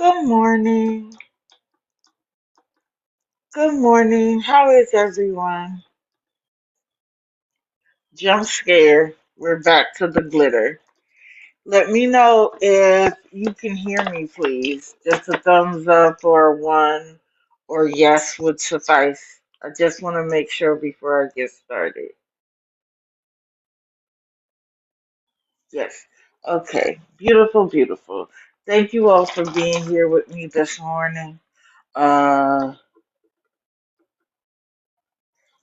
Good morning. Good morning. How is everyone? Jump scare. We're back to the glitter. Let me know if you can hear me, please. Just a thumbs up or a one or yes would suffice. I just want to make sure before I get started. Yes. Okay. Beautiful, beautiful. Thank you all for being here with me this morning. Uh,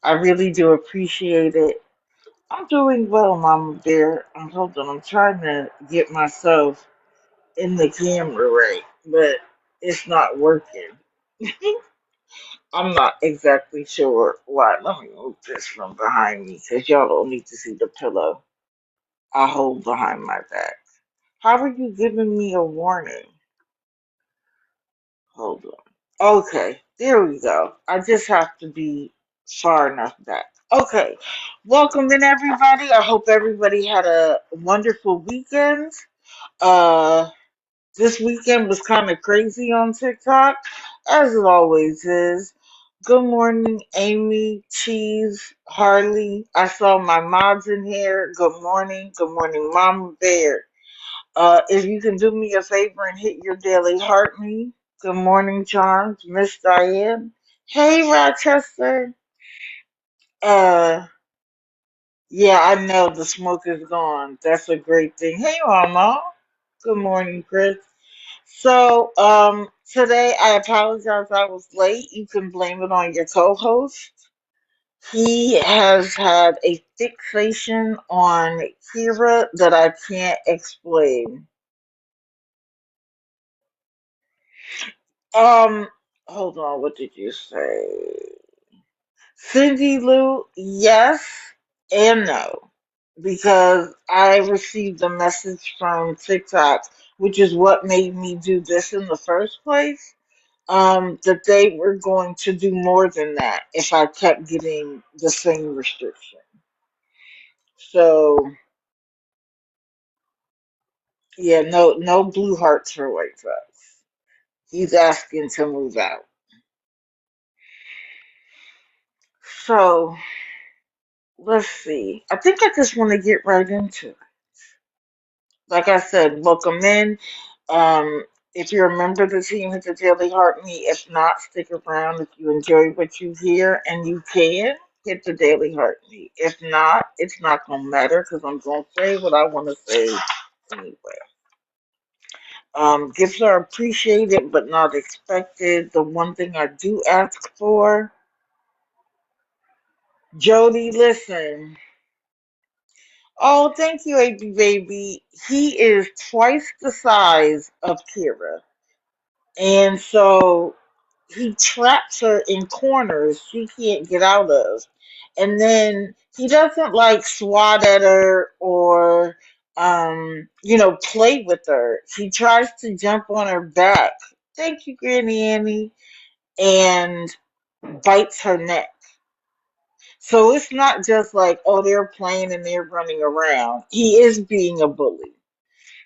I really do appreciate it. I'm doing well, Mama Bear. Hold on. I'm trying to get myself in the camera right, but it's not working. I'm not exactly sure why. Let me move this from behind me because y'all don't need to see the pillow I hold behind my back. How are you giving me a warning? Hold on. Okay, there we go. I just have to be far enough back. Okay, welcome in everybody. I hope everybody had a wonderful weekend. Uh, this weekend was kind of crazy on TikTok, as it always is. Good morning, Amy, Cheese, Harley. I saw my mods in here. Good morning. Good morning, Mama Bear. If you can do me a favor and hit your daily heart me. Good morning, Charms, Miss Diane. Hey, Rochester. Uh, yeah, I know the smoke is gone. That's a great thing. Hey, Mama. Good morning, Chris. So, today I apologize I was late. You can blame it on your co-host. He has had a fixation on Kira that I can't explain. Um, Hold on, what did you say? Cindy Lou, yes and no. Because I received a message from TikTok, which is what made me do this in the first place. That they were going to do more than that if I kept getting the same restriction. So yeah, no blue hearts for White Sox. He's asking to move out. So let's see. I think I just want to get right into it. Like I said, welcome in. Um, if you're a member of the team, hit the daily heart me. If not, stick around. If you enjoy what you hear and you can, hit the daily heart me. If not, it's not gonna matter because I'm gonna say what I want to say anyway. Gifts are appreciated but not expected. The one thing I do ask for, Jody, listen. Oh, thank you, AB baby. He is twice the size of Kira. And so he traps her in corners she can't get out of. And then he doesn't like swat at her or play with her. He tries to jump on her back. Thank you, Granny Annie, and bites her neck. So it's not just like, oh, they're playing and they're running around. He is being a bully.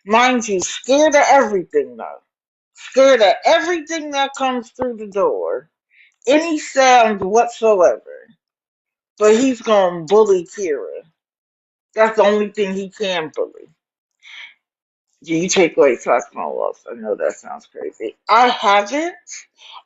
Mind you, scared of everything though. Scared of everything that comes through the door, any sound whatsoever. But he's gonna bully Kira. That's the only thing he can bully. Do you take away Tasmo off? I know that sounds crazy. I haven't.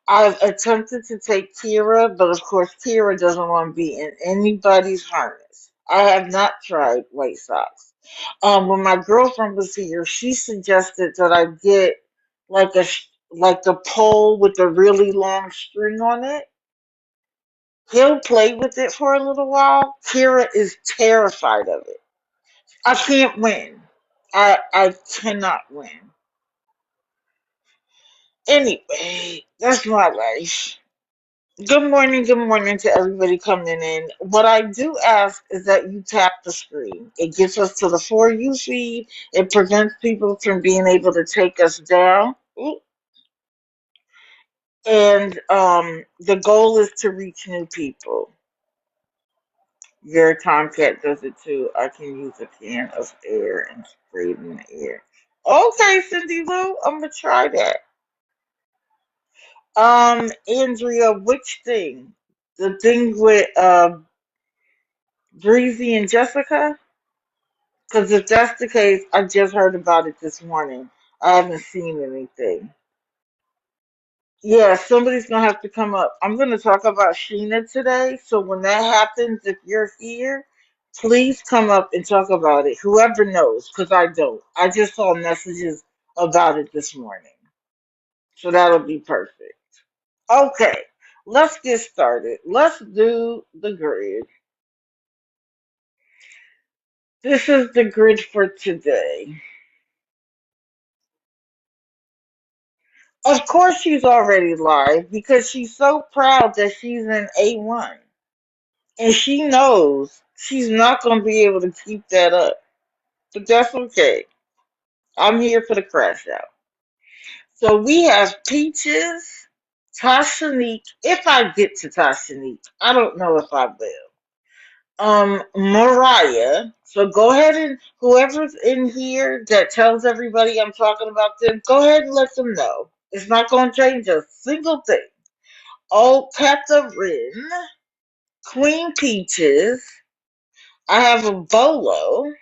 I've attempted to take Kira, but of course Kira doesn't want to be in anybody's harness. I have not tried White Sox. When my girlfriend was here, she suggested that I get like like the pole with the really long string on it. He'll play with it for a little while. Kira is terrified of it. I can't win. I cannot win. Anyway, that's my life. Good morning to everybody coming in. What I do ask is that you tap the screen. It gets us to the For You feed. It prevents people from being able to take us down. Ooh. And the goal is to reach new people. Your Tomcat does it too. I can use a can of air and spray it in the air. Okay, Cindy Lou, I'm gonna try that. Andrea, which thing? The thing with Breezy and Jessica? Because if that's the case, I just heard about it this morning. I haven't seen anything. Yeah, somebody's gonna have to come up. I'm gonna talk about Sheena today. So when that happens, if you're here, please come up and talk about it. Whoever knows, because I don't. I just saw messages about it this morning. So that'll be perfect. Okay, let's get started. Let's do the grid. This is the grid for today. Of course, she's already live because she's so proud that she's in A1. And she knows she's not going to be able to keep that up. But that's okay. I'm here for the crash out. So we have Peaches, Tashanique, if I get to Tashanique. I don't know if I will. Mariah. So go ahead and whoever's in here that tells everybody I'm talking about them, go ahead and let them know. It's not going to change a single thing. Oh, Catharine, Queen Peaches. I have a Bolo.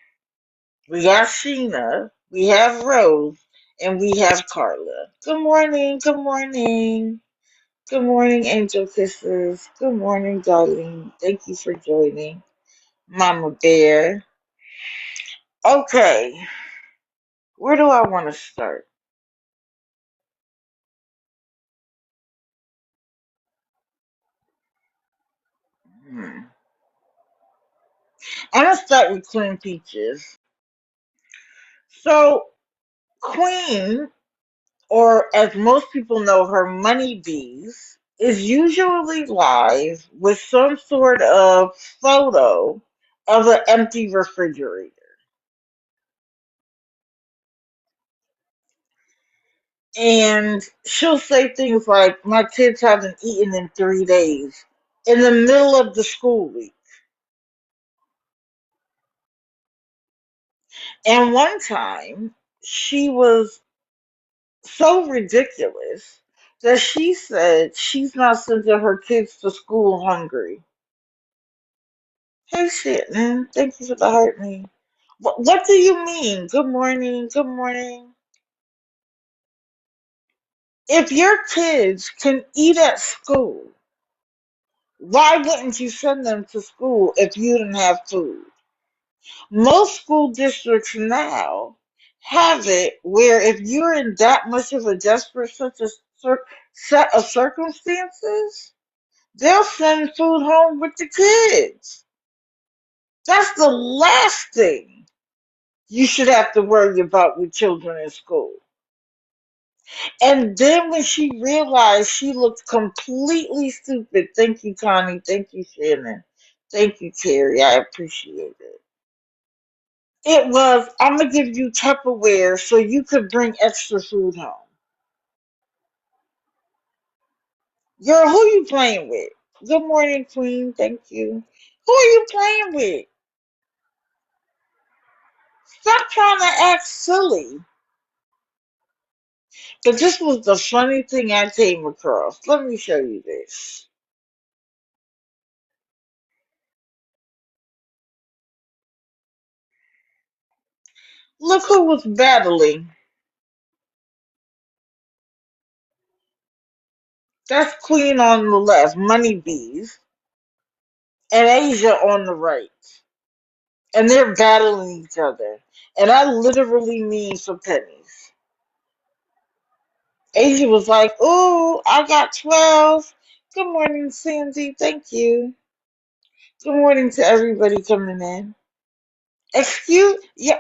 We got Sheena. We have Rose. And we have Karla. Good morning. Good morning. Good morning, Angel Kisses. Good morning, darling. Thank you for joining. Mama Bear. Okay. Where do I want to start? Hmm. I'm going to start with Queen Peaches. So, Queen, or as most people know her, Money Bees, is usually live with some sort of photo of an empty refrigerator. And she'll say things like, my kids haven't eaten in 3 days in the middle of the school week. And one time, she was so ridiculous that she said she's not sending her kids to school hungry. Hey, Shannon, thank you for the heart me. What do you mean? Good morning, good morning. If your kids can eat at school, why wouldn't you send them to school if you didn't have food? Most school districts now have it where if you're in that much of a desperate set of circumstances, they'll send food home with the kids. That's the last thing you should have to worry about with children in school. And then when she realized she looked completely stupid, thank you, Connie, thank you, Shannon, thank you, Terry, I appreciate it. It was, I'm going to give you Tupperware so you could bring extra food home. Girl, who you playing with? Good morning, Queen, thank you. Who are you playing with? Stop trying to act silly. But this was the funny thing I came across. Let me show you this. Look who was battling. That's Queen on the left, Money Bees, and Asia on the right. And they're battling each other. And I literally mean for pennies. Asia was like, ooh, I got 12. Good morning, Sandy. Thank you. Good morning to everybody coming in. Yeah,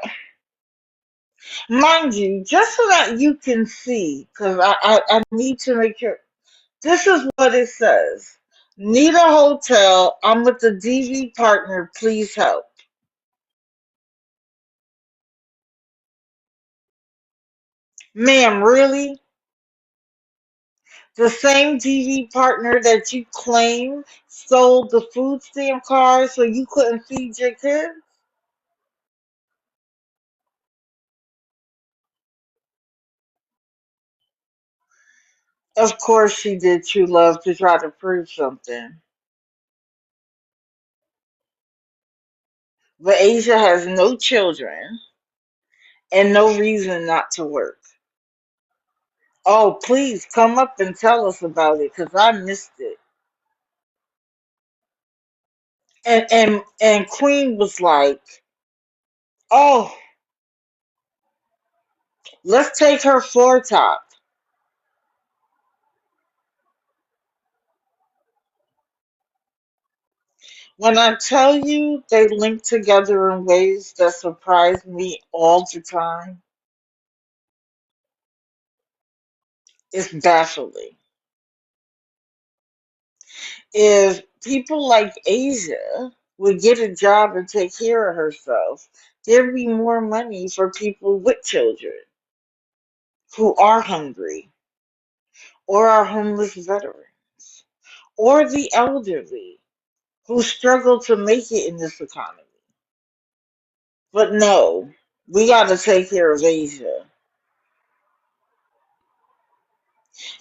mind you, just so that you can see, because I need to make sure. This is what it says. Need a hotel. I'm with the DV partner. Please help. Ma'am, really? The same DV partner that you claim stole the food stamp card so you couldn't feed your kids? Of course she did, true love, to try to prove something. But Asia has no children and no reason not to work. Oh, please come up and tell us about it because I missed it. And Queen was like, "Oh, let's take her floor top." When I tell you they link together in ways that surprise me all the time, it's baffling. If people like Asia would get a job and take care of herself, there'd be more money for people with children who are hungry, or our homeless veterans, or the elderly who struggle to make it in this economy. But no, we got to take care of Asia.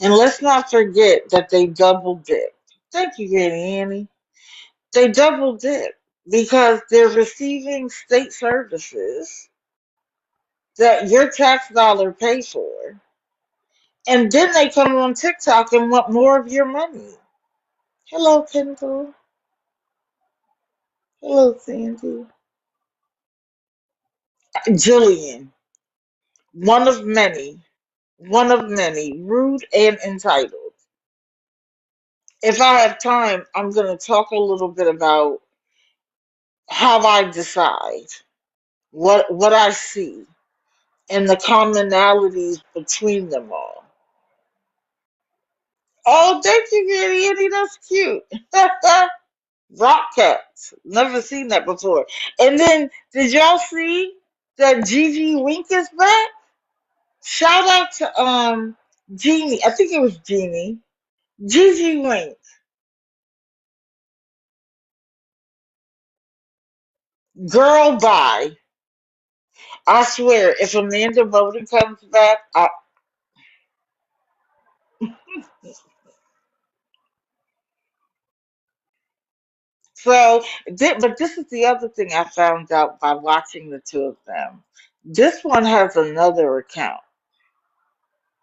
And let's not forget that they double dip. Thank you, Granny Annie. They double dip because they're receiving state services that your tax dollar pay for. And then they come on TikTok and want more of your money. Hello, Kendall. Hello, Sandy. Jillian, one of many, rude and entitled. If I have time, I'm going to talk a little bit about how I decide, what I see, and the commonalities between them all. Oh, thank you, Granny Annie. That's cute. Rock cats. Never seen that before. And then, did y'all see that Gigi Wink is back? Shout out to Jeannie. I think it was Jeannie. Gigi Wink. Girl, bye. I swear, if Amanda Bowden comes back, but this is the other thing I found out by watching the two of them. This one has another account,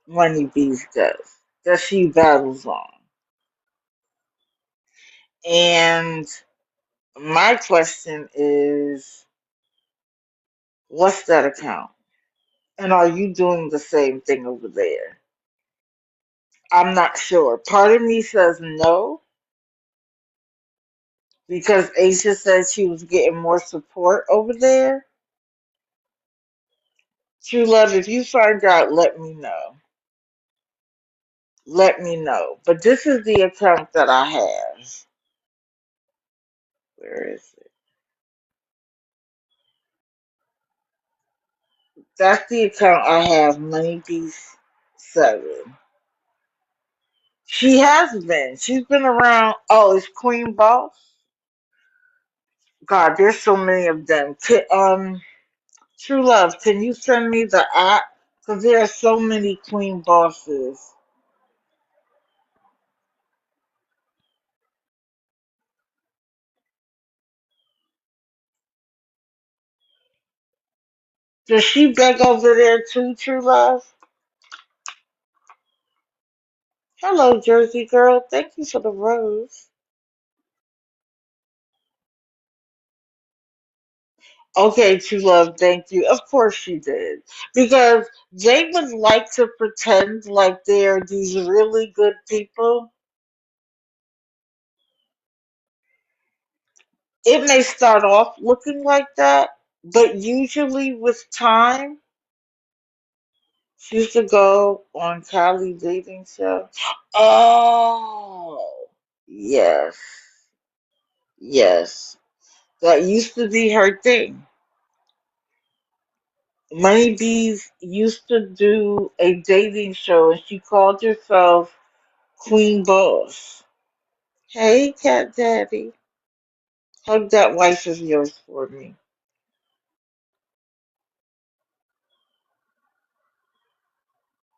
Money Beast does, that she battles on. And my question is, what's that account? And are you doing the same thing over there? I'm not sure. Part of me says no, because Aisha said she was getting more support over there. True love, if you find out, let me know. Let me know. But this is the account that I have. Where is it? That's the account I have, Money Beast 7. She has been. She's been around. Oh, it's Queen Boss? God, there's so many of them. True love, can you send me the app? Because there are so many Queen Bosses. Does she beg over there too, True Love? Hello, Jersey girl. Thank you for the rose. Okay, True Love, thank you. Of course she did. Because they would like to pretend like they're these really good people. It may start off looking like that, but usually with time, she used to go on Kylie dating show. Oh, yes, yes. That used to be her thing. Money Bees used to do a dating show and she called herself Queen Boss. Hey, Cat Daddy. Hug that wife of yours for me.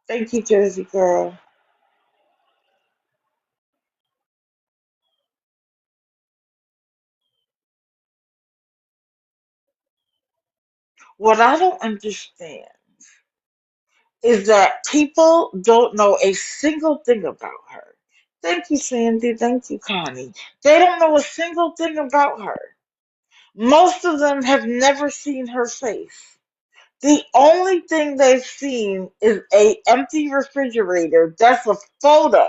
Thank you, Jersey girl. What I don't understand is that people don't know a single thing about her. Thank you, Sandy. Thank you, Connie. They don't know a single thing about her. Most of them have never seen her face. The only thing they've seen is a empty refrigerator. That's a photo.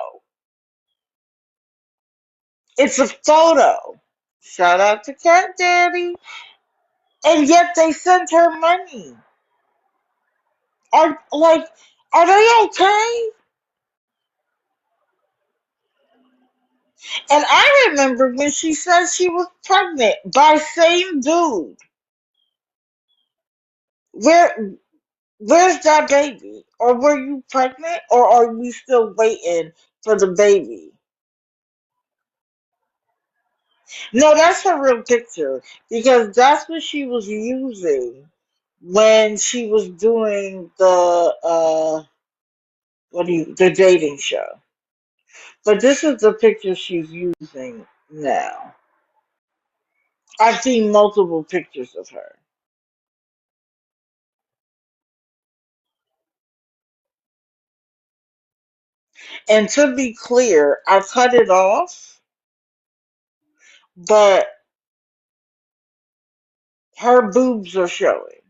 It's a photo. Shout out to Cat Daddy. And yet they sent her money. Are they okay? And I remember when she said she was pregnant by same dude. Where where's that baby? Or were you pregnant? Or are we still waiting for the baby? No, that's her real picture because that's what she was using when she was doing the dating show. But this is the picture she's using now. I've seen multiple pictures of her. And to be clear, I cut it off, but her boobs are showing.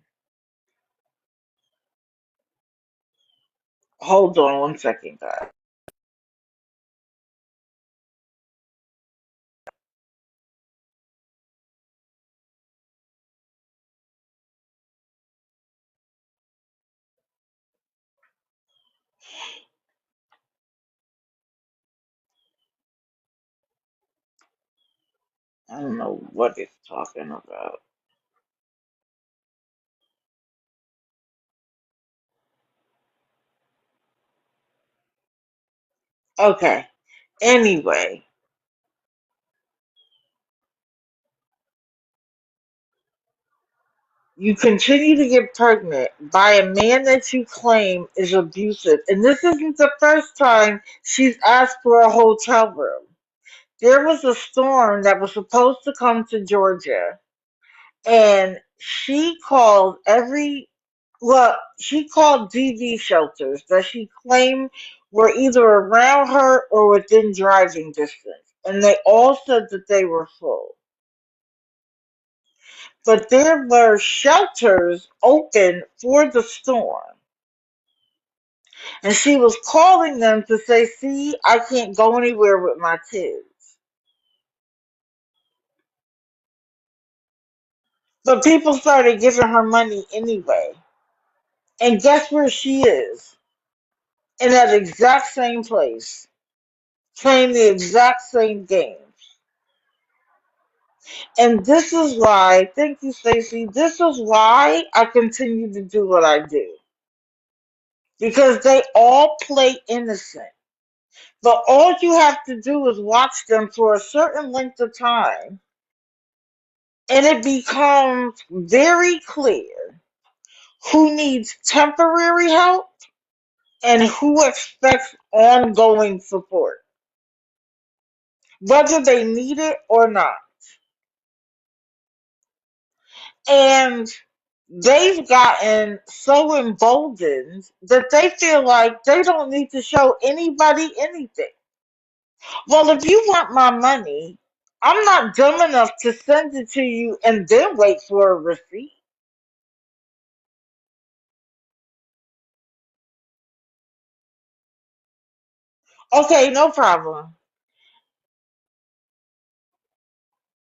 Hold on one second, guys. I don't know what it's talking about. Okay. Anyway, you continue to get pregnant by a man that you claim is abusive. And this isn't the first time she's asked for a hotel room. There was a storm that was supposed to come to Georgia, and she called DV shelters that she claimed were either around her or within driving distance. And they all said that they were full. But there were shelters open for the storm. And she was calling them to say, see, I can't go anywhere with my kids. But people started giving her money anyway. And guess where she is? In that exact same place. Playing the exact same game. And this is why, thank you, Stacey, this is why I continue to do what I do. Because they all play innocent. But all you have to do is watch them for a certain length of time, and it becomes very clear who needs temporary help and who expects ongoing support, whether they need it or not. And they've gotten so emboldened that they feel like they don't need to show anybody anything. Well, if you want my money, I'm not dumb enough to send it to you and then wait for a receipt. Okay, no problem.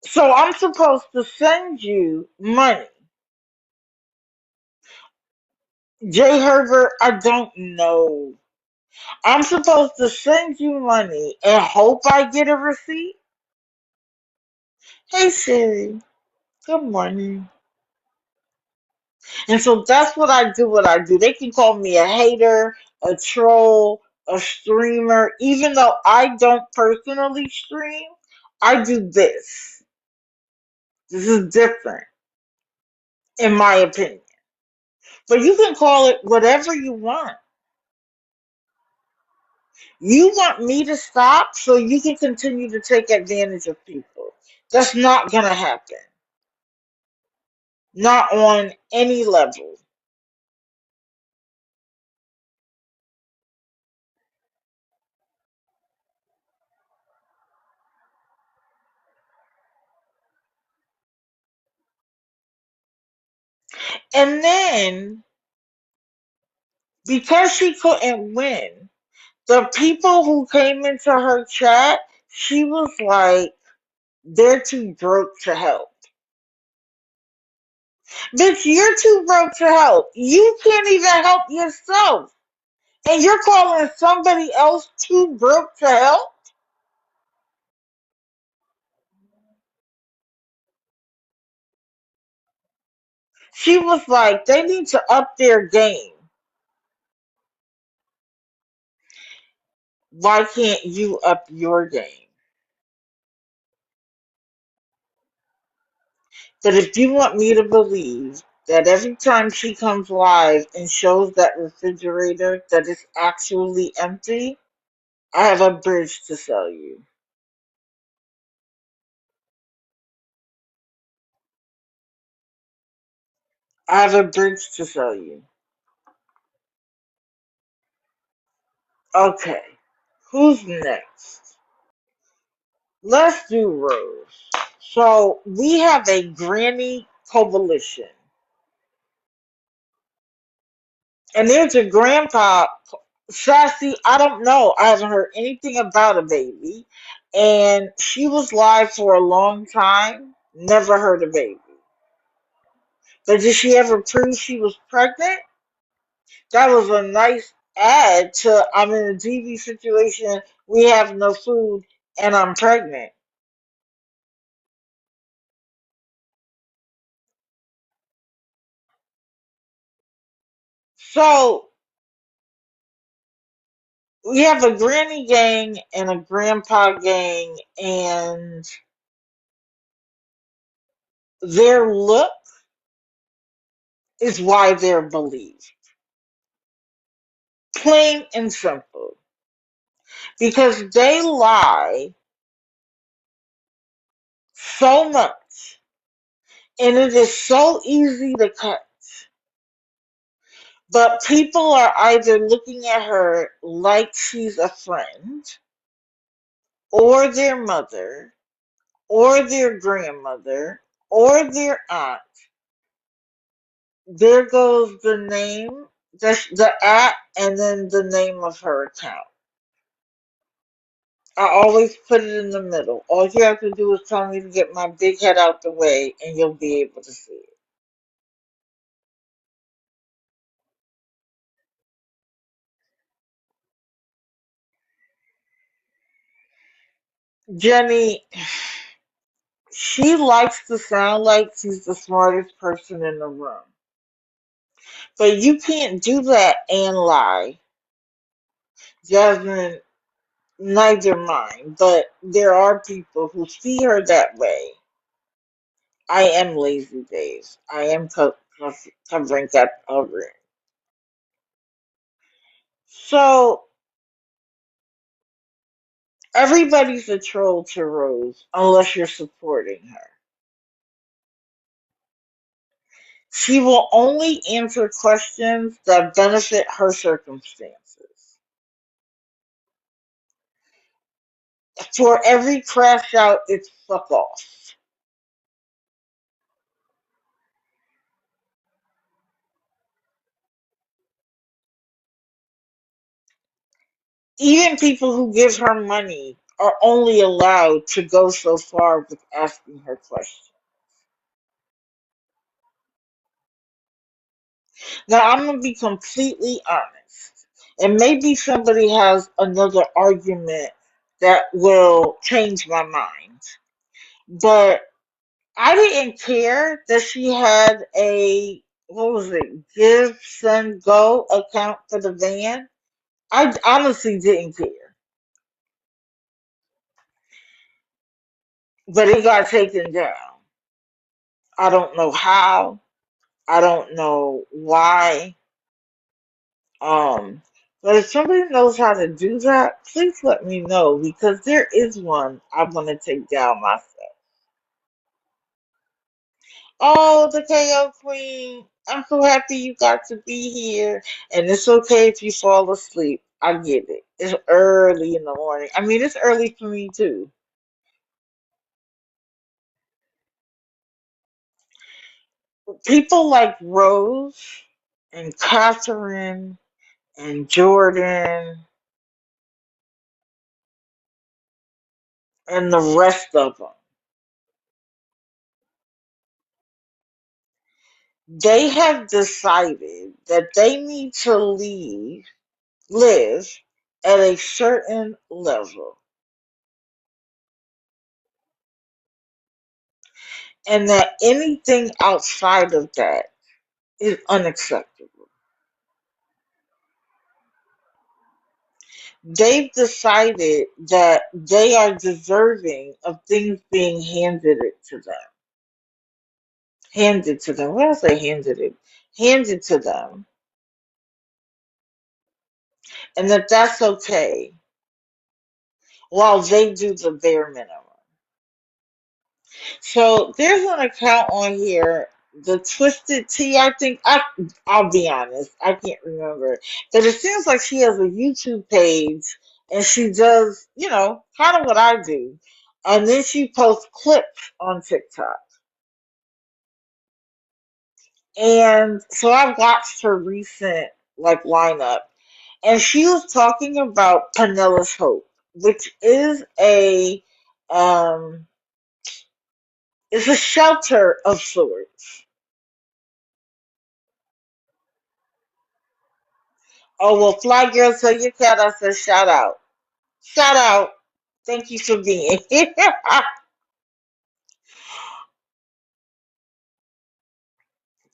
So I'm supposed to send you money. Jay Herbert, I don't know. I'm supposed to send you money and hope I get a receipt? Hey Siri, good morning. And so that's what I do. They can call me a hater, a troll, a streamer. Even though I don't personally stream, I do this. This is different, in my opinion. But you can call it whatever you want. You want me to stop so you can continue to take advantage of people. That's not going to happen. Not on any level. And then, because she couldn't win, the people who came into her chat, she was like, they're too broke to help. Bitch, you're too broke to help. You can't even help yourself. And you're calling somebody else too broke to help? She was like, they need to up their game. Why can't you up your game? But if you want me to believe that every time she comes live and shows that refrigerator that it's actually empty, I have a bridge to sell you. I have a bridge to sell you. Okay, who's next? Let's do Rose. So we have a granny coalition. And there's a grandpa, Sassy, I don't know. I haven't heard anything about a baby. And she was live for a long time. Never heard a baby. But did she ever prove she was pregnant? That was a nice add to I'm in a TV situation, we have no food, and I'm pregnant. So we have a granny gang and a grandpa gang, and their look is why they're believed. Plain and simple. Because they lie so much, and it is so easy to cut. But people are either looking at her like she's a friend, or their mother, or their grandmother, or their aunt. There goes the name, the at, and then the name of her account. I always put it in the middle. All you have to do is tell me to get my big head out the way, and you'll be able to see it. Jenny, she likes to sound like she's the smartest person in the room. But you can't do that and lie. Jasmine, neither mine. But there are people who see her that way. I am lazy days. I am covering that over. So everybody's a troll to Rose unless you're supporting her. She will only answer questions that benefit her circumstances. For every crash out, it's fuck off. Even people who give her money are only allowed to go so far with asking her questions. Now, I'm going to be completely honest. And maybe somebody has another argument that will change my mind. But I didn't care that she had a, what was it, Give, Send, Go account for the van. I honestly didn't care. But it got taken down. I don't know how. I don't know why. Um, but if somebody knows how to do that, please let me know because there is one I want to take down myself. Oh, the KO Queen. I'm so happy you got to be here. And it's okay if you fall asleep. I get it. It's early in the morning. I mean, it's early for me too. People like Rose and Catharine and Jordan and the rest of them, they have decided that they need to live at a certain level, and that anything outside of that is unacceptable. They've decided that they are deserving of things being handed it to them. Handed to them. When I say handed it, handed to them, and that that's okay while they do the bare minimum. So there's an account on here, the Twisted Tea. I'll be honest, I can't remember, but it seems like she has a YouTube page, and she does, kind of what I do, and then she posts clips on TikTok. And so I watched her recent lineup, and she was talking about Penella's Hope, which is um a shelter of sorts. Oh, well, Fly Girl, tell your cat I said shout out. Shout out. Thank you for being here.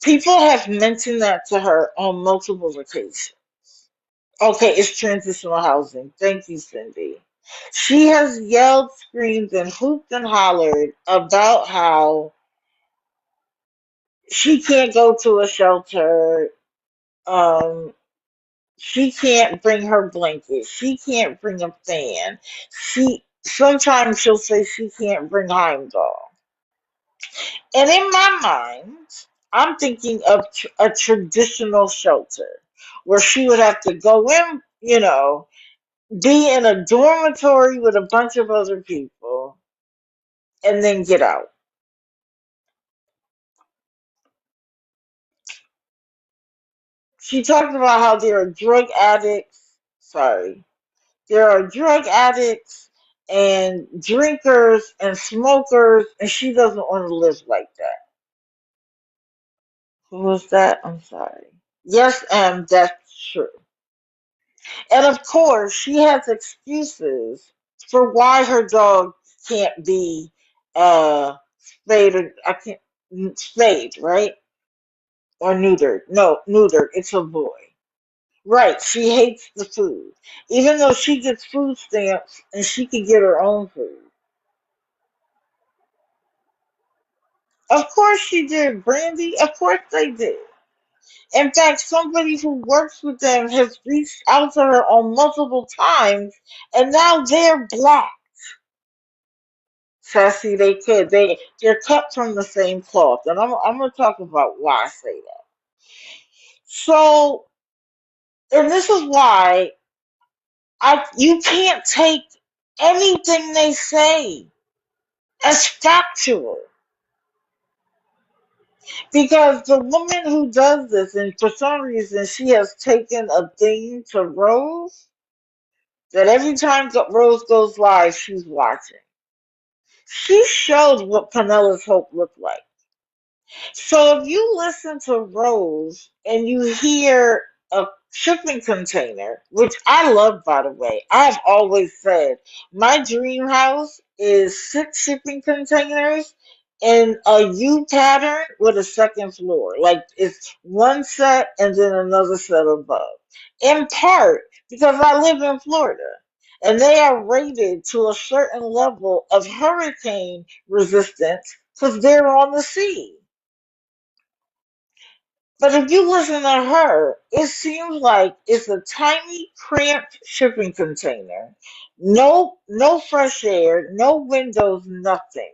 People have mentioned that to her on multiple occasions. Okay, it's transitional housing. Thank you, Cindy. She has yelled, screamed, and hooped and hollered about how she can't go to a shelter. Um, she can't bring her blanket. She can't bring a fan. She sometimes she'll say she can't bring Heimdall. And in my mind, I'm thinking of a traditional shelter where she would have to go in, be in a dormitory with a bunch of other people and then get out. She talked about how there are drug addicts. Sorry. There are drug addicts and drinkers and smokers, and she doesn't want to live like that. Who was that? I'm sorry. Yes, that's true. And of course, she has excuses for why her dog can't be spayed or I can't spayed, right? Or neutered. No, neutered. It's a boy. Right. She hates the food. Even though she gets food stamps and she can get her own food. Of course she did, Brandy. Of course they did. In fact, somebody who works with them has reached out to her on multiple times, and now they're black. Sassy, they could. They're cut from the same cloth, and I'm gonna talk about why I say that. So, and this is why you can't take anything they say as factual, because the woman who does this, and for some reason she has taken a thing to Rose that every time Rose goes live, she's watching. She showed what Penelope's Hope looked like. So if you listen to Rose and you hear a shipping container, which I love, by the way, I've always said my dream house is 6 shipping containers in a U pattern with a second floor. Like it's one set and then another set above. In part because I live in Florida and they are rated to a certain level of hurricane resistance because they're on the sea. But if you listen to her, it seems like it's a tiny, cramped shipping container. No fresh air, no windows, nothing.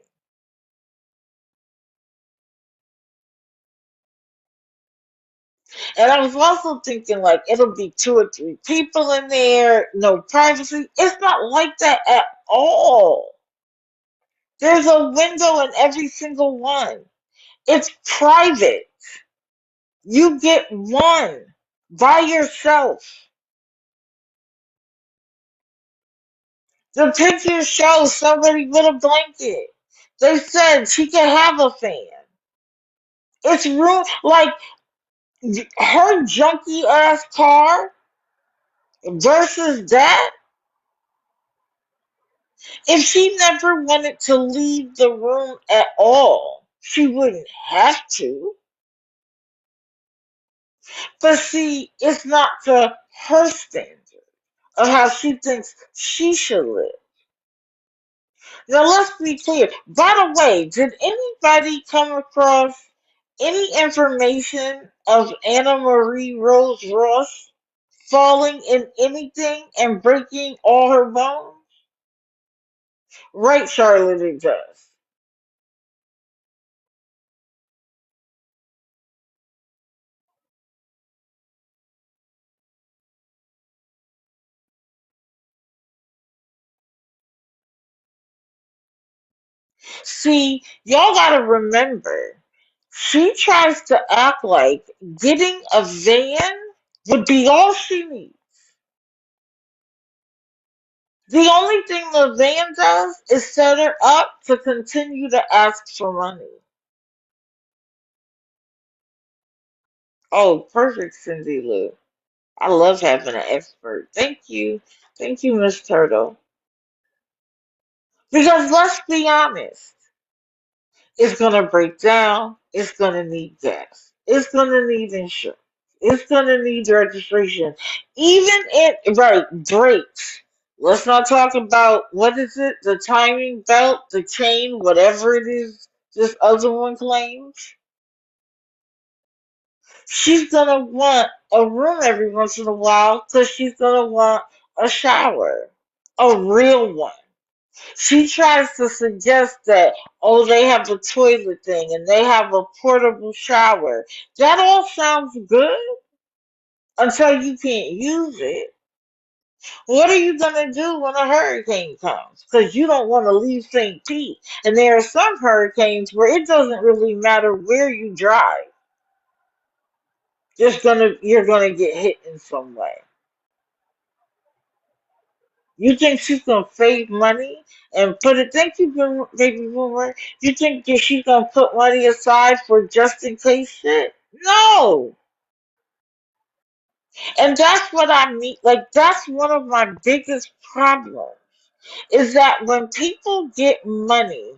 And I was also thinking, like, it'll be two or three people in there, no privacy. It's not like that at all. There's a window in every single one. It's private. You get one by yourself. The pictures show somebody with a blanket. They said she could have a fan. It's room like her junky ass car versus that. If she never wanted to leave the room at all, she wouldn't have to. But see, it's not to her standard of how she thinks she should live. Now let's be clear. By the way, did anybody come across any information of Anna Marie Rose Ross falling in anything and breaking all her bones? Right, Charlotte, it does. See, y'all gotta remember, she tries to act like getting a van would be all she needs. The only thing the van does is set her up to continue to ask for money. Oh, perfect, Cindy Lou. I love having an expert. Thank you. Thank you, Miss Turtle. Because let's be honest, it's going to break down. It's going to need gas. It's going to need insurance. It's going to need registration. Even it, right, brakes. Let's not talk about, what is it, the timing belt, the chain, whatever it is this other one claims. She's going to want a room every once in a while because she's going to want a shower. A real one. She tries to suggest that, oh, they have a toilet thing and they have a portable shower. That all sounds good until you can't use it. What are you going to do when a hurricane comes? Because you don't want to leave St. Pete. And there are some hurricanes where it doesn't really matter where you drive. You're gonna get hit in some way. You think she's gonna save money and put it? Thank you, baby boomer. You think that she's gonna put money aside for just in case shit? No. And that's what I mean. Like, that's one of my biggest problems is that when people get money,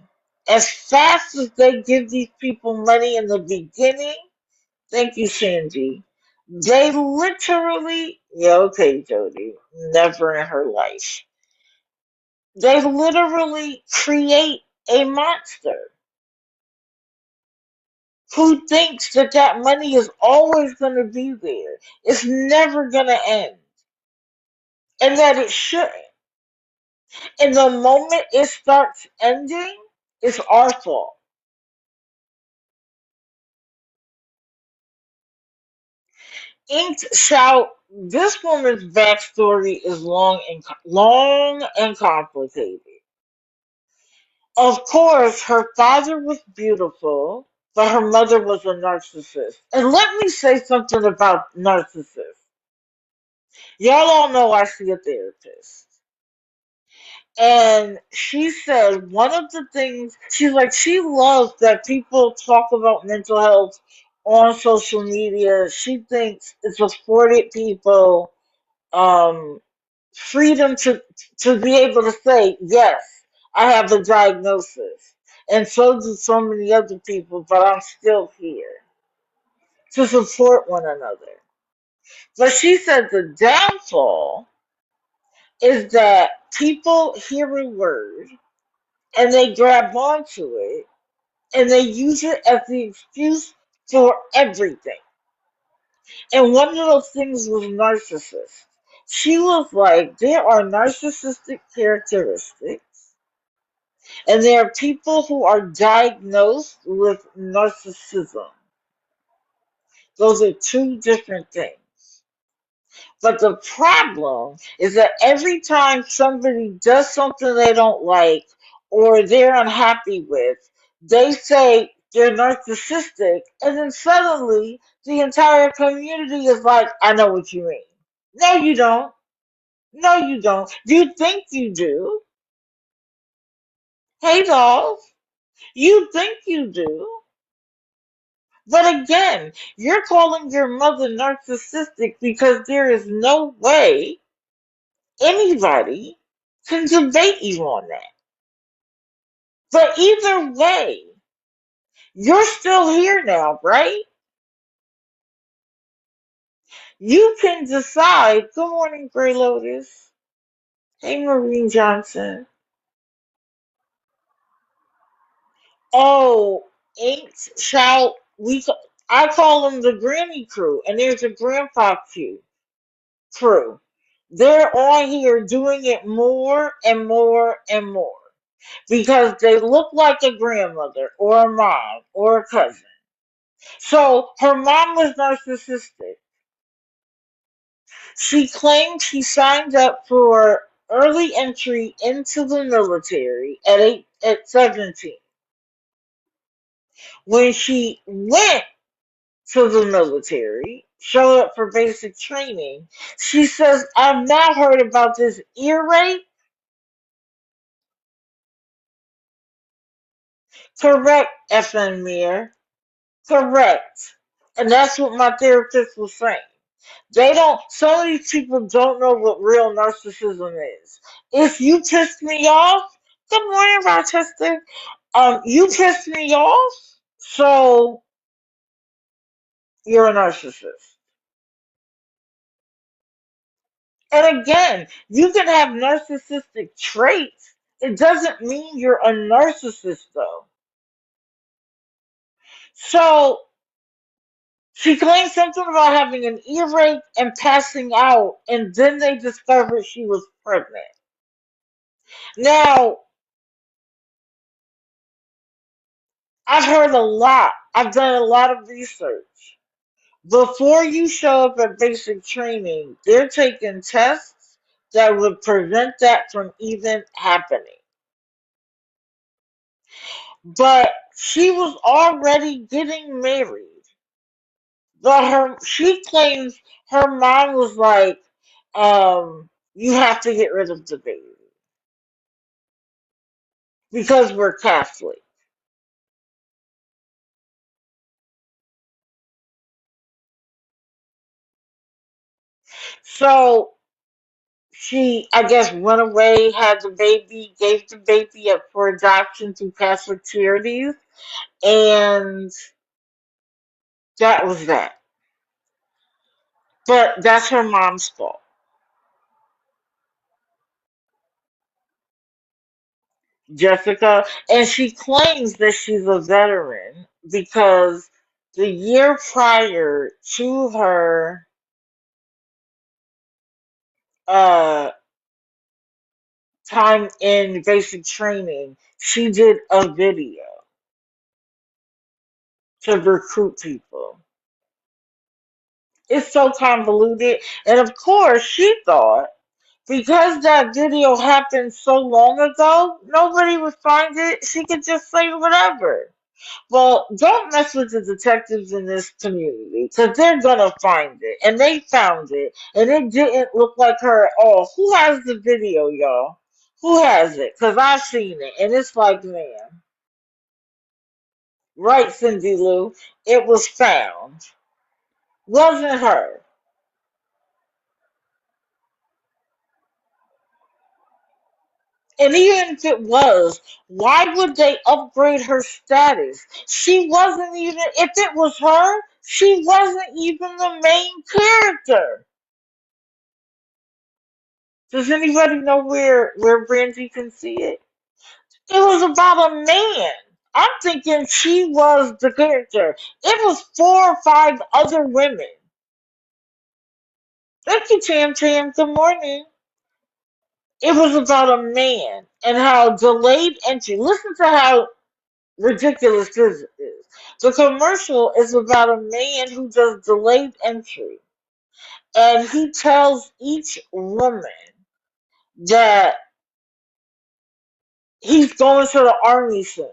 as fast as they give these people money in the beginning, thank you, Sandy. They literally, yeah, okay, Jody, never in her life. They literally create a monster who thinks that that money is always going to be there. It's never going to end. And that it shouldn't. And the moment it starts ending, it's our fault. Inked shout, this woman's backstory is long and complicated. Of course, her father was beautiful, but her mother was a narcissist. And let me say something about narcissists. Y'all all know I see a therapist. And she said one of the things, she's like, she loves that people talk about mental health on social media. She thinks it's afforded people um, freedom to be able to say, yes, I have the diagnosis. And so do so many other people, but I'm still here to support one another. But she said the downfall is that people hear a word and they grab onto it and they use it as the excuse for everything. And one of those things was narcissist. She was like, there are narcissistic characteristics, and there are people who are diagnosed with narcissism. Those are two different things. But the problem is that every time somebody does something they don't like or they're unhappy with, they say they're narcissistic, and then suddenly the entire community is like, I know what you mean. No, you don't. No, you don't. You think you do. Hey, dolls. You think you do. But again, you're calling your mother narcissistic because there is no way anybody can debate you on that. But either way, you're still here now, right? You can decide. Good morning, Gray Lotus. Hey, Maureen Johnson. Oh, ain't shall we? I call them the Granny Crew, and there's a Grandpa crew. They're on here doing it more and more and more because they look like a grandmother or a mom or a cousin. So her mom was narcissistic. She claimed she signed up for early entry into the military at 17. When she went to the military, showed up for basic training, she says, I've now heard about this ear rape. Correct, FN Mir. Correct. And that's what my therapist was saying. Some of these people don't know what real narcissism is. If you pissed me off, good morning, Rochester. You pissed me off, so you're a narcissist. And again, you can have narcissistic traits. It doesn't mean you're a narcissist, though. So she claimed something about having an earache and passing out, and then they discovered she was pregnant. Now, I've heard a lot. I've done a lot of research. Before you show up at basic training, they're taking tests that would prevent that from even happening. But she was already getting married. But she claims her mom was like, you have to get rid of the baby because we're Catholic. So she, I guess, went away, had the baby, gave the baby up for adoption through Catholic Charities, and that was that. But that's her mom's fault. Jessica, and she claims that she's a veteran because the year prior to her uh, time in basic training, she did a video to recruit people. It's so convoluted. And of course, she thought because that video happened so long ago, nobody would find it. She could just say whatever. Well, don't mess with the detectives in this community because they're gonna find it, and they found it, and it didn't look like her at all. Who has the video, y'all? Who has it? Because I've seen it, and it's like, man, right, Cindy Lou, it was found. Wasn't her. And even if it was, why would they upgrade her status? She wasn't even, if it was her, she wasn't even the main character. Does anybody know where Brandy can see it? It was about a man. I'm thinking she was the character. It was 4 or 5 other women. Thank you, Tam Tam. Good morning. It was about a man and how delayed entry. Listen to how ridiculous this is. The commercial is about a man who does delayed entry, and he tells each woman that he's going to the army soon.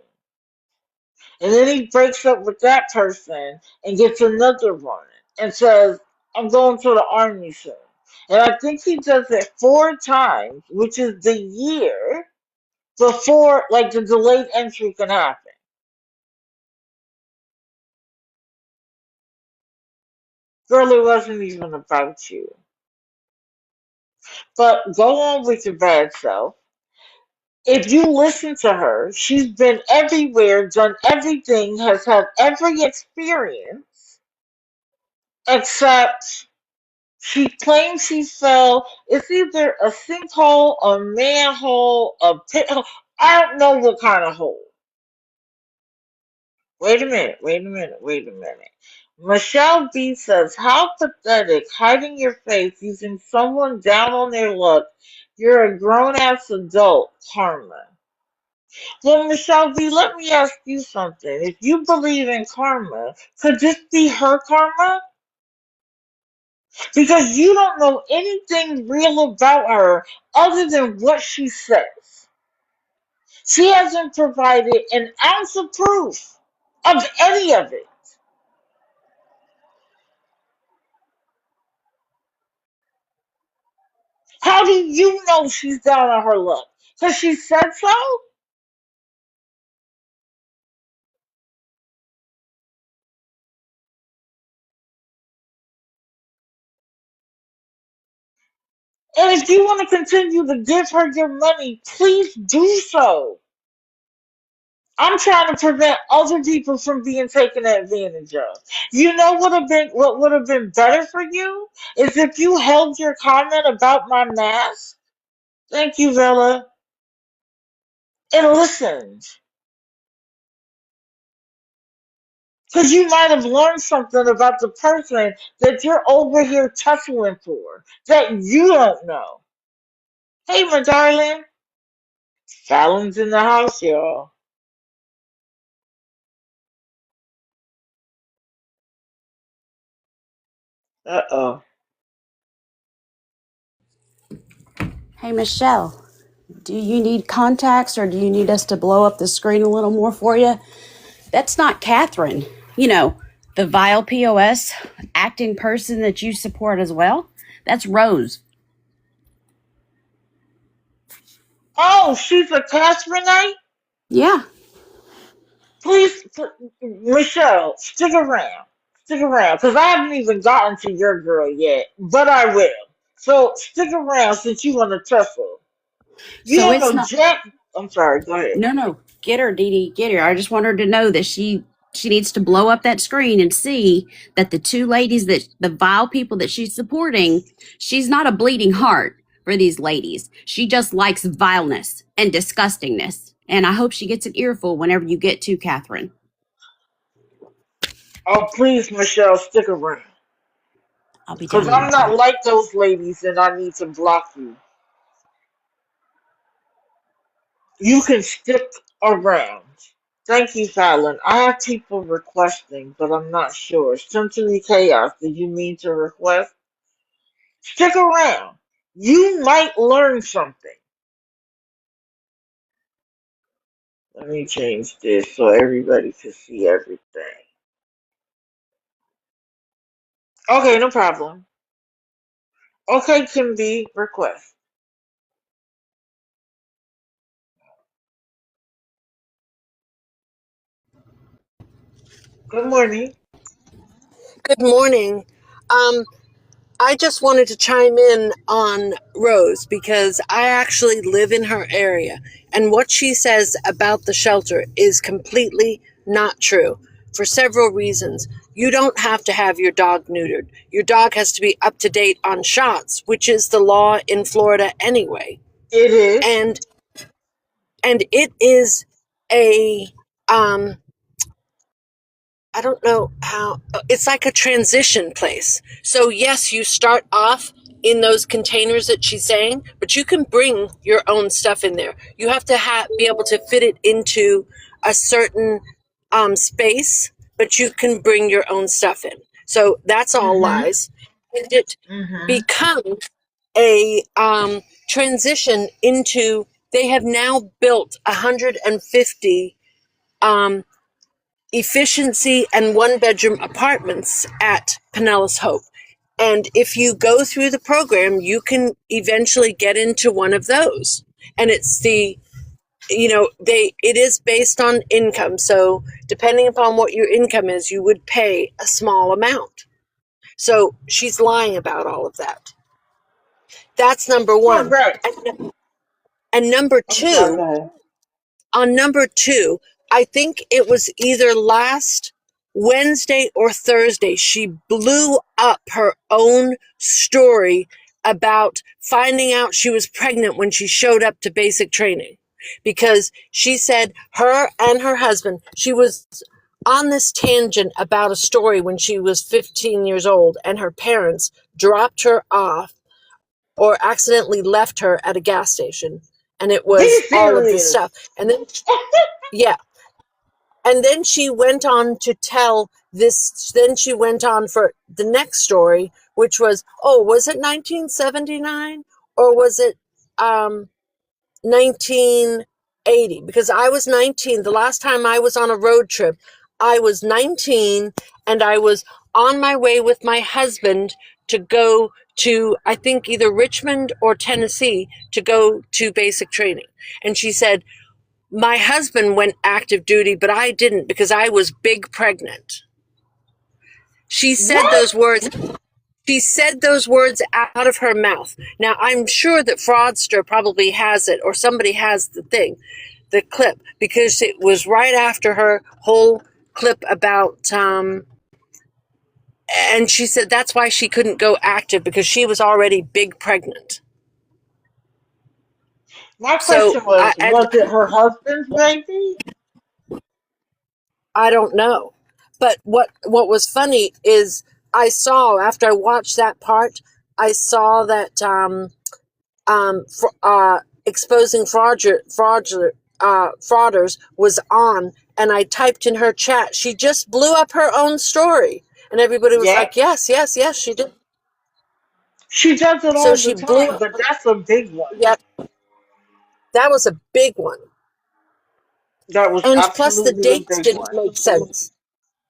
And then he breaks up with that person and gets another one and says, I'm going to the army soon. And I think he does it 4 times, which is the year before like the delayed entry can happen. Girl, it wasn't even about you. But go on with your bad self. If you listen to her, she's been everywhere, done everything, has had every experience, except she claims she fell. It's either a sinkhole, a manhole, a pit hole. I don't know what kind of hole. Wait a minute, wait a minute, wait a minute. Michelle B says, how pathetic, hiding your face, using someone down on their luck. You're a grown ass adult, Karma. Well, Michelle B, let me ask you something. If you believe in karma, could this be her karma? Because you don't know anything real about her other than what she says. She hasn't provided an ounce of proof of any of it. How do you know she's down on her luck? Because she said so? And if you want to continue to give her your money, please do so. I'm trying to prevent other people from being taken advantage of. You know what would have been better for you is if you held your comment about my mask. Thank you, Villa. And listened. Because you might have learned something about the person that you're over here tussling for that you don't know. Hey, my darling. Falon's in the house, y'all. Uh-oh. Hey, Michelle, do you need contacts or do you need us to blow up the screen a little more for you? That's not Catherine. You know, the vile POS acting person that you support as well. That's Rose. Oh, she's a Catherineite? Yeah. Please, Michelle, stick around. Stick around, because I haven't even gotten to your girl yet, but I will. So stick around since you want to tussle. You So don't it's know not. Jack. I'm sorry, go ahead. No. Get her, Dee Dee. Get her. I just want her to know that she needs to blow up that screen and see that the two ladies that the vile people that she's supporting, she's not a bleeding heart for these ladies. She just likes vileness and disgustingness. And I hope she gets an earful whenever you get to Catherine. Oh, please, Michelle, stick around. I'll be Because down there I'm not too. like those ladies and I need to block you. You can stick around. Thank you, Fallon. I have people requesting, but I'm not sure. Sensory Chaos, did you mean to request? Stick around. You might learn something. Let me change this so everybody can see everything. Okay, no problem. Okay, can be request. Good morning. Good morning. Um, I just wanted to chime in on Rose because I actually live in her area. And what she says about the shelter is completely not true for several reasons. You don't have to have your dog neutered. Your dog has to be up to date on shots, which is the law in Florida anyway. It is. And it is a I don't know how, it's like a transition place. So, yes, you start off in those containers that she's saying, but you can bring your own stuff in there. You have to be able to fit it into a certain space, but you can bring your own stuff in. So that's all Mhm. lies. And it Mhm. becomes a transition into, they have now built 150 efficiency and one-bedroom apartments at Pinellas Hope. And if you go through the program, you can eventually get into one of those. And it's the, it is based on income. So depending upon what your income is, you would pay a small amount. So she's lying about all of that. That's number one. Correct. And number I'm sorry. Go two, ahead. on number two, I think it was either last Wednesday or Thursday, she blew up her own story about finding out she was pregnant when she showed up to basic training. Because she said her and her husband, she was on this tangent about a story when she was 15 years old and her parents dropped her off or accidentally left her at a gas station. And it Be was all of this serious. stuff. And then, yeah. And then she went on to tell this, then she went on for the next story, which was, oh, was it 1979 or was it 1980? Because I was 19. The last time I was on a road trip, I was 19 and I was on my way with my husband to go to, I think, either Richmond or Tennessee to go to basic training. And she said, my husband went active duty, but I didn't because I was big pregnant. She said What? those words. She said those words out of her mouth. Now, I'm sure that Fraudster probably has it, or somebody has the clip, because it was right after her whole clip about, and she said that's why she couldn't go active, because she was already big pregnant. My So, question was it her husband's baby? I don't know. But what was funny is I saw, after I watched that part, I saw that exposing frauders was on, and I typed in her chat, she just blew up her own story. And everybody was Yep. like, yes, yes, yes, she did. She does it So all the she blew time, up. but that's a big one. Yeah, that was a big one. That was And plus the absolutely a dates big didn't one. make sense.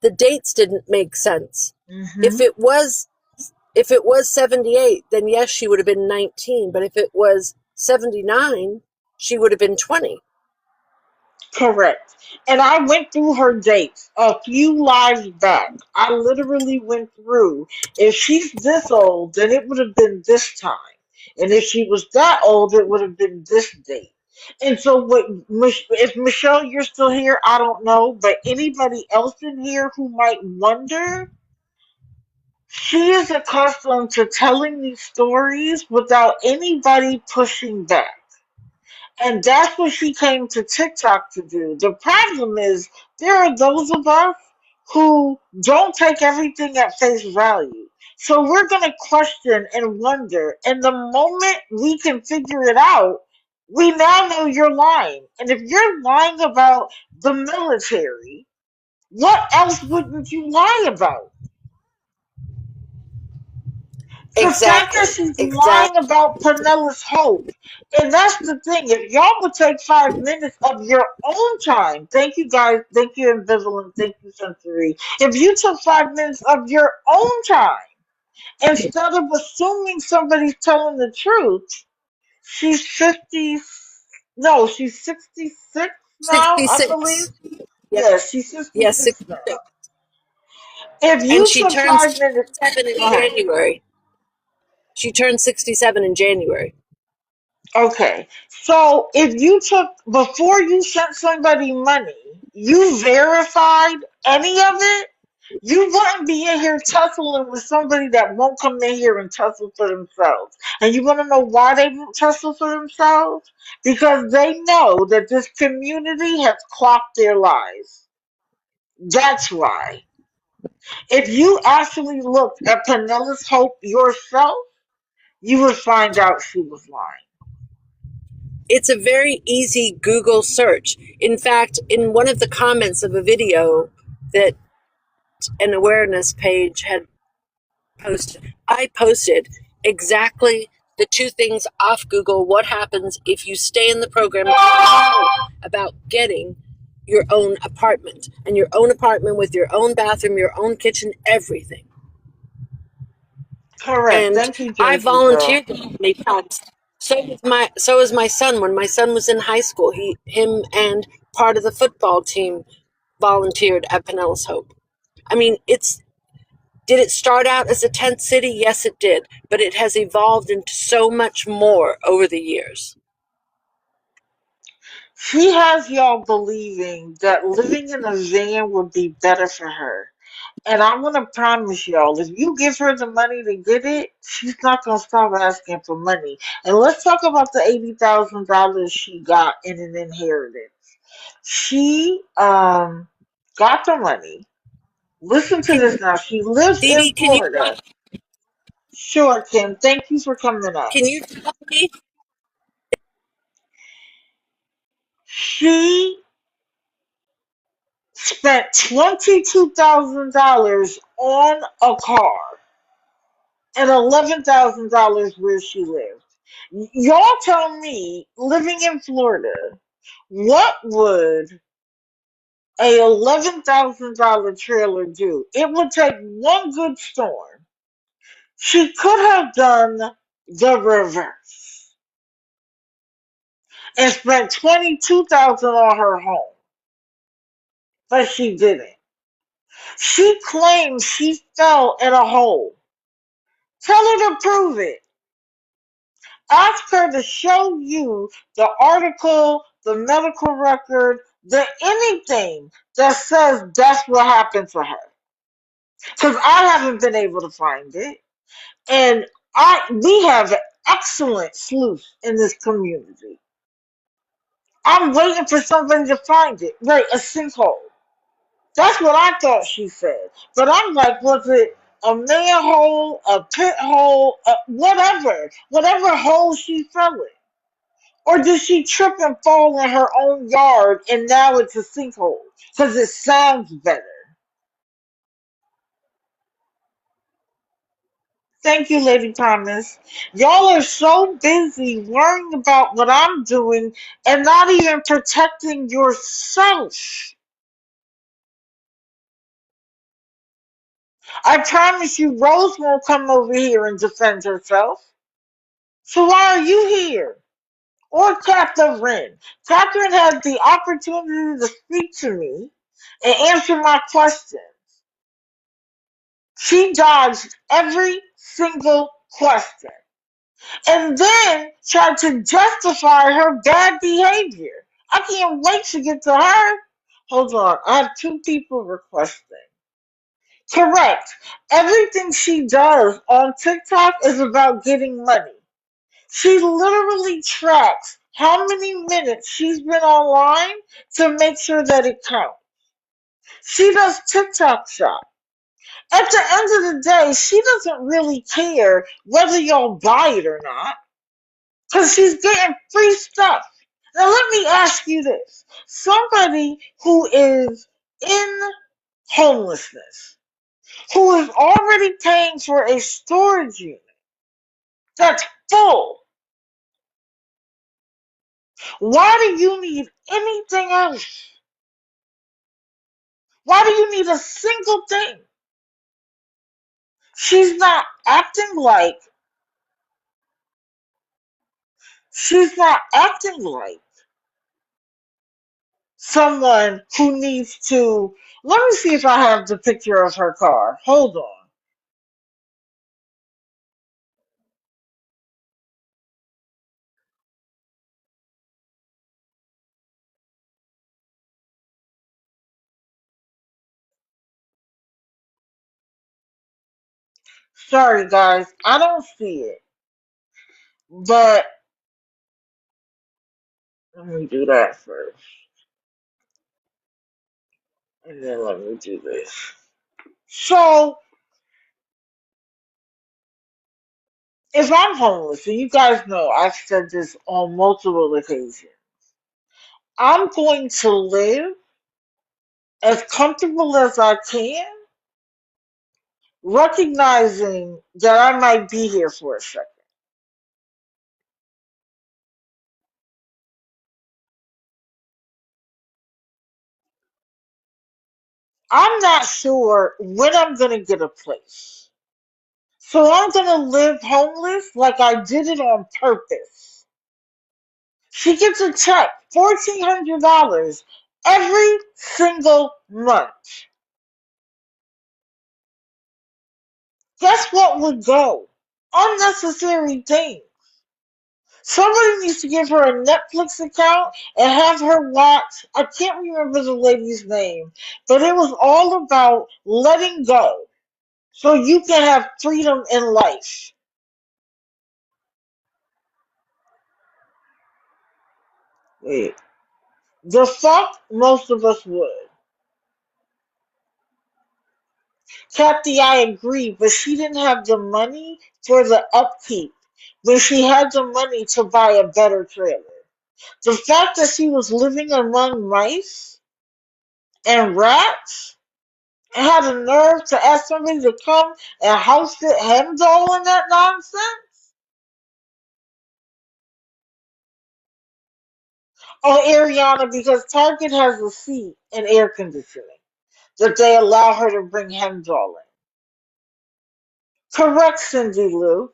The dates didn't make sense. If Mhm. it was 78, then yes, she would have been 19. But if it was 79, she would have been 20. Correct. And I went through her dates a few lives back. I literally went through. If she's this old, then it would have been this time. And if she was that old, it would have been this date. And so, if Michelle, you're still here, I don't know, but anybody else in here who might wonder, she is accustomed to telling these stories without anybody pushing back. And that's what she came to TikTok to do. The problem is there are those of us who don't take everything at face value. So we're going to question and wonder. And the moment we can figure it out, we now know you're lying. And if you're lying about the military, what else wouldn't you lie about? The fact that Exactly. she's lying Exactly. about Penelope's hope. And that's the thing. If y'all would take 5 minutes of your own time, thank you guys, thank you Ambivalent, thank you Sensory. If you took 5 minutes of your own time, instead of assuming somebody's telling the truth, she's 50, no, she's 66 now, I believe. 66. Yep. Yes, she's Yes, 66 now. 66. If And you she took turns 5 minutes, 67 in go ahead. January. She turned 67 in January. Okay. So if you took, before you sent somebody money, you verified any of it, you wouldn't be in here tussling with somebody that won't come in here and tussle for themselves. And you want to know why they won't tussle for themselves? Because they know that this community has clocked their lies. That's why. If you actually looked at Penelope's Hope yourself, you would find out she was lying. It's a very easy Google search. In fact, in one of the comments of a video that an awareness page had posted, I posted exactly the two things off Google. What happens if you stay in the program about getting your own apartment, and your own apartment with your own bathroom, your own kitchen, everything. Correct. And Thank you, I Jersey girl. volunteered many times. So was my son. When my son was in high school, him and part of the football team volunteered at Pinellas Hope. I mean, did it start out as a tent city? Yes, it did, but it has evolved into so much more over the years. She has y'all believing that living in a van would be better for her. And I'm gonna promise y'all, if you give her the money to get it, she's not gonna stop asking for money. And let's talk about the $80,000 she got in an inheritance. She got the money. Listen to this now. She lives Dee in Dee, Florida. Sure, Kim. Thank you for coming up. can you tell me? She spent $22,000 on a car and $11,000 where she lived. Y'all tell me, living in Florida, what would a $11,000 trailer do? It would take one good storm. She could have done the reverse and spent $22,000 on her home, but she didn't. She claims she fell in a hole. Tell her to prove it. Ask her to show you the article, the medical record, the anything that says that's what happened to her. Because I haven't been able to find it. And we have an excellent sleuth in this community. I'm waiting for somebody to find it. Right, a sinkhole. That's what I thought she said. But I'm like, was it a manhole, a pit hole, whatever. Whatever hole she fell in. Or did she trip and fall in her own yard and now it's a sinkhole? Because it sounds better. Thank you, Lady Promise. Y'all are so busy worrying about what I'm doing and not even protecting yourself. I promise you, Rose won't come over here and defend herself. So why are you here? Or Catharine? Catharine had the opportunity to speak to me and answer my question. She dodged every single question and then tried to justify her bad behavior. I can't wait to get to her. Hold on, I have two people requesting. Correct. Everything she does on TikTok is about getting money. She literally tracks how many minutes she's been online to make sure that it counts. She does TikTok shop. At the end of the day, she doesn't really care whether y'all buy it or not, because she's getting free stuff. Now, let me ask you this. Somebody who is in homelessness, who is already paying for a storage unit that's full, why do you need anything else? Why do you need a single thing? She's not acting like, she's not acting like someone who needs to. Let me see if I have the picture of her car. Hold on. Sorry, guys. I don't see it. But let me do that first. And then let me do this. So, if I'm homeless, and you guys know I've said this on multiple occasions, I'm going to live as comfortable as I can, recognizing that I might be here for a second. I'm not sure when I'm going to get a place. So I'm going to live homeless like I did it on purpose. She gets a check, $1,400 every single month. Guess what would go? Unnecessary things. Somebody needs to give her a Netflix account and have her watch. I can't remember the lady's name, but it was all about letting go so you can have freedom in life. Wait. The fuck most of us would. Kathy, I agree, but she didn't have the money for the upkeep when she had the money to buy a better trailer. The fact that she was living among mice and rats and had the nerve to ask somebody to come and house sit Hemdall and that nonsense. Oh, Ariana, because Target has a seat and air conditioning that they allow her to bring Hemdall in. Correct, Cindy Lou.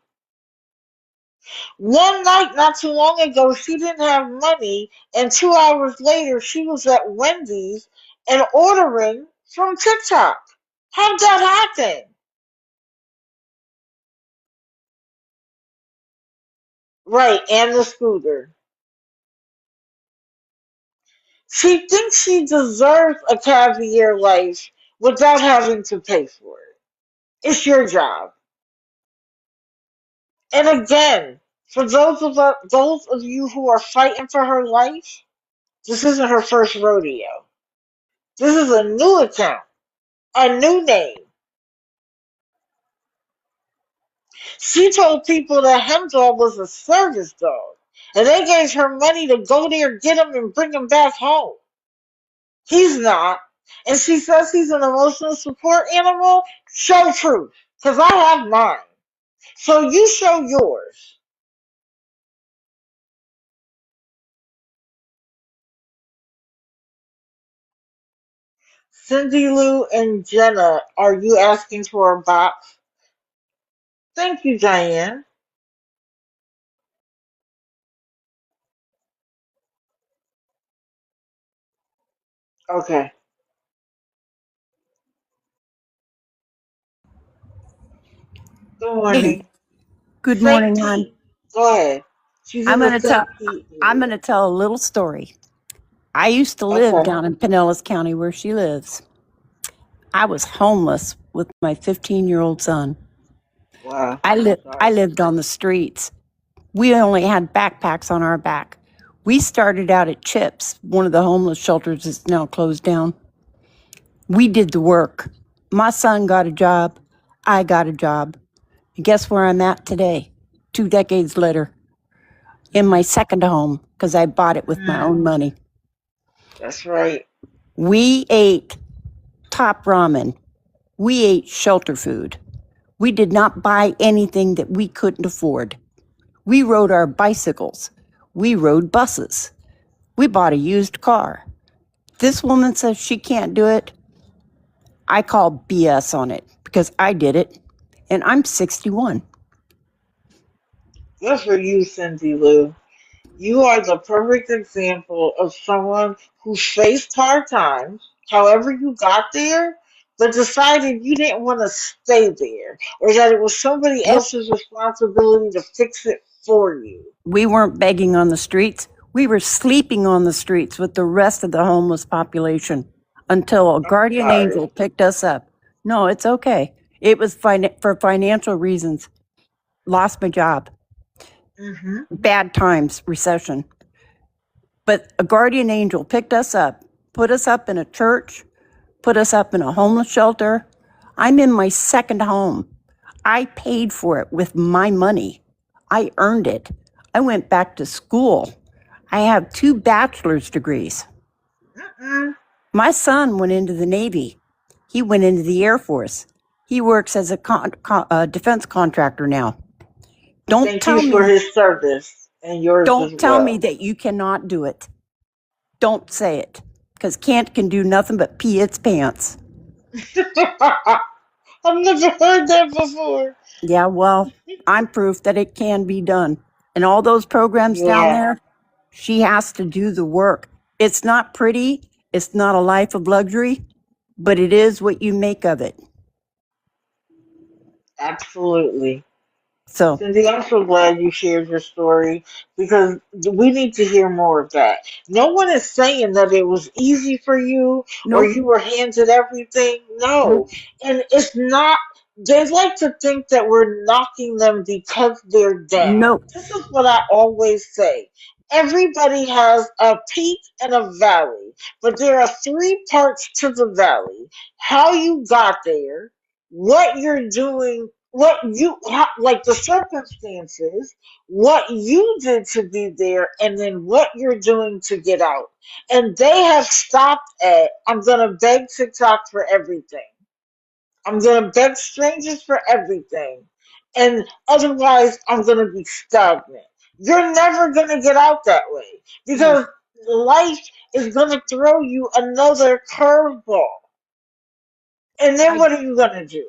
One night not too long ago, she didn't have money, and 2 hours later, she was at Wendy's and ordering from TikTok. How'd that happen? Right, and the scooter. She thinks she deserves a caviar life without having to pay for it. It's your job. And again, for those of you who are fighting for her life, this isn't her first rodeo. This is a new account, a new name. She told people that Hemdall was a service dog, and they gave her money to go there, get him, and bring him back home. He's not. And she says he's an emotional support animal. Show proof, because I have mine. So you show yours. Cindy Lou and Jenna, are you asking for a box? Thank you, Diane. Okay. Good Hey, morning. good Fake morning, hon. Pete. Go ahead. She's I'm in the gonna tell fake Pete I'm mood. gonna tell a little story. I used to live Okay. down in Pinellas County where she lives. I was homeless with my 15-year-old son. Wow. I Sorry. lived on the streets. We only had backpacks on our back. We started out at Chips, one of the homeless shelters that's now closed down. We did the work. My son got a job. I got a job. And guess where I'm at today? 2 decades later, in my second home because I bought it with my own Mm, money. that's right. We ate top ramen. We ate shelter food. We did not buy anything that we couldn't afford. We rode our bicycles. We rode buses. We bought a used car. This woman says she can't do it. I call BS on it because I did it and I'm 61. Good for you, Cindy Lou. You are the perfect example of someone who faced hard times, however you got there, but decided you didn't want to stay there, or that it was somebody Yep. else's responsibility to fix it for you. We weren't begging on the streets. We were sleeping on the streets with the rest of the homeless population until a I'm guardian sorry. angel picked us up. No, it's okay. It was for financial reasons. Lost my job. Hmm. Bad times, recession. But a guardian angel picked us up, put us up in a church, put us up in a homeless shelter. I'm in my second home. I paid for it with my money. I earned it. I went back to school. I have 2 bachelor's degrees. Mm-mm. My son went into the Navy. He went into the Air Force. He works as a defense contractor now. Don't Thank you tell for me, his service and yours as don't tell me well. that you cannot do it. Don't say it, because can't can do nothing but pee its pants. I've never heard that before. Yeah, well, I'm proof that it can be done. And all those programs down Yeah, there, she has to do the work. It's not pretty. It's not a life of luxury, but it is what you make of it. absolutely. So, Cindy, I'm so glad you shared your story because we need to hear more of that. No one is saying that it was easy for you or nope, you were handed everything. No. nope, And it's not, they like to think that we're knocking them because they're down. nope. This is what I always say. Everybody has a peak and a valley, but there are 3 parts to the valley: how you got there, what you're doing, like the circumstances, what you did to be there, and then what you're doing to get out. And they have stopped at, I'm going to beg TikTok for everything. I'm going to beg strangers for everything. And otherwise, I'm going to be stagnant. You're never going to get out that way No, because life is going to throw you another curveball. And then I, what are you going to do?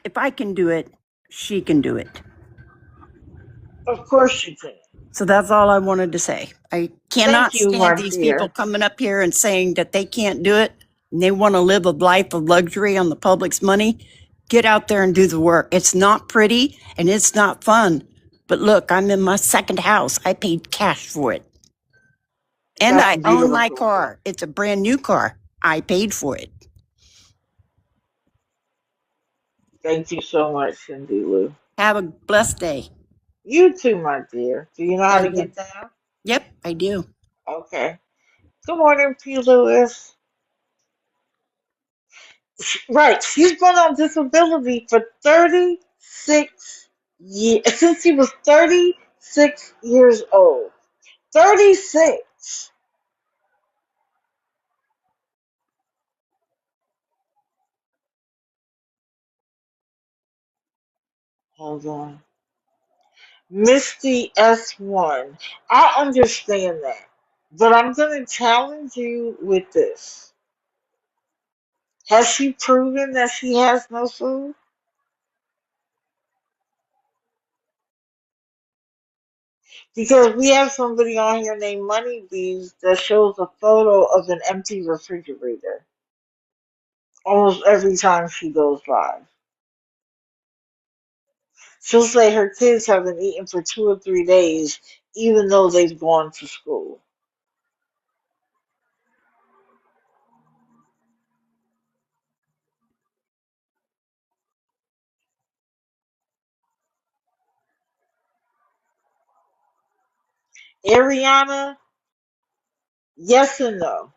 if I can do it, she can do it. Of course you can. So that's all I wanted to say. I Thank cannot you, stand my these people dear. coming up here and saying that they can't do it and they want to live a life of luxury on the public's money. Get out there and do the work. It's not pretty and it's not fun. But look, I'm in my second house. I paid cash for it. And That's I own my beautiful. car. It's a brand new car. I paid for it. Thank you so much, Cindy Lou. Have a blessed day. You too, my dear. Do you know how I to will. get down? Yep, I do. Okay. Good morning, P. Lewis. Right. She's been on disability for 36 years, since she was 36 years old. 36. Hold on. Misty S1. I understand that. But I'm going to challenge you with this. Has she proven that she has no food? Because we have somebody on here named Moneybees that shows a photo of an empty refrigerator almost every time she goes by. She'll say her kids haven't eaten for 2 or 3 days, even though they've gone to school. Ariana, yes and no.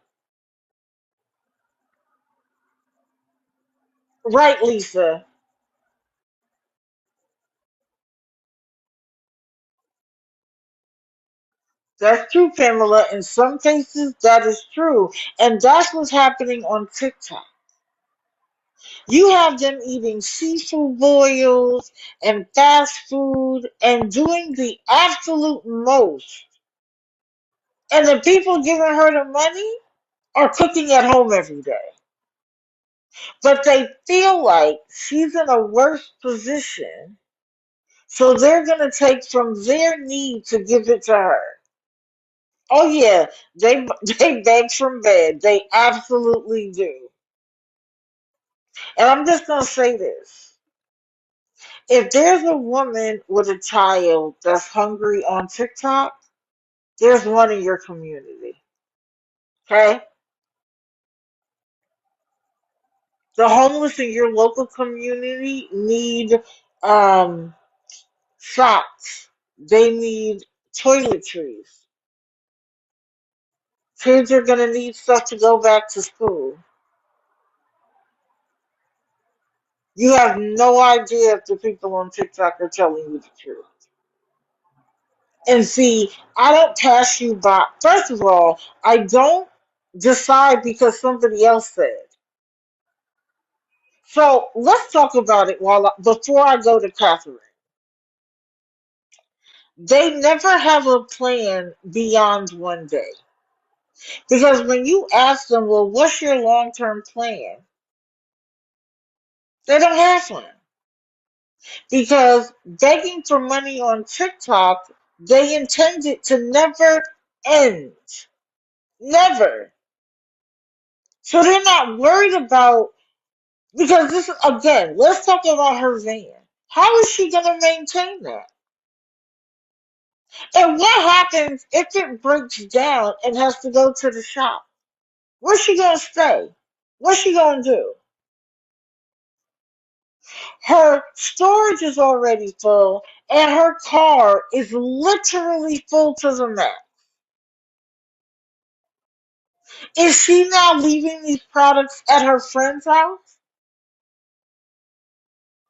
Right, Lisa. That's true, Pamela. In some cases, that is true. And that's what's happening on TikTok. You have them eating seafood boils and fast food and doing the absolute most. And the people giving her the money are cooking at home every day. But they feel like she's in a worse position, so they're going to take from their need to give it to her. Oh yeah, they beg from bed. They absolutely do. And I'm just going to say this. If there's a woman with a child that's hungry on TikTok, there's one in your community. Okay? The homeless in your local community need um, socks. They need toiletries. Kids are going to need stuff to go back to school. You have no idea if the people on TikTok are telling you the truth. And see, I don't pass you by. First of all, I don't decide because somebody else said. So let's talk about it before I go to Catherine. They never have a plan beyond one day. Because when you ask them, well, what's your long-term plan? They don't have one. Because begging for money on TikTok, they intend it to never end. Never. So they're not worried about, because this is, again, let's talk about her van. How is she going to maintain that? And what happens if it breaks down and has to go to the shop? Where's she going to stay? What's she going to do? Her storage is already full, and her car is literally full to the max. Is she now leaving these products at her friend's house?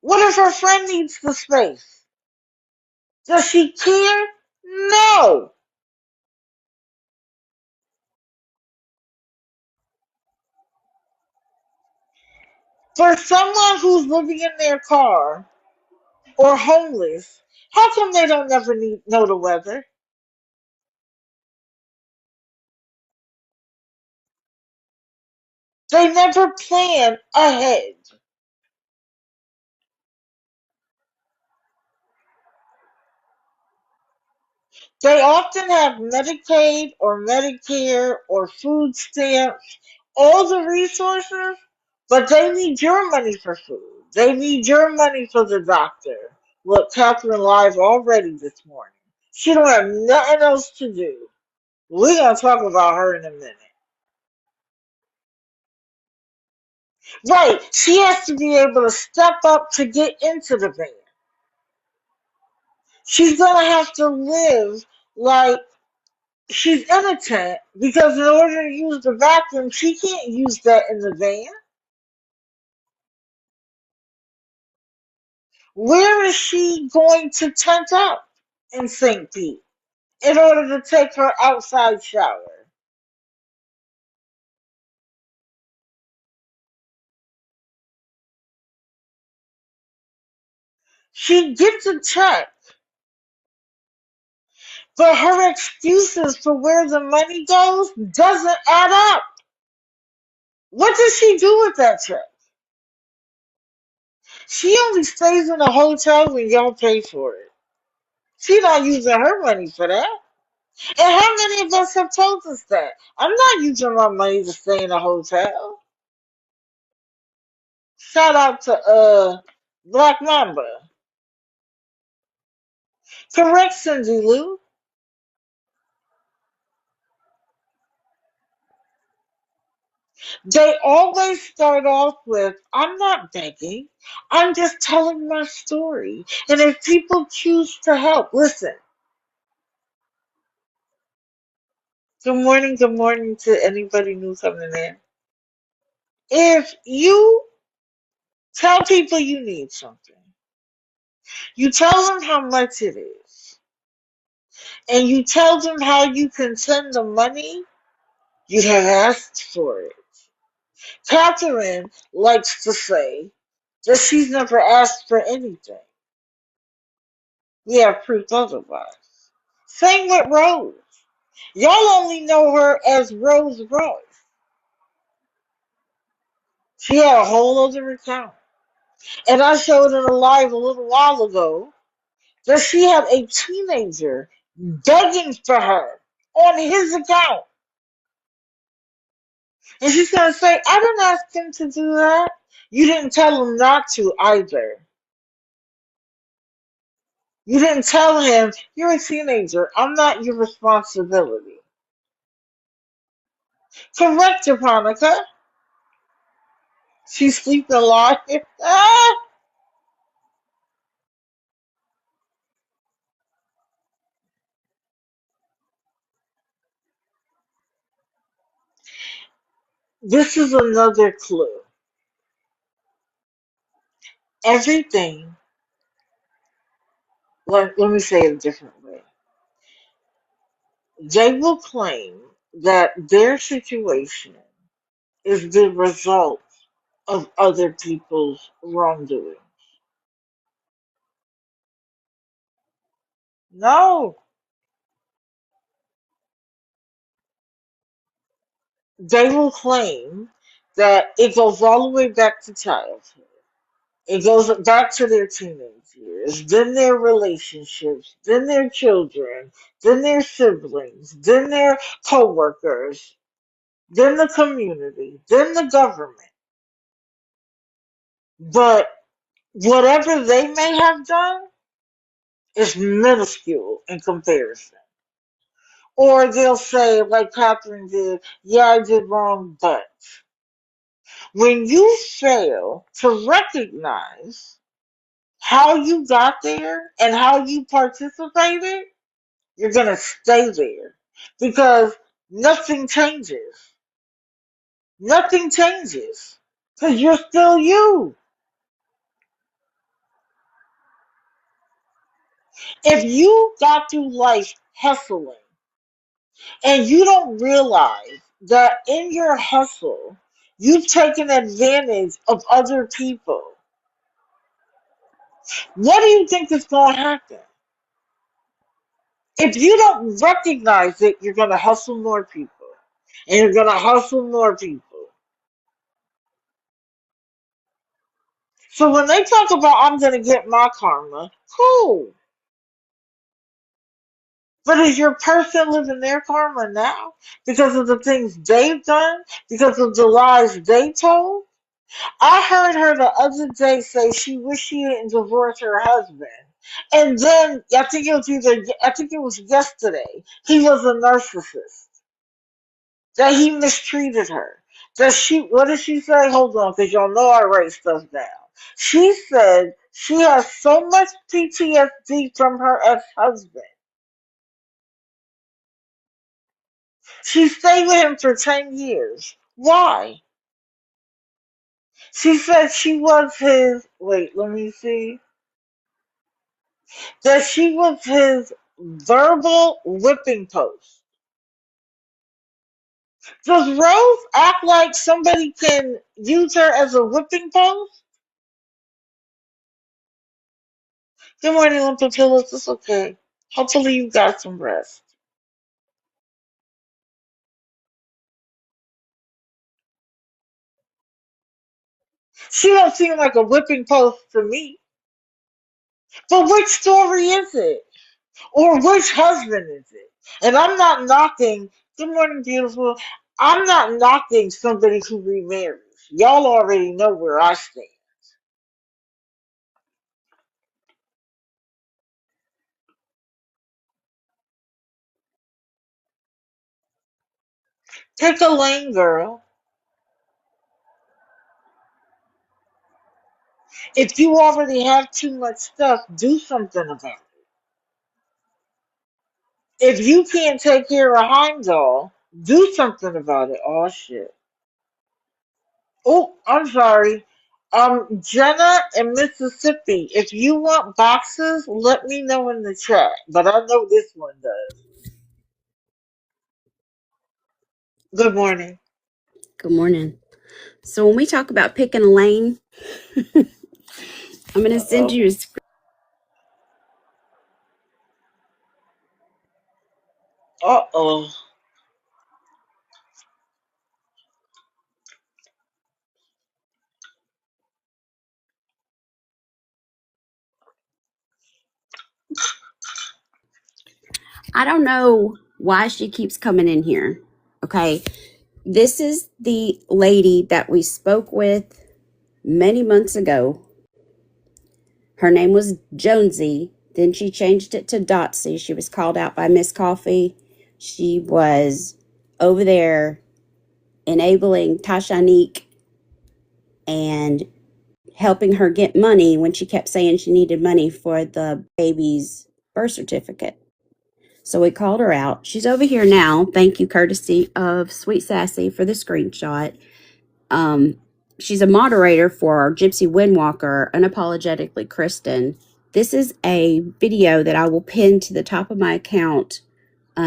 What if her friend needs the space? Does she care? No. For someone who's living in their car or homeless, how come they don't never know the weather? They never plan ahead. They often have Medicaid or Medicare or food stamps, all the resources, but they need your money for food. They need your money for the doctor. Look, Catherine live already this morning. She don't have nothing else to do. We're gonna talk about her in a minute. Right, she has to be able to step up to get into the van. She's gonna have to live like she's in a tent because in order to use the bathroom, she can't use that in the van. Where is she going to tent up in St. Pete in order to take her outside shower? She gets a check, but her excuses for where the money goes doesn't add up. What does she do with that check? She only stays in a hotel when y'all pay for it. She's not using her money for that. And how many of us have told us that? I'm not using my money to stay in a hotel. Shout out to Black Mamba. Correct, Cindy Lou. They always start off with, I'm not begging. I'm just telling my story. And if people choose to help, listen. Good morning to anybody new coming in. If you tell people you need something, you tell them how much it is, and you tell them how you can send the money, you have asked for it. Catharine likes to say that she's never asked for anything. We have proof otherwise. Same with Rose. Y'all only know her as Rose Royce. She had a whole other account. And I showed in a live a little while ago that she had a teenager begging for her on his account. And she's going to say, I didn't ask him to do that. You didn't tell him not to either. You didn't tell him, you're a teenager. I'm not your responsibility. Correct, Japonica. She's sleeping alive. Ah! This is another clue. Everything, let me say it a different way. they will claim that their situation is the result of other people's wrongdoing. No, they will claim that it goes all the way back to childhood. It goes back to their teenage years, then their relationships, then their children, then their siblings, then their co-workers, then the community, then the government. But whatever they may have done is minuscule in comparison. Or they'll say, like Catherine did, yeah, I did wrong, but when you fail to recognize how you got there and how you participated, you're going to stay there because nothing changes. Nothing changes because you're still you. If you got through life hustling and you don't realize that in your hustle, you've taken advantage of other people, what do you think is going to happen? If you don't recognize it, you're going to hustle more people. And you're going to hustle more people. So when they talk about, I'm going to get my karma, cool. But is your person living their karma now? Because of the things they've done? Because of the lies they told? I heard her the other day say she wished she didn't divorce her husband. And then, I think it was yesterday, he was a narcissist. That he mistreated her. What did she say? Hold on, because y'all know I write stuff down. She said she has so much PTSD from her ex-husband. She stayed with him for 10 years. Why? She said she was his, wait, let me see. That she was his verbal whipping post. Does Rose act like somebody can use her as a whipping post? Good morning, Lymphedema. It's okay. Hopefully you got some rest. She don't seem like a whipping post to me. But which story is it? Or which husband is it? And I'm not knocking, good morning, beautiful. I'm not knocking somebody who remarries. Y'all already know where I stand. Take a lane, girl. If you already have too much stuff, do something about it. If you can't take care of Heimdall, do something about it. Oh, shit. Oh, I'm sorry. Jenna in Mississippi, if you want boxes, let me know in the chat. But I know this one does. Good morning. Good morning. So when we talk about picking a lane, I'm going to send Uh-oh. you a screen. Uh-oh. I don't know why she keeps coming in here. Okay. This is the lady that we spoke with many months ago. Her name was Jonesy. Then she changed it to Dotsy. She was called out by Miss Coffee. She was over there enabling Tashanique and helping her get money when she kept saying she needed money for the baby's birth certificate. So we called her out. She's over here now. Thank you, courtesy of Sweet Sassy, for the screenshot. She's a moderator for Gypsy Windwalker, Unapologetically Kristen. This is a video that I will pin to the top of my account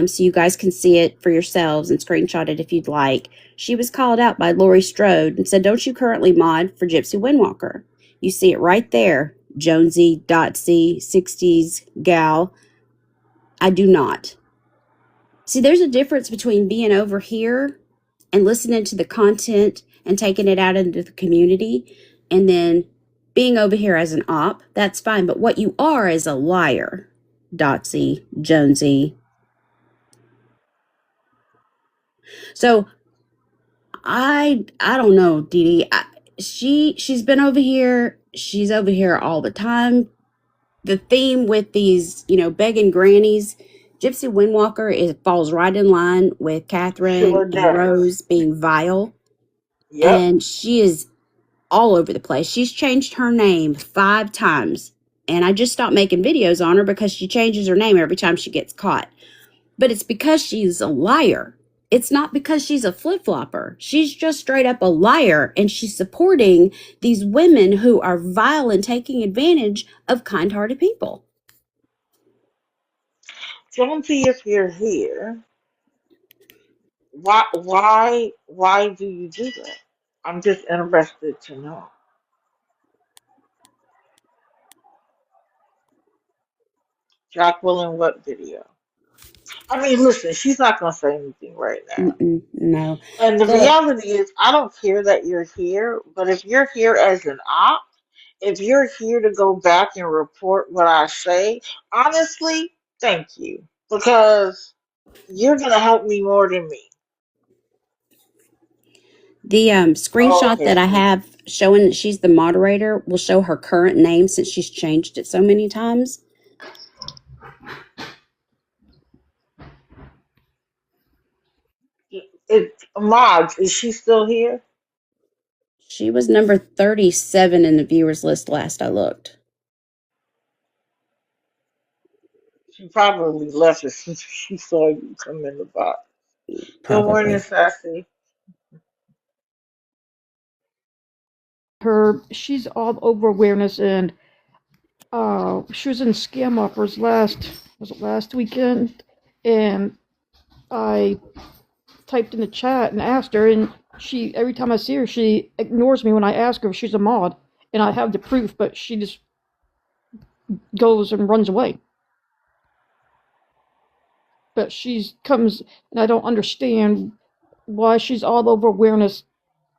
so you guys can see it for yourselves and screenshot it if you'd like. She was called out by Lori Strode and said, "Don't you currently mod for Gypsy Windwalker?" You see it right there, Jonesy, Dotsy, 60s gal. I do not. See, there's a difference between being over here and listening to the content and taking it out into the community, and then being over here as an op. That's fine. But what you are is a liar, Dotsy, Jonesy. So I don't know, Dee Dee. She's been over here. She's over here all the time. The theme with these, begging grannies, Gypsy Windwalker falls right in line with Catharine Sure and does. Rose being vile. Yep. And she is all over the place. She's changed her name 5 times. And I just stopped making videos on her because she changes her name every time she gets caught. But it's because she's a liar. It's not because she's a flip-flopper. She's just straight up a liar, and she's supporting these women who are vile and taking advantage of kind-hearted people. Jonesy, if you're here, why do you do that? I'm just interested to know. Jacqueline, what video? I mean, listen, she's not gonna say anything right now. No. And the The reality is, I don't care that you're here, but if you're here as an op, if you're here to go back and report what I say, honestly, thank you. Because you're going to help me more than me. Oh, screenshot that okay. I have showing that she's the moderator will show her current name since she's changed it so many times. Mods, is she still here? She was number 37 in the viewers list last I looked. She probably left as soon as she saw you come in the box. Good morning, Probably. Sassy. She's all over awareness, and she was in scam offers last weekend, and I typed in the chat and asked her, and she, every time I see her, she ignores me when I ask her if she's a mod, and I have the proof, but she just goes and runs away. But she comes, and I don't understand why she's all over awareness,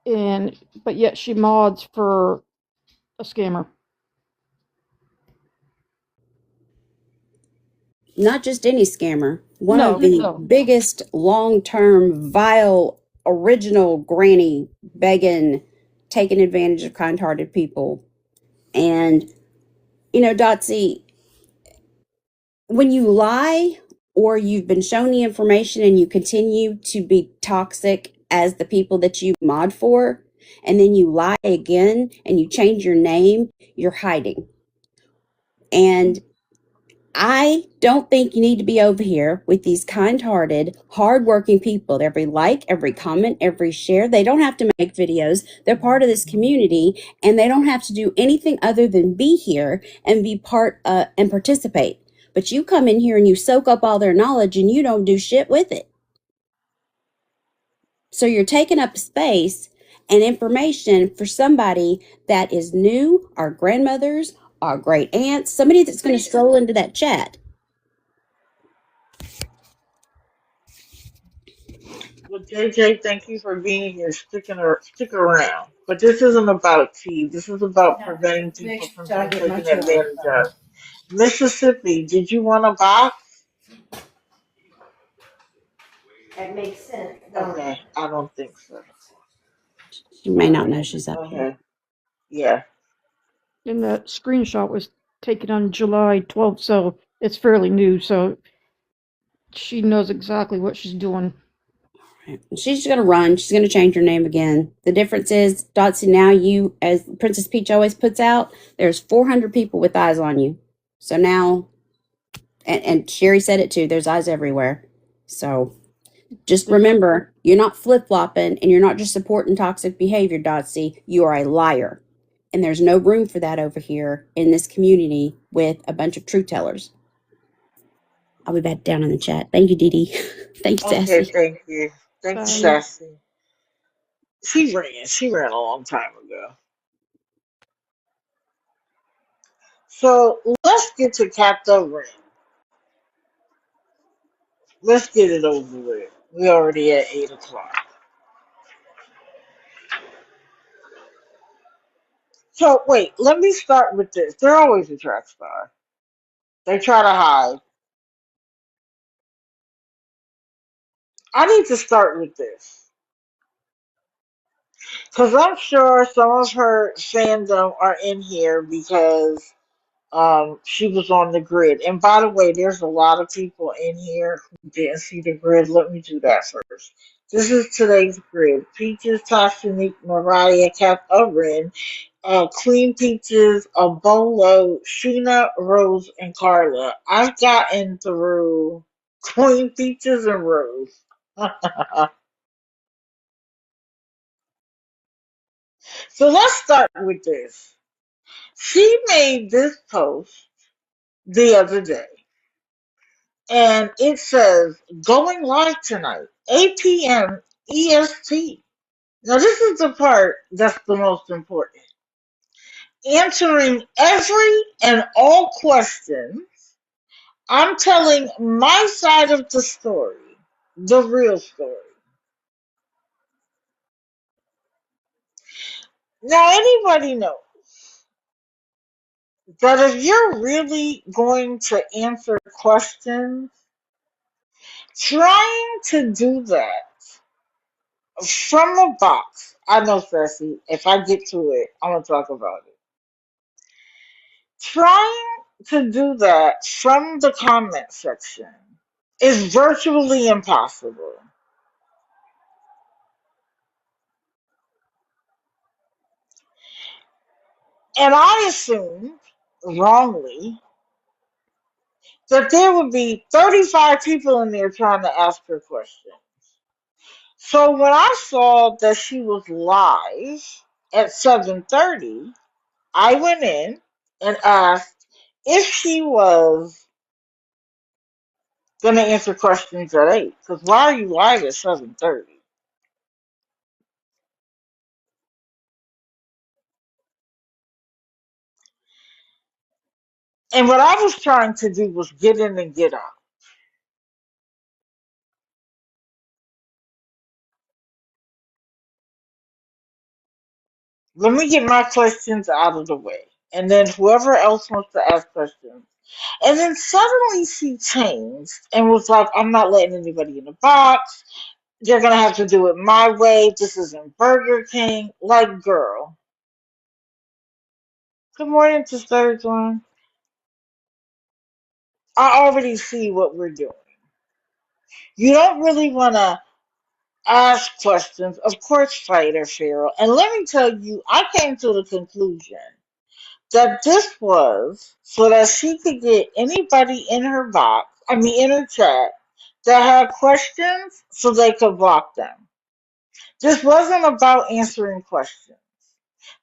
but yet she mods for a scammer. Not just any scammer. One No, of the no. biggest long-term vile original granny begging, taking advantage of kind-hearted people. And Dotsy, when you lie or you've been shown the information and you continue to be toxic as the people that you mod for, and then you lie again and you change your name, you're hiding. And I don't think you need to be over here with these kind-hearted, hardworking people. Every like, every comment, every share. They don't have to make videos. They're part of this community, and they don't have to do anything other than be here and be part and participate. But you come in here and you soak up all their knowledge, and you don't do shit with it. So you're taking up space and information for somebody that is new, our grandmothers, our great aunts, somebody that's going to stroll into that chat. Well, JJ, thank you for being here, stick around. But this isn't about tea. This is about preventing people from being taken advantage of. Mississippi, did you want a box? That makes sense. Okay, I don't think so. You may All not right, know she's up go here. ahead. Yeah. And that screenshot was taken on July 12th, so it's fairly new, so she knows exactly what she's doing. She's just going to run. She's going to change her name again. The difference is, Dotsy, now you, as Princess Peach always puts out, there's 400 people with eyes on you. So now, and Sherry said it too, there's eyes everywhere. So just remember, you're not flip-flopping and you're not just supporting toxic behavior, Dotsy. You are a liar. And there's no room for that over here in this community with a bunch of truth tellers. I'll be back down in the chat. Thank you, Dee Dee. Thank you, Okay, Sassy. thank you. Thank you, Bye. Sassy. She ran. She ran a long time ago. So let's get to Catharine. Let's get it over with. We already at 8 o'clock. So wait, let me start with this. They're always a track star. They try to hide. I need to start with this because I'm sure some of her fandom are in here because she was on the grid. And by the way, there's a lot of people in here who didn't see the grid. Let me do that first. This is today's grid. Peaches, Tasha, Mariah, Catharine, Queen Peaches, Bolo, Sheena, Rose, and Karla. I've gotten through Queen Peaches and Rose. So let's start with this. She made this post the other day, and it says, going live tonight, 8 p.m. EST. Now, this is the part that's the most important. Answering every and all questions. I'm telling my side of the story, the real story. Now, anybody knows that if you're really going to answer questions, trying to do that from a box, I know, Sassy, if I get to it, I'm going to talk about it. Trying to do that from the comment section is virtually impossible. And I assumed, wrongly, that there would be 35 people in there trying to ask her questions. So when I saw that she was live at 7:30, I went in and asked if she was going to answer questions at 8. Because why are you live at 7:30? And what I was trying to do was get in and get out. Let me get my questions out of the way. And then whoever else wants to ask questions. And then suddenly she changed and was like, I'm not letting anybody in the box. You're going to have to do it my way. This isn't Burger King. Like, girl. Good morning to third one. I already see what we're doing. You don't really want to ask questions. Of course, Fighter Pharaoh. And let me tell you, I came to the conclusion that this was so that she could get anybody in her box, in her chat, that had questions so they could block them. This wasn't about answering questions.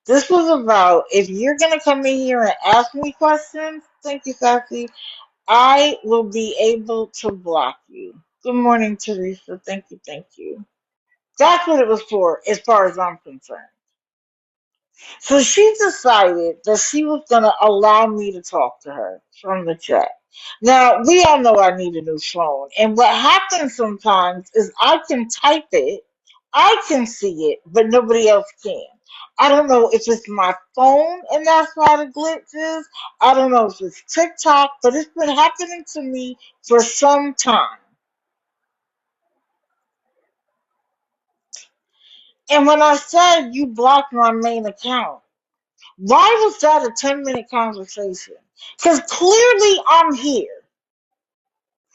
This was about, if you're going to come in here and ask me questions, thank you, Sassy, I will be able to block you. Good morning, Teresa. Thank you, thank you. That's what it was for, as far as I'm concerned. So she decided that she was going to allow me to talk to her from the chat. Now, we all know I need a new phone. And what happens sometimes is I can type it, I can see it, but nobody else can. I don't know if it's my phone and that's why the glitch is. I don't know if it's TikTok, but it's been happening to me for some time. And when I said you blocked my main account, why was that a 10-minute conversation? Because clearly I'm here.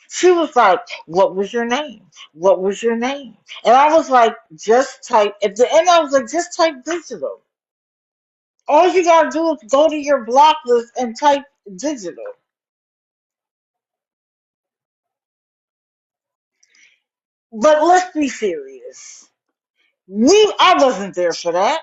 She was like, what was your name? What was your name? And I was like, just type. At the end, I was like, just type digital. All you got to do is go to your block list and type digital. But let's be serious. I wasn't there for that.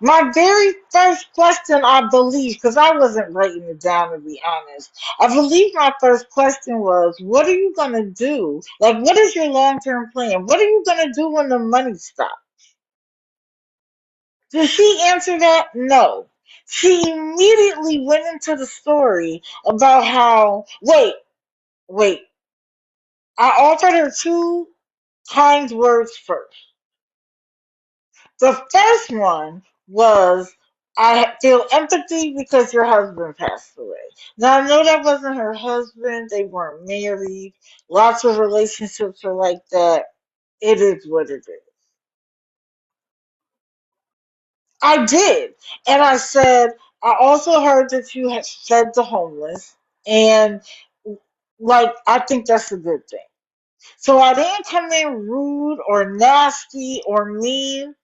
My very first question, I believe, because I wasn't writing it down to be honest, I believe my first question was, what are you going to do? Like, what is your long term plan? What are you going to do when the money stops? Did she answer that? No. She immediately went into the story about how, wait, I offered her two kind words first. The first one was, I feel empathy because your husband passed away. Now, I know that wasn't her husband. They weren't married. Lots of relationships are like that. It is what it is. I did. And I said, I also heard that you had fed the homeless. And, like, I think that's a good thing. So I didn't come in rude or nasty or mean.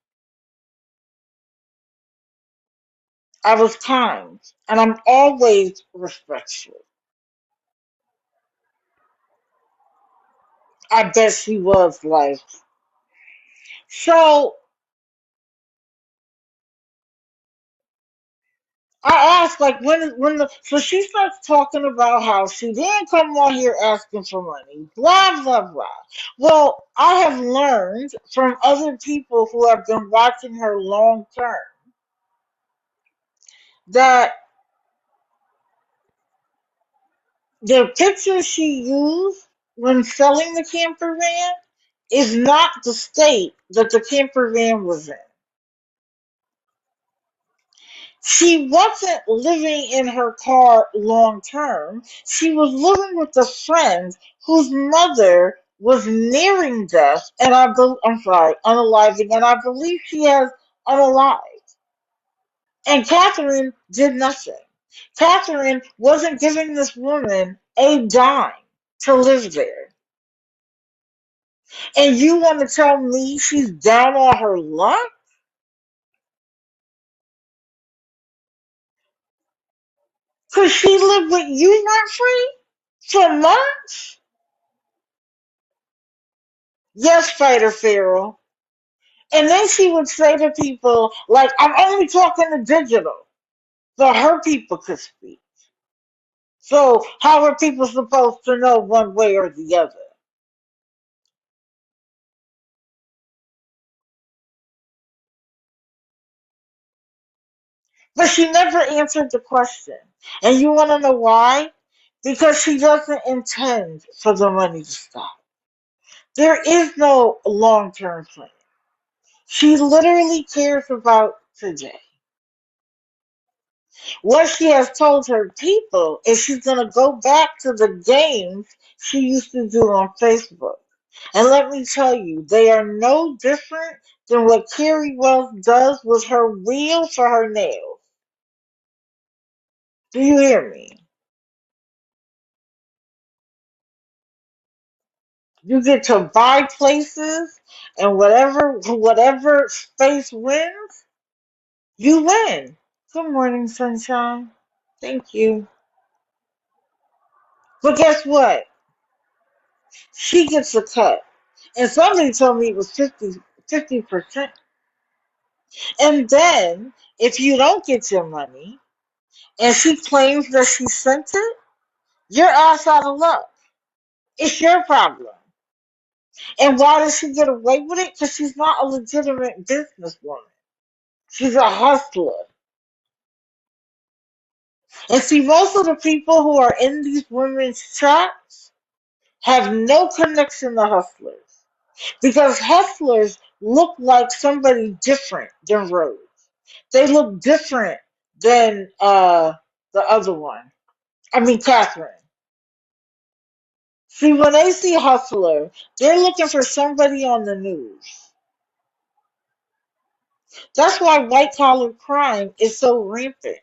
I was kind. And I'm always respectful. I bet she was like. So I asked, like, when the so she starts talking about how she didn't come on here asking for money, blah blah blah. Well, I have learned from other people who have been watching her long term that the picture she used when selling the camper van is not the state that the camper van was in. She wasn't living in her car long term. She was living with a friend whose mother was nearing death, and I'm sorry, unaliving, and I believe she has unalived. And Catharine did nothing. Catharine wasn't giving this woman a dime to live there. And you want to tell me she's down on her luck? Because she lived with you rent free for months? Yes, Fighter Pharaoh. And then she would say to people, like, I'm only talking to digital. So her people could speak. So how are people supposed to know one way or the other? But she never answered the question. And you want to know why? Because she doesn't intend for the money to stop. There is no long term plan. She literally cares about today. What she has told her people is she's going to go back to the games she used to do on Facebook. And let me tell you, they are no different than what Carrie Wells does with her wheel for her nails. Do you hear me? You get to buy places, and whatever space wins, you win. Good morning, sunshine. Thank you. But guess what? She gets a cut. And somebody told me it was 50%. And then, if you don't get your money, and she claims that she sent it, you're ass out of luck. It's your problem. And why does she get away with it? Because she's not a legitimate businesswoman. She's a hustler. And see, most of the people who are in these women's chats have no connection to hustlers. Because hustlers look like somebody different than Rose. They look different than the other one. I mean, Catherine. See, when they see hustler, they're looking for somebody on the news. That's why white collar crime is so rampant.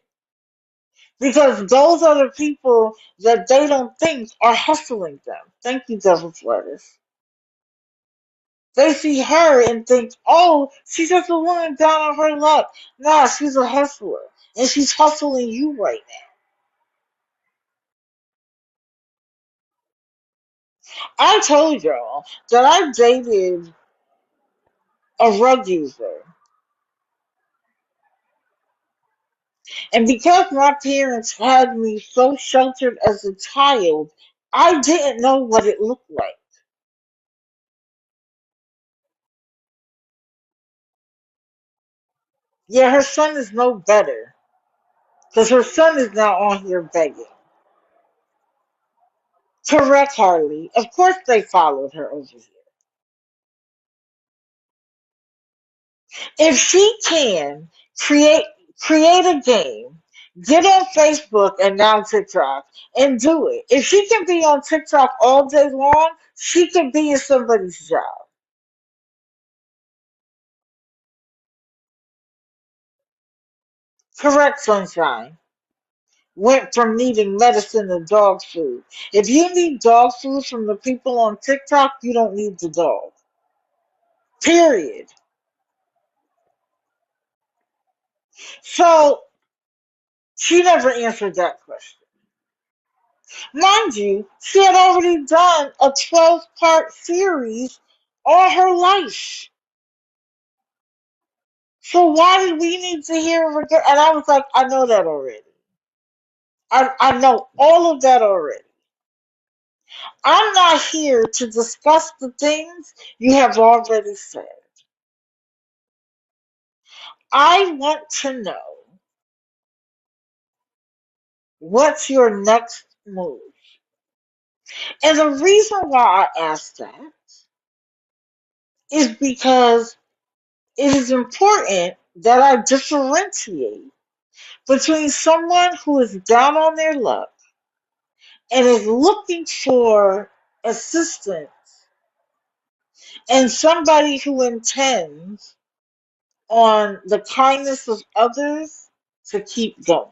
Because those are the people that they don't think are hustling them. Thank you, Devil's Lettuce. They see her and think, oh, she's just a woman down on her luck. Nah, she's a hustler. And she's hustling you right now. I told y'all that I dated a rug user. And because my parents had me so sheltered as a child, I didn't know what it looked like. Yeah, her son is no better. Because her son is now on here begging. Correct, Harley. Of course they followed her over here. If she can create create a game, get on Facebook and now TikTok and do it. If she can be on TikTok all day long, she can be in somebody's job. Correct, Sunshine. Went from needing medicine to dog food. If you need dog food from the people on TikTok, you don't need the dog. Period. So she never answered that question. Mind you, she had already done a 12-part series all her life. So why did we need to hear her again? And I was like, I know that already. I know all of that already. I'm not here to discuss the things you have already said. I want to know what's your next move. And the reason why I asked that is because it is important that I differentiate between someone who is down on their luck and is looking for assistance and somebody who intends on the kindness of others to keep going.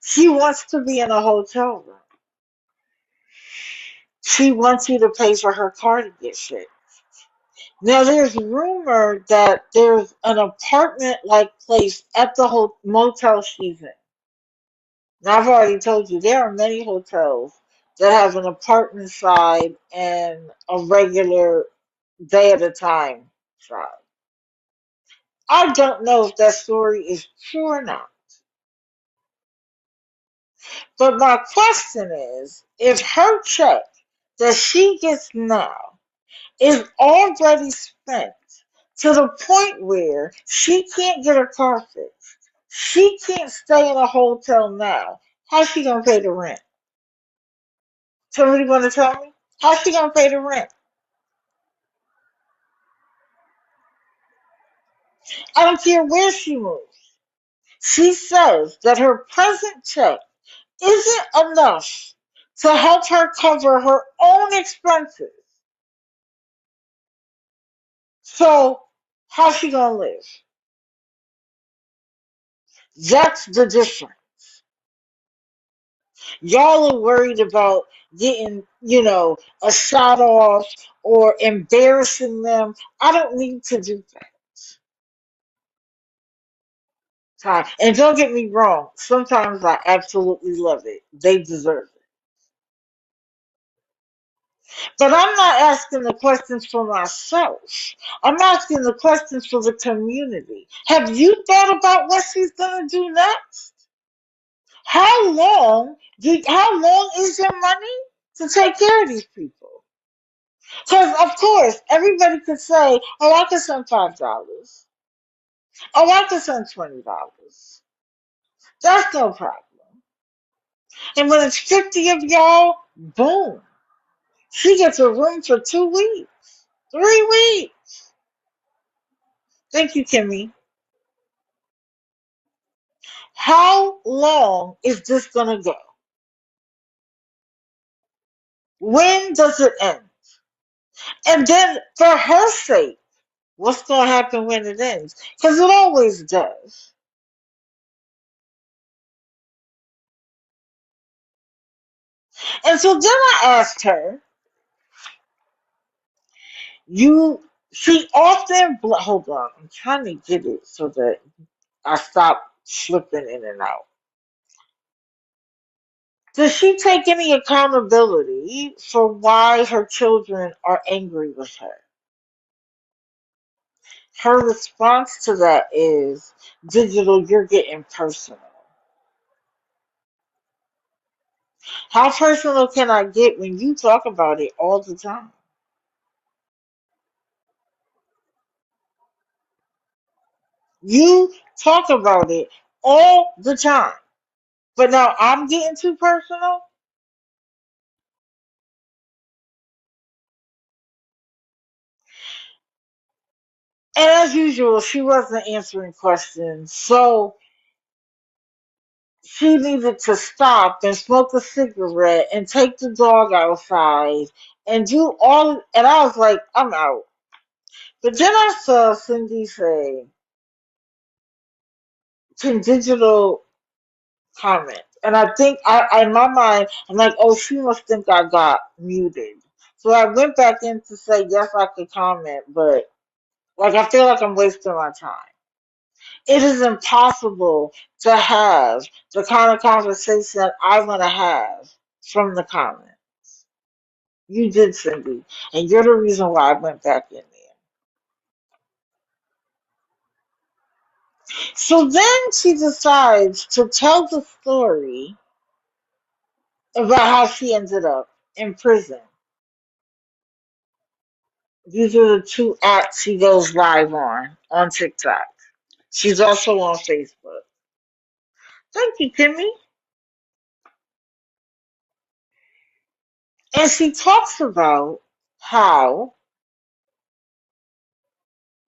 She wants to be in a hotel room. She wants you to pay for her car to get fixed. Now, there's rumor that there's an apartment-like place at the motel she's in. Now, I've already told you there are many hotels that have an apartment side and a regular day at a time side. I don't know if that story is true or not. But my question is, if her check that she gets now is already spent to the point where she can't get her car fixed, she can't stay in a hotel now, how's she going to pay the rent? Somebody want to tell me? How's she going to pay the rent? I don't care where she moves. She says that her present check isn't enough to help her cover her own expenses. So, how's she going to live? That's the difference. Y'all are worried about getting, a shot off or embarrassing them. I don't need to do that. And don't get me wrong, sometimes I absolutely love it. They deserve it. But I'm not asking the questions for myself. I'm asking the questions for the community. Have you thought about what she's going to do next? How long is your money to take care of these people? Because of course everybody could say, "Oh, I can send $5. Oh, I can send $20. That's no problem." And when it's 50 of y'all, boom, she gets a room for 2 weeks, 3 weeks. Thank you, Kimmy. How long is this gonna go? When does it end? And then, for her sake, what's gonna happen when it ends? Because it always does. And so then I asked her, she often, hold on, I'm trying to get it so that I stop slipping in and out. Does she take any accountability for why her children are angry with her? Her response to that is, Digital, you're getting personal. How personal can I get when you talk about it all the time? You talk about it all the time. But now I'm getting too personal? And as usual, she wasn't answering questions. So she needed to stop and smoke a cigarette and take the dog outside and do all. And I was like, I'm out. But then I saw Cindy say, can Digital comment? And I think, in my mind, I'm like, oh, she must think I got muted. So I went back in to say, yes, I could comment, but like I feel like I'm wasting my time. It is impossible to have the kind of conversation I want to have from the comments. You did, Cindy, and you're the reason why I went back in there. So then she decides to tell the story about how she ended up in prison. These are the two apps she goes live on TikTok. She's also on Facebook. Thank you, Kimmy. And she talks about how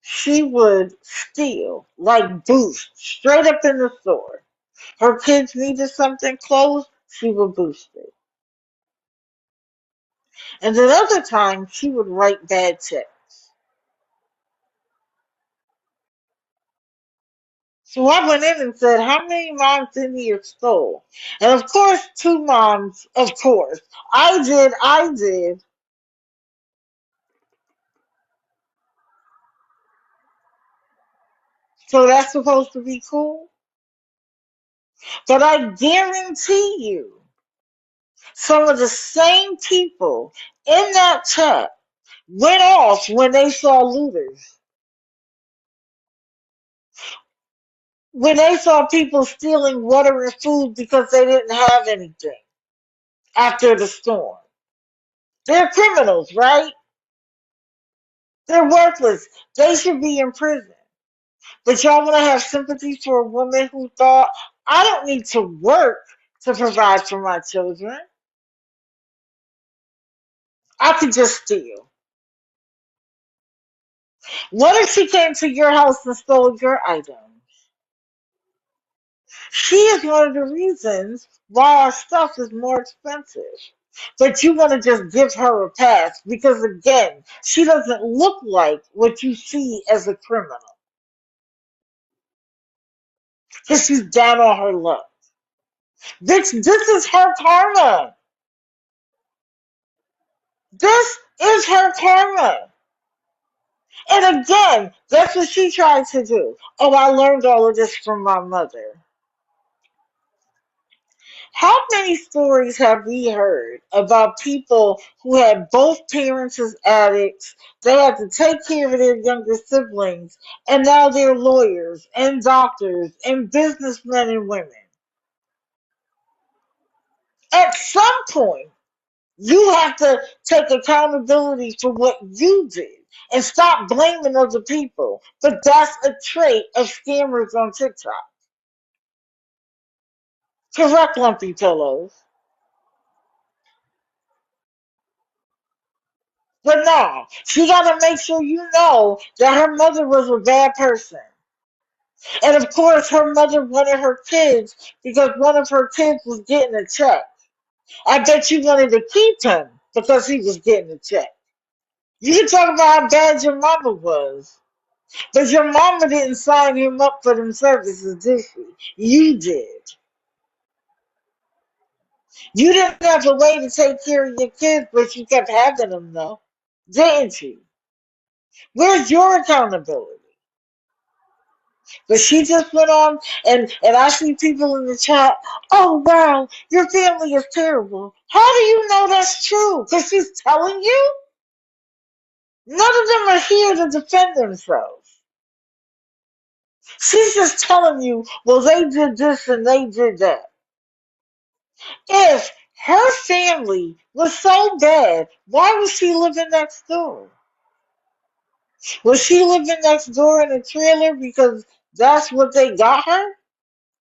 she would steal, like boost, straight up in the store. Her kids needed something clothes, she would boost it. And then other times, she would write bad checks. So I went in and said, how many moms in here stole? And of course, two moms, of course. I did. So that's supposed to be cool? But I guarantee you, some of the same people in that chat went off when they saw looters. When they saw people stealing water and food because they didn't have anything after the storm. They're criminals, right? They're worthless. They should be in prison. But y'all want to have sympathy for a woman who thought, I don't need to work to provide for my children. I could just steal. What if she came to your house and stole your items? She is one of the reasons why our stuff is more expensive. But you want to just give her a pass because, again, she doesn't look like what you see as a criminal. Because she's down on her luck. This is her karma. This is her karma. And again, that's what she tried to do. Oh, I learned all of this from my mother. How many stories have we heard about people who had both parents as addicts? They had to take care of their younger siblings, and now they're lawyers and doctors and businessmen and women. At some point, you have to take accountability for what you did and stop blaming other people. But that's a trait of scammers on TikTok. Correct, Lumpy Pillows. But no, she got to make sure you know that her mother was a bad person. And of course, her mother wanted her kids because one of her kids was getting a check. I bet you wanted to keep him because he was getting a check. You can talk about how bad your mama was, but your mama didn't sign him up for them services, did she? You did. You didn't have a way to take care of your kids, but you kept having them, though. Didn't you? Where's your accountability? But she just went on, and I see people in the chat, oh, wow, your family is terrible. How do you know that's true? Because she's telling you? None of them are here to defend themselves. She's just telling you, well, they did this and they did that. If her family was so bad, why was she living next door? Was she living next door in a trailer because that's what they got her?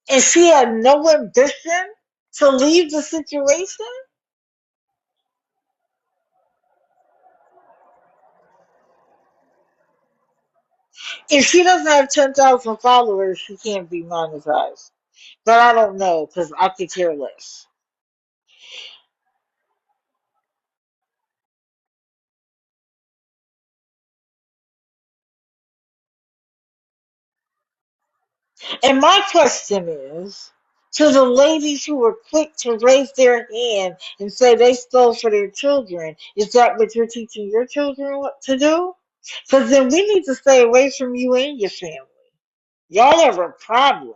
And she had no ambition to leave the situation? If she doesn't have 10,000 followers, she can't be monetized. But I don't know because I could care less. And my question is, to the ladies who were quick to raise their hand and say they stole for their children, is that what you're teaching your children what to do? Because then we need to stay away from you and your family. Y'all have a problem.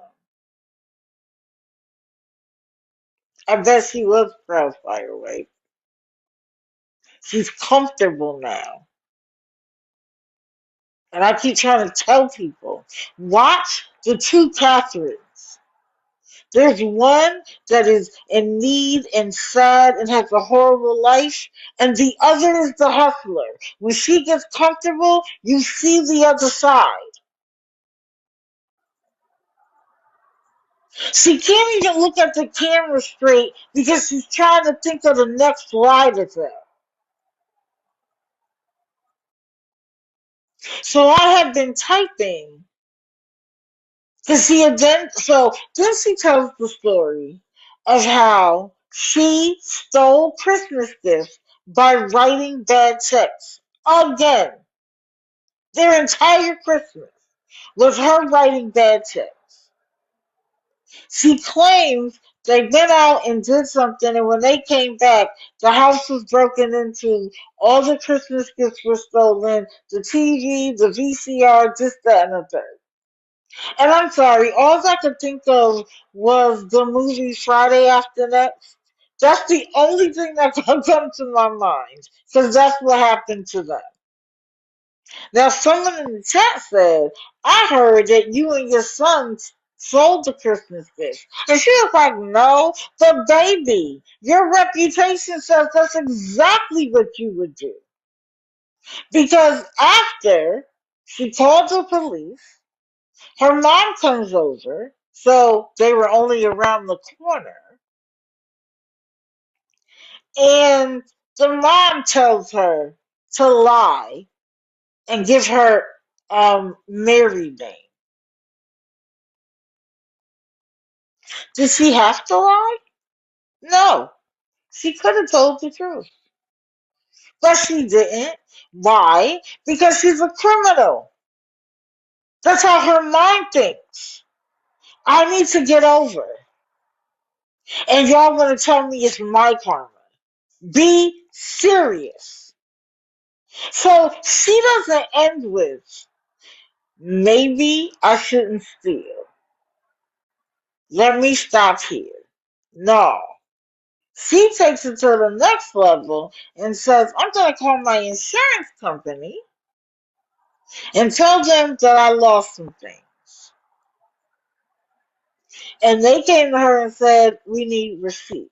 I bet she was proud Fireway. She's comfortable now. And I keep trying to tell people, watch the two Catharines. There's one that is in need and sad and has a horrible life, and the other is the hustler. When she gets comfortable, you see the other side. She can't even look at the camera straight because she's trying to think of the next ride attack. So I have been typing because then she tells the story of how she stole Christmas gifts by writing bad checks. Again, their entire Christmas was her writing bad checks. She claims they went out and did something, and when they came back, the house was broken into, all the Christmas gifts were stolen, the TV, the VCR, this, that, and the third. And I'm sorry, all I could think of was the movie Friday After Next. That's the only thing that can come to my mind, because that's what happened to them. Now, someone in the chat said, I heard that you and your son sold the Christmas gift. And she was like, no, but baby, your reputation says that's exactly what you would do. Because after she called the police, her mom comes over, so they were only around the corner, and the mom tells her to lie and give her married name. Did she have to lie? No. She could have told the truth. But she didn't. Why? Because she's a criminal. That's how her mind thinks. I need to get over. And y'all want to tell me it's my karma. Be serious. So she doesn't end with, maybe I shouldn't steal. Let me stop here. No. She takes it to the next level and says, I'm going to call my insurance company and tell them that I lost some things. And they came to her and said, we need receipts.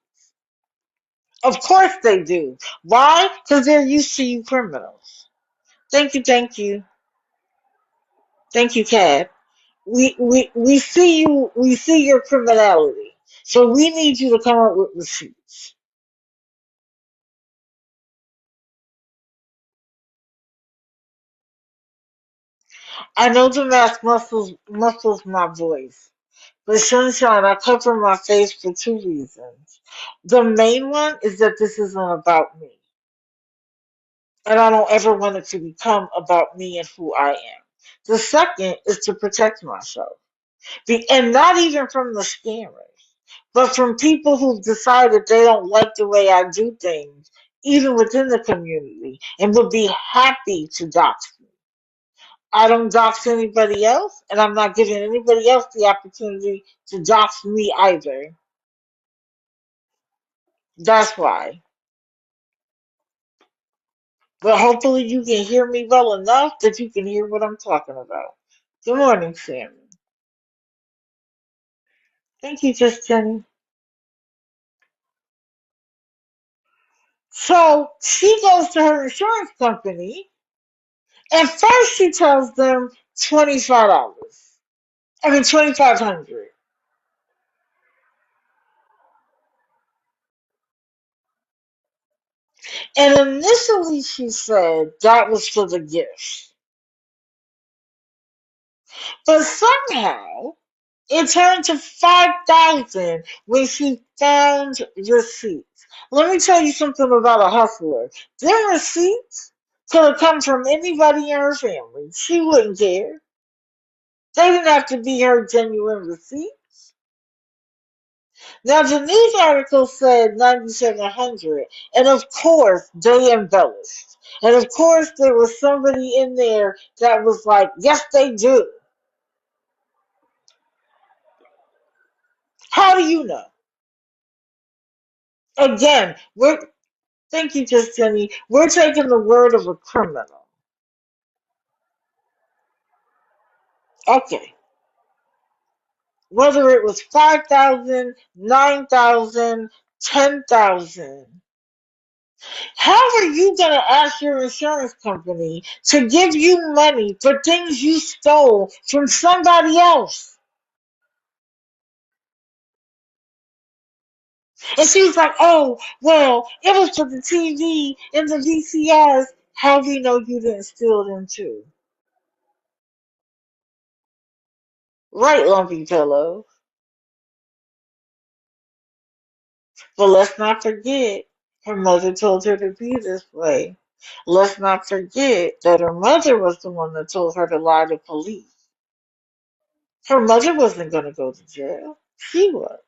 Of course they do. Why? Because they're used to you criminals. Thank you, thank you. Thank you, Cat. We see you, we see your criminality. So we need you to come up with receipts. I know the mask muffles my voice. But Sunshine, I cover my face for two reasons. The main one is that this isn't about me. And I don't ever want it to become about me and who I am. The second is to protect myself. And not even from the scammers, but from people who've decided they don't like the way I do things, even within the community, and would be happy to dox me. I don't dox anybody else, and I'm not giving anybody else the opportunity to dox me either. That's why. But hopefully you can hear me well enough that you can hear what I'm talking about. Good morning, Sammy. Thank you, Just Jenny. So she goes to her insurance company, and first she tells them $25. I mean 2,500. And initially she said that was for the gift. But somehow it turned to 5,000 when she found receipts. Let me tell you something about a hustler. Their receipts could have come from anybody in her family. She wouldn't care. They didn't have to be her genuine receipts. Now the news article said 9,700, and of course they embellished. And of course there was somebody in there that was like, yes they do. How do you know? Again, thank you, Just Jenny. We're taking the word of a criminal. Okay. Whether it was 5,000, 9,000, 10,000. How are you going to ask your insurance company to give you money for things you stole from somebody else? And she was like, oh, well, it was for the TV and the VCRs. How do you know you didn't steal them too? Right, Lumpy Pillow. But let's not forget, her mother told her to be this way. Let's not forget that her mother was the one that told her to lie to police. Her mother wasn't going to go to jail. She was.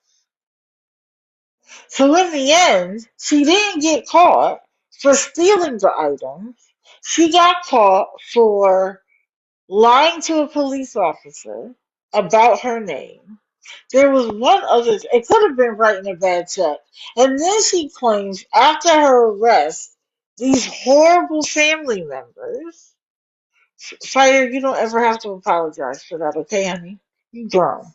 So in the end, she didn't get caught for stealing the items. She got caught for lying to a police officer about her name. There was one other, it could have been writing a bad check. And then she claims after her arrest, these horrible family members, Fire, you don't ever have to apologize for that, okay, honey? You grown.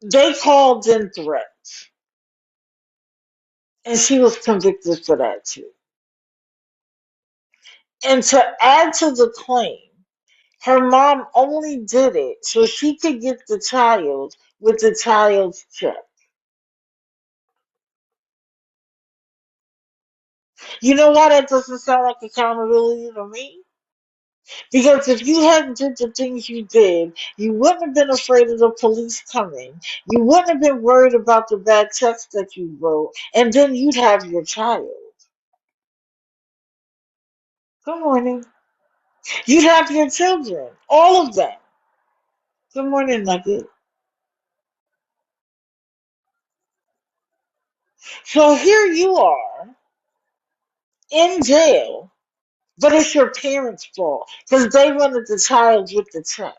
They called in threats, and she was convicted for that too. And to add to the claim, her mom only did it so she could get the child with the child's check. You know why that doesn't sound like accountability to me? Because if you hadn't did the things you did, you wouldn't have been afraid of the police coming. You wouldn't have been worried about the bad checks that you wrote, and then you'd have your child. Good morning. You'd have your children, all of them. Good morning, Nugget. So here you are in jail, but it's your parents' fault because they wanted the child with the check.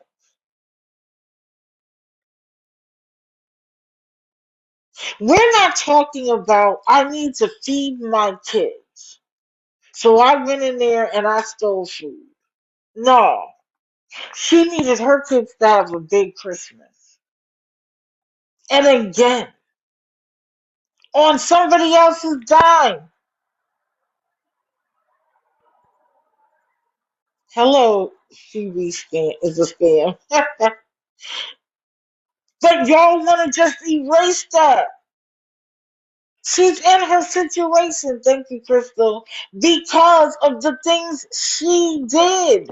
We're not talking about I need to feed my kids. So I went in there and I stole food. No. She needed her kids to have a big Christmas. And again, on somebody else's dime. Hello, CB scam is a scam. But y'all want to just erase that. She's in her situation, thank you, Crystal, because of the things she did.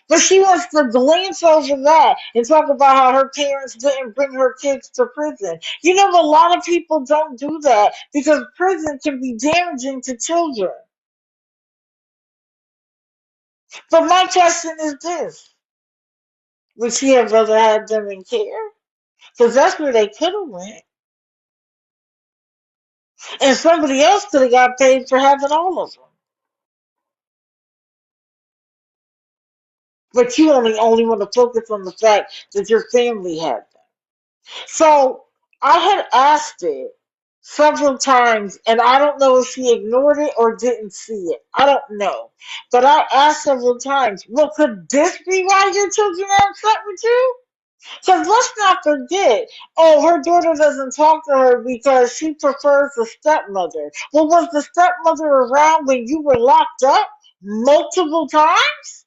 But she wants to glance over that and talk about how her parents didn't bring her kids to prison. You know, a lot of people don't do that because prison can be damaging to children. But my question is this. Would she have rather had them in care? Because that's where they could have went. And somebody else could have got paid for having all of them. But you only want to focus on the fact that your family had them. So I had asked it several times, and I don't know if she ignored it or didn't see it. I don't know. But I asked several times, well, could this be why your children are upset with you? Because let's not forget, oh, her daughter doesn't talk to her because she prefers the stepmother. Well, was the stepmother around when you were locked up multiple times?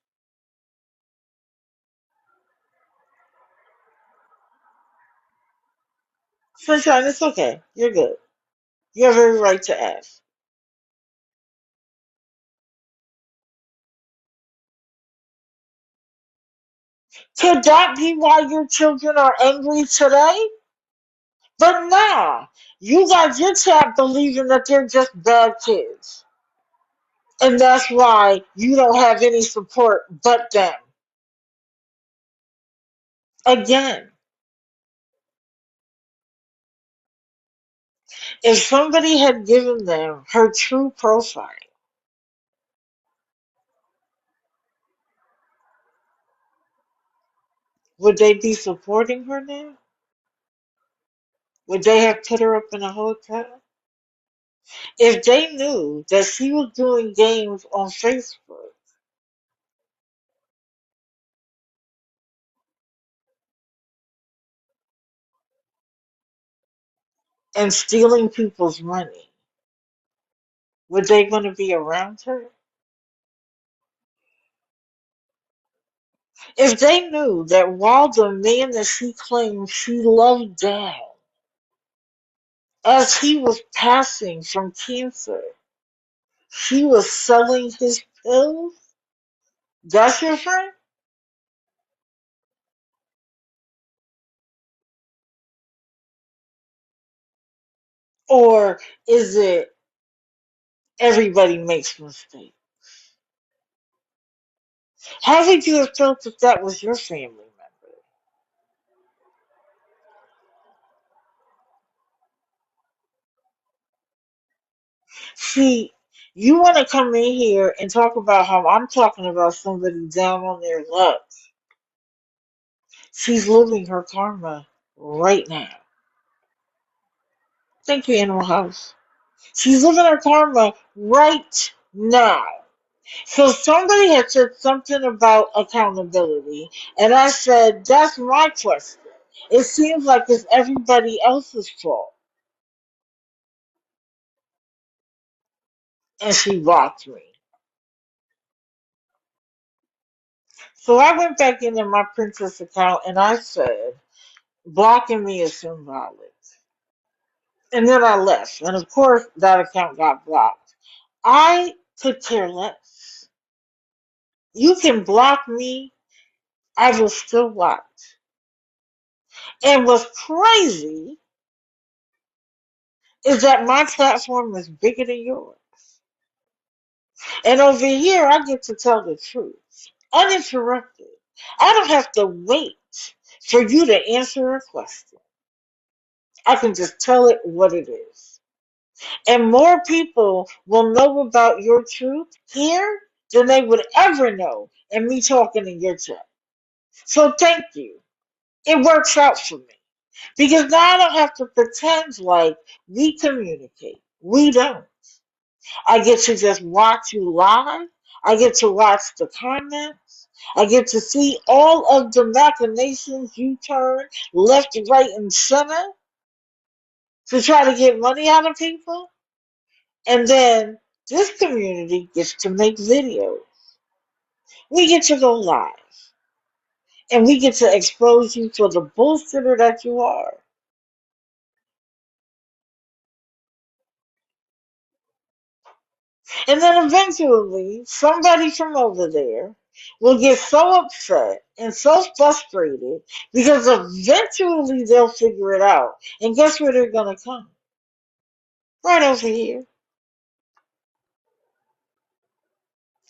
Sunshine, it's okay. You're good. You have every right to ask. Could that be why your children are angry today? But nah, you got your chat believing that they're just bad kids. And that's why you don't have any support but them. Again, if somebody had given them her true profile, would they be supporting her now? Would they have put her up in a hotel? If they knew that she was doing games on Facebook and stealing people's money, would they want to be around her? If they knew that while the man that she claimed she loved down, as he was passing from cancer, she was selling his pills, that's your friend? Or is it everybody makes mistakes? How would you have felt if that was your family member? See, you want to come in here and talk about how I'm talking about somebody down on their luck. She's living her karma right now. Thank you, Animal House. She's living her karma right now. So somebody had said something about accountability, and I said, that's my question. It seems like it's everybody else's fault. And she blocked me. So I went back into my Princess account and I said, blocking me is symbolic. And then I left. And of course, that account got blocked. I could care less. You can block me, I will still watch. And what's crazy is that my platform is bigger than yours. And over here, I get to tell the truth, uninterrupted. I don't have to wait for you to answer a question. I can just tell it what it is. And more people will know about your truth here than they would ever know in me talking in your chat. So thank you. It works out for me. Because now I don't have to pretend like we communicate. We don't. I get to just watch you live. I get to watch the comments. I get to see all of the machinations you turn left, right, and center to try to get money out of people. And then this community gets to make videos. We get to go live. And we get to expose you for the bullshitter that you are. And then eventually, somebody from over there will get so upset and so frustrated because eventually they'll figure it out. And guess where they're going to come? Right over here.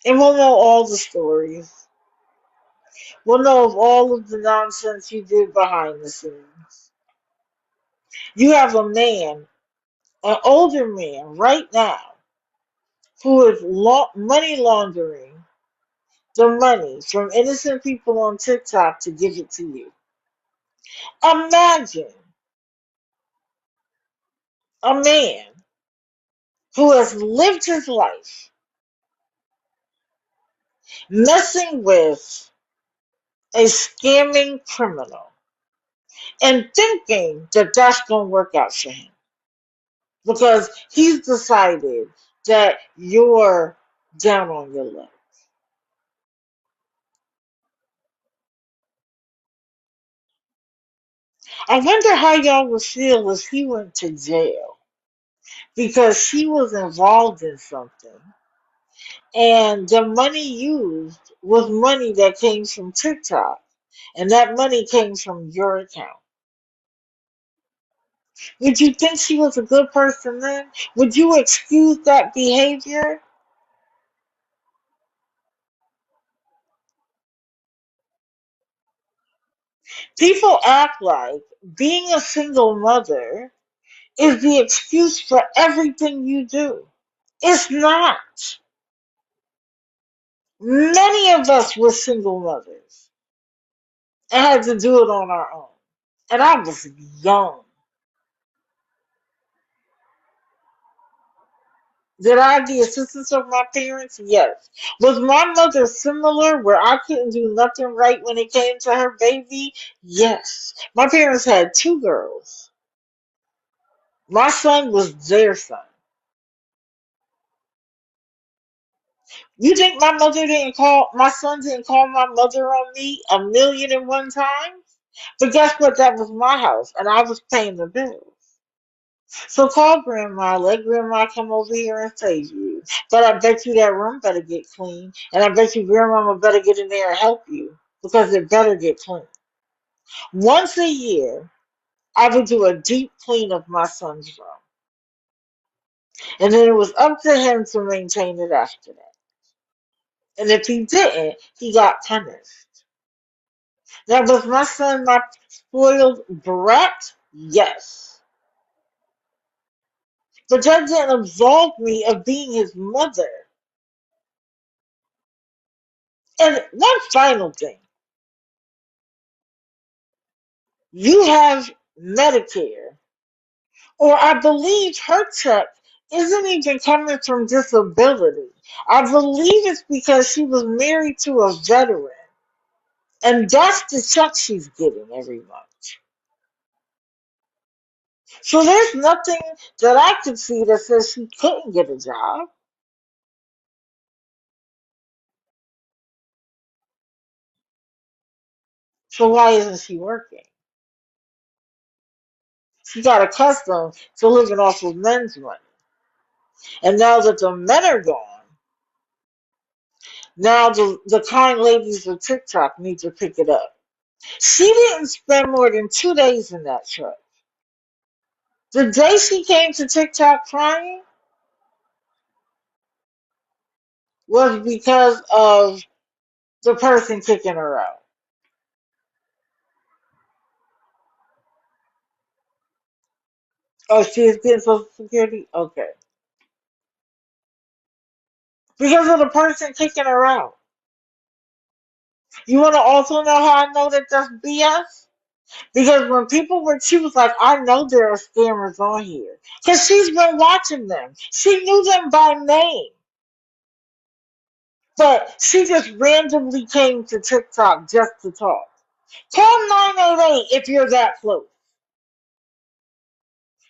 And we'll know all the stories. We'll know of all of the nonsense you did behind the scenes. You have a man an older man right now who is money laundering the money from innocent people on TikTok to give it to you. Imagine a man who has lived his life messing with a scamming criminal and thinking that that's going to work out for him because he's decided that you're down on your luck. I wonder how y'all would feel if he went to jail because she was involved in something and the money used was money that came from TikTok and that money came from your account. Would you think she was a good person then? Would you excuse that behavior? People act like being a single mother is the excuse for everything you do. It's not. Many of us were single mothers and had to do it on our own. And I was young. Did I have the assistance of my parents? Yes. Was my mother similar where I couldn't do nothing right when it came to her baby? Yes. My parents had two girls. My son was their son. You think my son didn't call my mother on me 1,000,001 times? But guess what? That was my house and I was paying the bills. So call grandma, let grandma come over here and save you. But I bet you that room better get clean. And I bet you grandmama better get in there and help you. Because it better get clean. Once a year, I would do a deep clean of my son's room. And then it was up to him to maintain it after that. And if he didn't, he got punished. Now, was my son my spoiled brat? Yes. But that didn't absolve me of being his mother. And one final thing. You have Medicare, or I believe her check isn't even coming from disability. I believe it's because she was married to a veteran, and that's the check she's getting every month. So there's nothing that I could see that says she couldn't get a job. So why isn't she working? She got accustomed to living off of men's money. And now that the men are gone, now the kind ladies of TikTok need to pick it up. She didn't spend more than 2 days in that truck. The day she came to TikTok crying was because of the person kicking her out. Oh, she is getting Social Security? Okay. Because of the person kicking her out. You want to also know how I know that that's BS? Because when people were, she was like, I know there are scammers on here. Because she's been watching them. She knew them by name. But she just randomly came to TikTok just to talk. Call 988 if you're that close.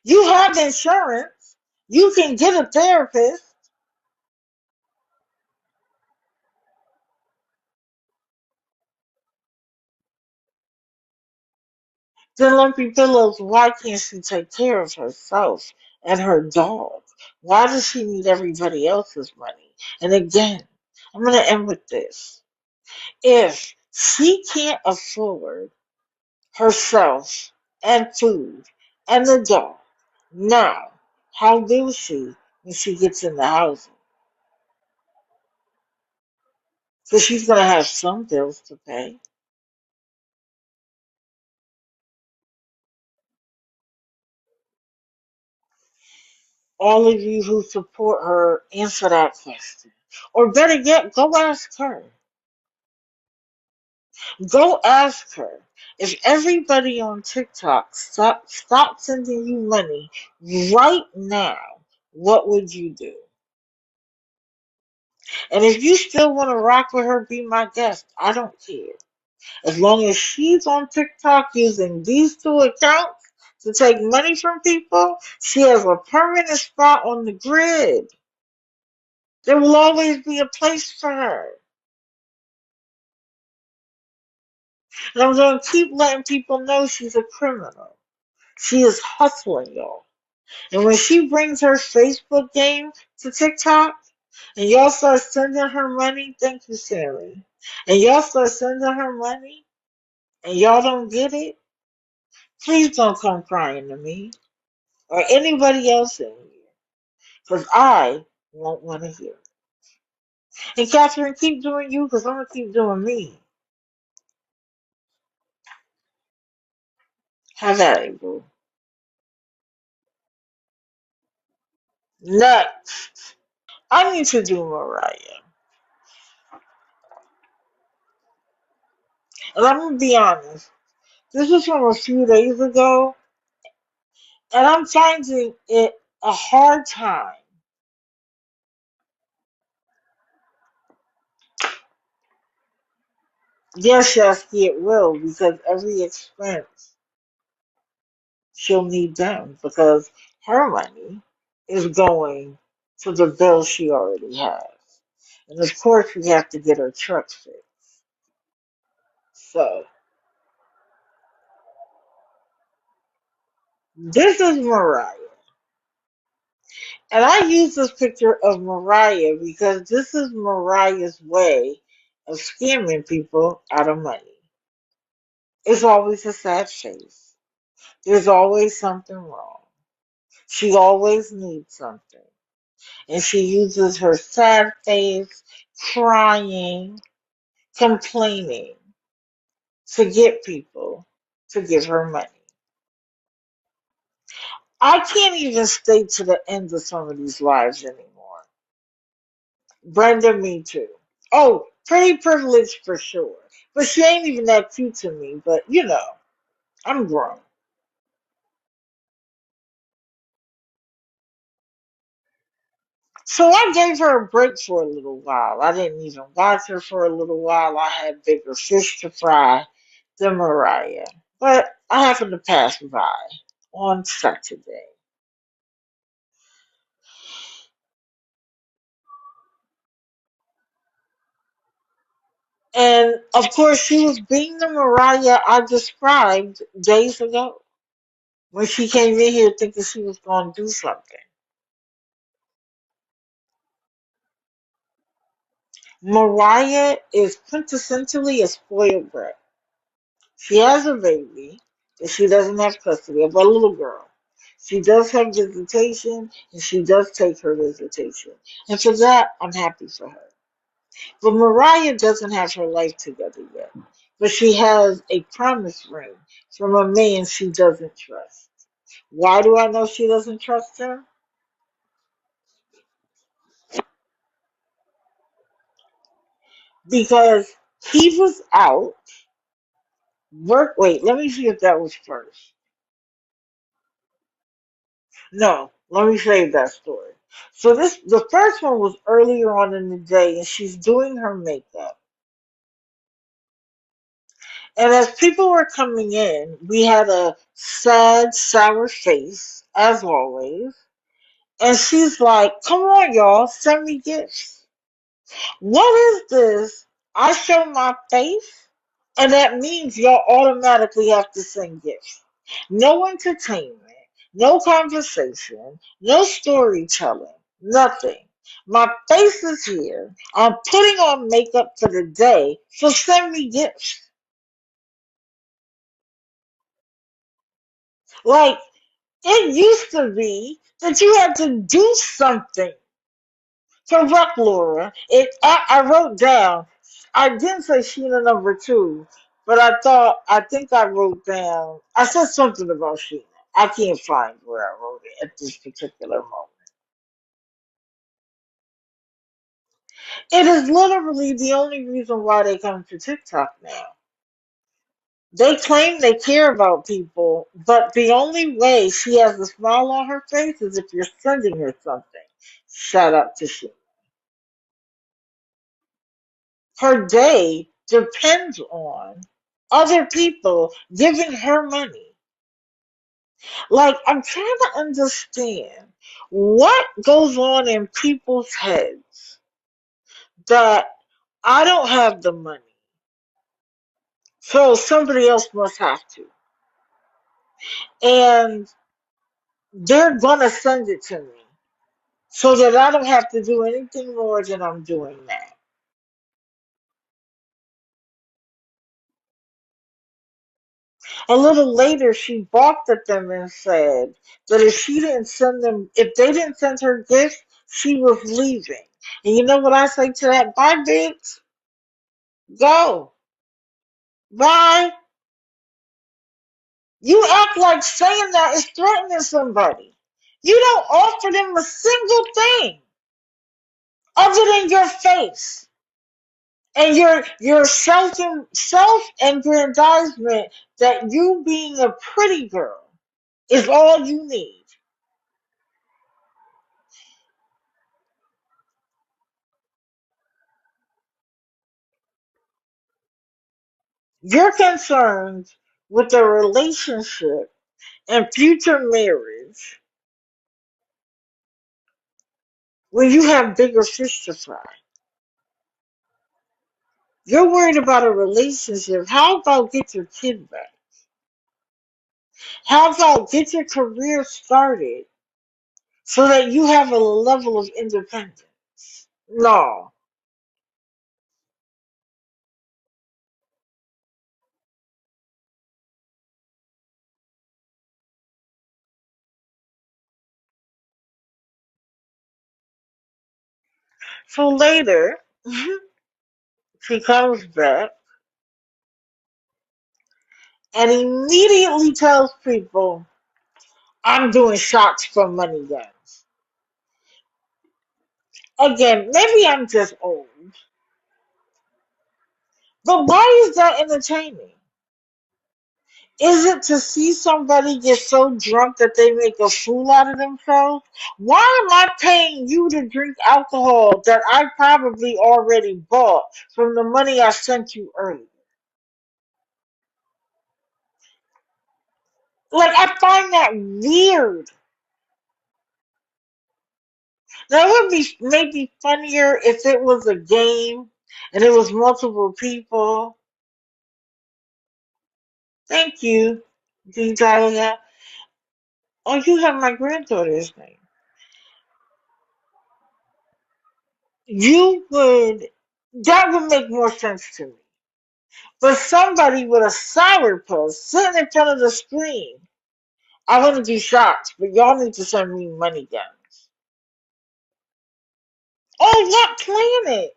You have insurance. You can get a therapist. Then Lumpy Pillows, why can't she take care of herself and her dog? Why does she need everybody else's money? And again, I'm going to end with this. If she can't afford herself and food and the dog, now, how will she when she gets in the housing? Because she's going to have some bills to pay. All of you who support her, answer that question. Or better yet, go ask her. Go ask her. If everybody on TikTok stop sending you money right now, what would you do? And if you still want to rock with her, be my guest. I don't care. As long as she's on TikTok using these two accounts to take money from people, she has a permanent spot on the grid. There will always be a place for her. And I'm going to keep letting people know she's a criminal. She is hustling, y'all. And when she brings her Facebook game to TikTok, and y'all start sending her money, thank you, Sally. And y'all start sending her money, and y'all don't get it, please don't come crying to me or anybody else in here, because I won't want to hear it. And Catherine, keep doing you, because I'm going to keep doing me. Have at it, boo. Next, I need to do Mariah. And I'm going to be honest. This was from a few days ago, and I'm finding it a hard time. Yes, yes, it will, because every expense she'll need them, because her money is going to the bill she already has. And of course, we have to get her truck fixed. So, this is Mariah. And I use this picture of Mariah because this is Mariah's way of scamming people out of money. It's always a sad face. There's always something wrong. She always needs something. And she uses her sad face, crying, complaining to get people to give her money. I can't even stay to the end of some of these lives anymore. Brenda, me too. Oh, pretty privileged for sure. But she ain't even that cute to me. But, I'm grown. So I gave her a break for a little while. I didn't even watch her for a little while. I had bigger fish to fry than Mariah. But I happened to pass by on Saturday. And of course, she was being the Mariah I described days ago when she came in here thinking she was going to do something. Mariah is quintessentially a spoiled brat. She has a baby that she doesn't have custody of, a little girl. She does have visitation, and she does take her visitation. And for that, I'm happy for her. But Mariah doesn't have her life together yet. But she has a promise ring from a man she doesn't trust. Why do I know she doesn't trust him? Because he was out. Wait, let me see if that was first. No, let me save that story. So the first one was earlier on in the day, and she's doing her makeup. And as people were coming in, we had a sad, sour face, as always. And she's like, "Come on, y'all, send me gifts." What is this? I show my face, and that means y'all automatically have to send gifts. No entertainment, no conversation, no storytelling, nothing. My face is here. I'm putting on makeup for the day, so send me gifts. Like, it used to be that you had to do something. Correct, Laura. I wrote down. I didn't say Sheena number two, but I think I wrote down. I said something about Sheena. I can't find where I wrote it at this particular moment. It is literally the only reason why they come to TikTok now. They claim they care about people, but the only way she has a smile on her face is if you're sending her something. Shout out to she. Her day depends on other people giving her money. Like, I'm trying to understand what goes on in people's heads that I don't have the money, so somebody else must have to. And they're gonna send it to me so that I don't have to do anything more than I'm doing now. A little later, she balked at them and said that if they didn't send her gifts, she was leaving. And you know what I say to that? Bye, bitch. Go. Bye. You act like saying that is threatening somebody. You don't offer them a single thing other than your face and your self-aggrandizement that you being a pretty girl is all you need. You're concerned with a relationship and future marriage when you have bigger fish to fry. You're worried about a relationship. How about get your kid back? How about get your career started so that you have a level of independence? No. So later, she comes back and immediately tells people, I'm doing shots from money guns. Again, maybe I'm just old, but why is that entertaining? Is it to see somebody get so drunk that they make a fool out of themselves? Why am I paying you to drink alcohol that I probably already bought from the money I sent you earlier? Like, I find that weird. Now, it would be maybe funnier if it was a game and it was multiple people. Thank you, Delia. Oh, you have my granddaughter's name. That would make more sense to me. But somebody with a sourpuss sitting in front of the screen. I want to do shots, but y'all need to send me money guns. On what planet?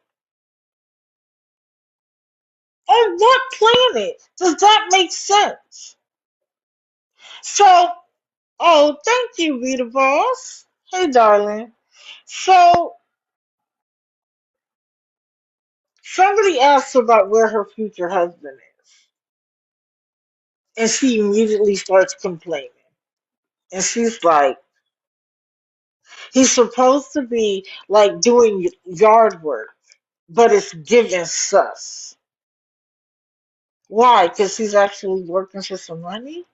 On what planet does that make sense? So, oh, thank you, Rita Boss. Hey, darling. So, somebody asked about where her future husband is, and she immediately starts complaining. And she's like, he's supposed to be like doing yard work, but it's giving sus. Why? Because he's actually working for some money?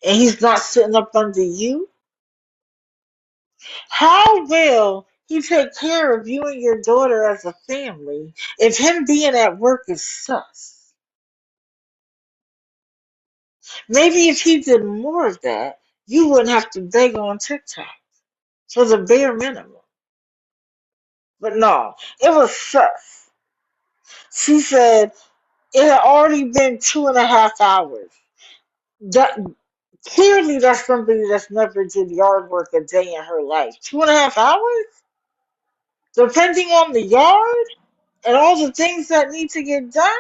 And he's not sitting up under you? How will he take care of you and your daughter as a family if him being at work is sus? Maybe if he did more of that, you wouldn't have to beg on TikTok for the bare minimum. But no, it was sus. She said it had already been 2.5 hours. That clearly that's somebody that's never did yard work a day in her life. 2.5 hours? Depending on the yard and all the things that need to get done?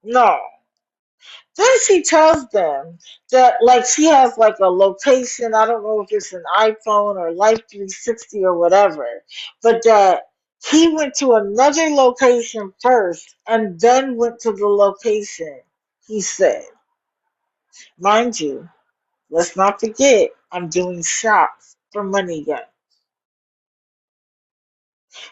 No. Then she tells them that like she has like a location, I don't know if it's an iPhone or Life 360 or whatever, but that He went to another location first and then went to the location he said. Mind you, let's not forget, I'm doing shots for money gun.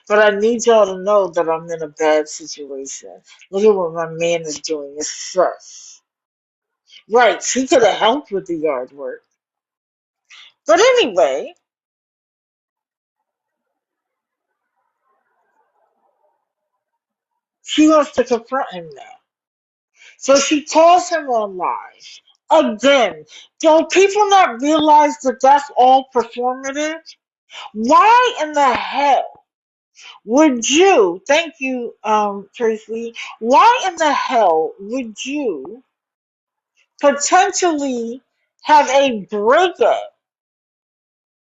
But I need y'all to know that I'm in a bad situation. Look at what my man is doing. It's sus. Right, she could have helped with the yard work. But anyway, she wants to confront him now. So she calls him on live. Again, don't people not realize that that's all performative? Why in the hell would you, thank you, Tracy, why in the hell would you potentially have a breakup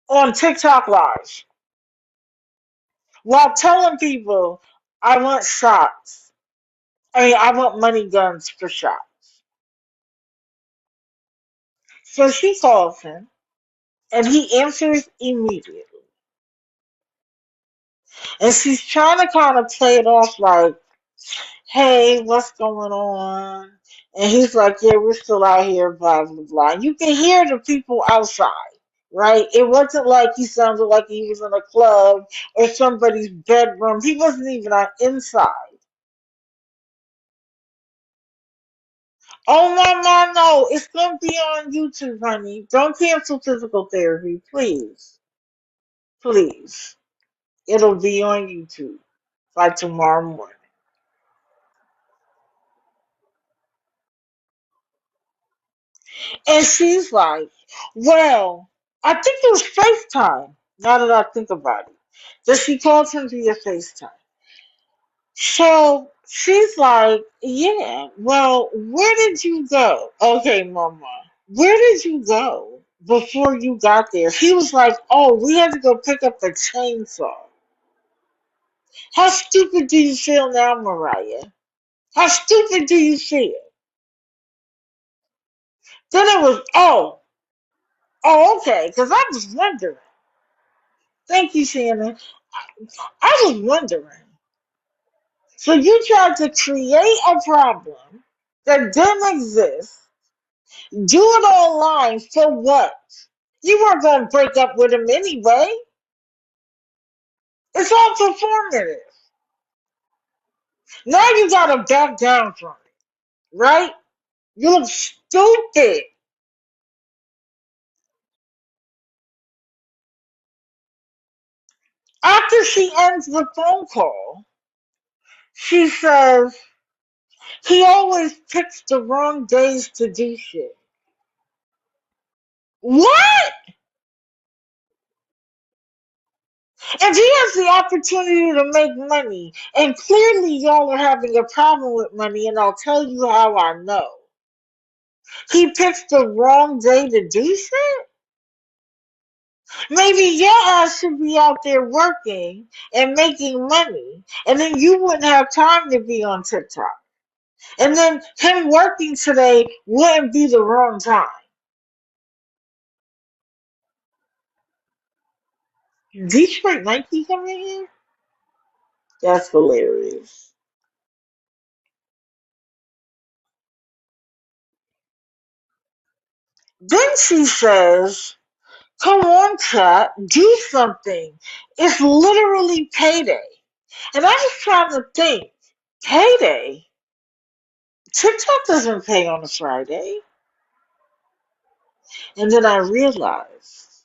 on TikTok Live while telling people, I want shots? I want money guns for shots. So she calls him, and he answers immediately. And she's trying to kind of play it off like, hey, what's going on? And he's like, yeah, we're still out here, blah, blah, blah. You can hear the people outside, right? It wasn't like he sounded like he was in a club or somebody's bedroom. He wasn't even inside. Oh, no. It's going to be on YouTube, honey. Don't cancel physical therapy, please. Please. It'll be on YouTube by tomorrow morning. And she's like, well, I think it was FaceTime, now that I think about it. That she called him via FaceTime. So she's like, yeah, well, where did you go? Okay, mama. Where did you go before you got there? He was like, oh, we had to go pick up a chainsaw. How stupid do you feel now, Mariah? How stupid do you feel? Then it was, okay, because I was wondering. Thank you, Shannon. I was wondering. So you tried to create a problem that didn't exist, do it online for what? You weren't going to break up with him anyway. It's all performative. Now you got to back down from it, right? You look stupid. After she ends the phone call, she says, he always picks the wrong days to do shit. What? If he has the opportunity to make money, and clearly y'all are having a problem with money, and I'll tell you how I know. He picks the wrong day to do shit? Maybe your ass should be out there working and making money, and then you wouldn't have time to be on TikTok. And then him working today wouldn't be the wrong time. Detroit Nike coming here? That's hilarious. Then she says, come on, chat, do something. It's literally payday. And I was trying to think, payday? TikTok doesn't pay on a Friday. And then I realized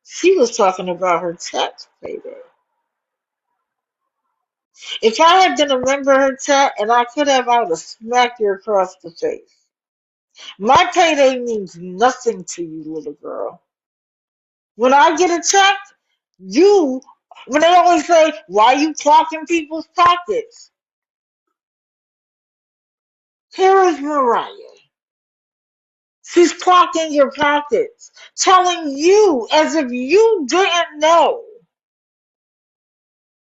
she was talking about her tax payday. If I had been a member of her chat and I could have, I would have smacked her across the face. My payday means nothing to you, little girl. When I get a check, when they always say, why you clocking people's pockets? Here is Mariah. She's clocking your pockets, telling you as if you didn't know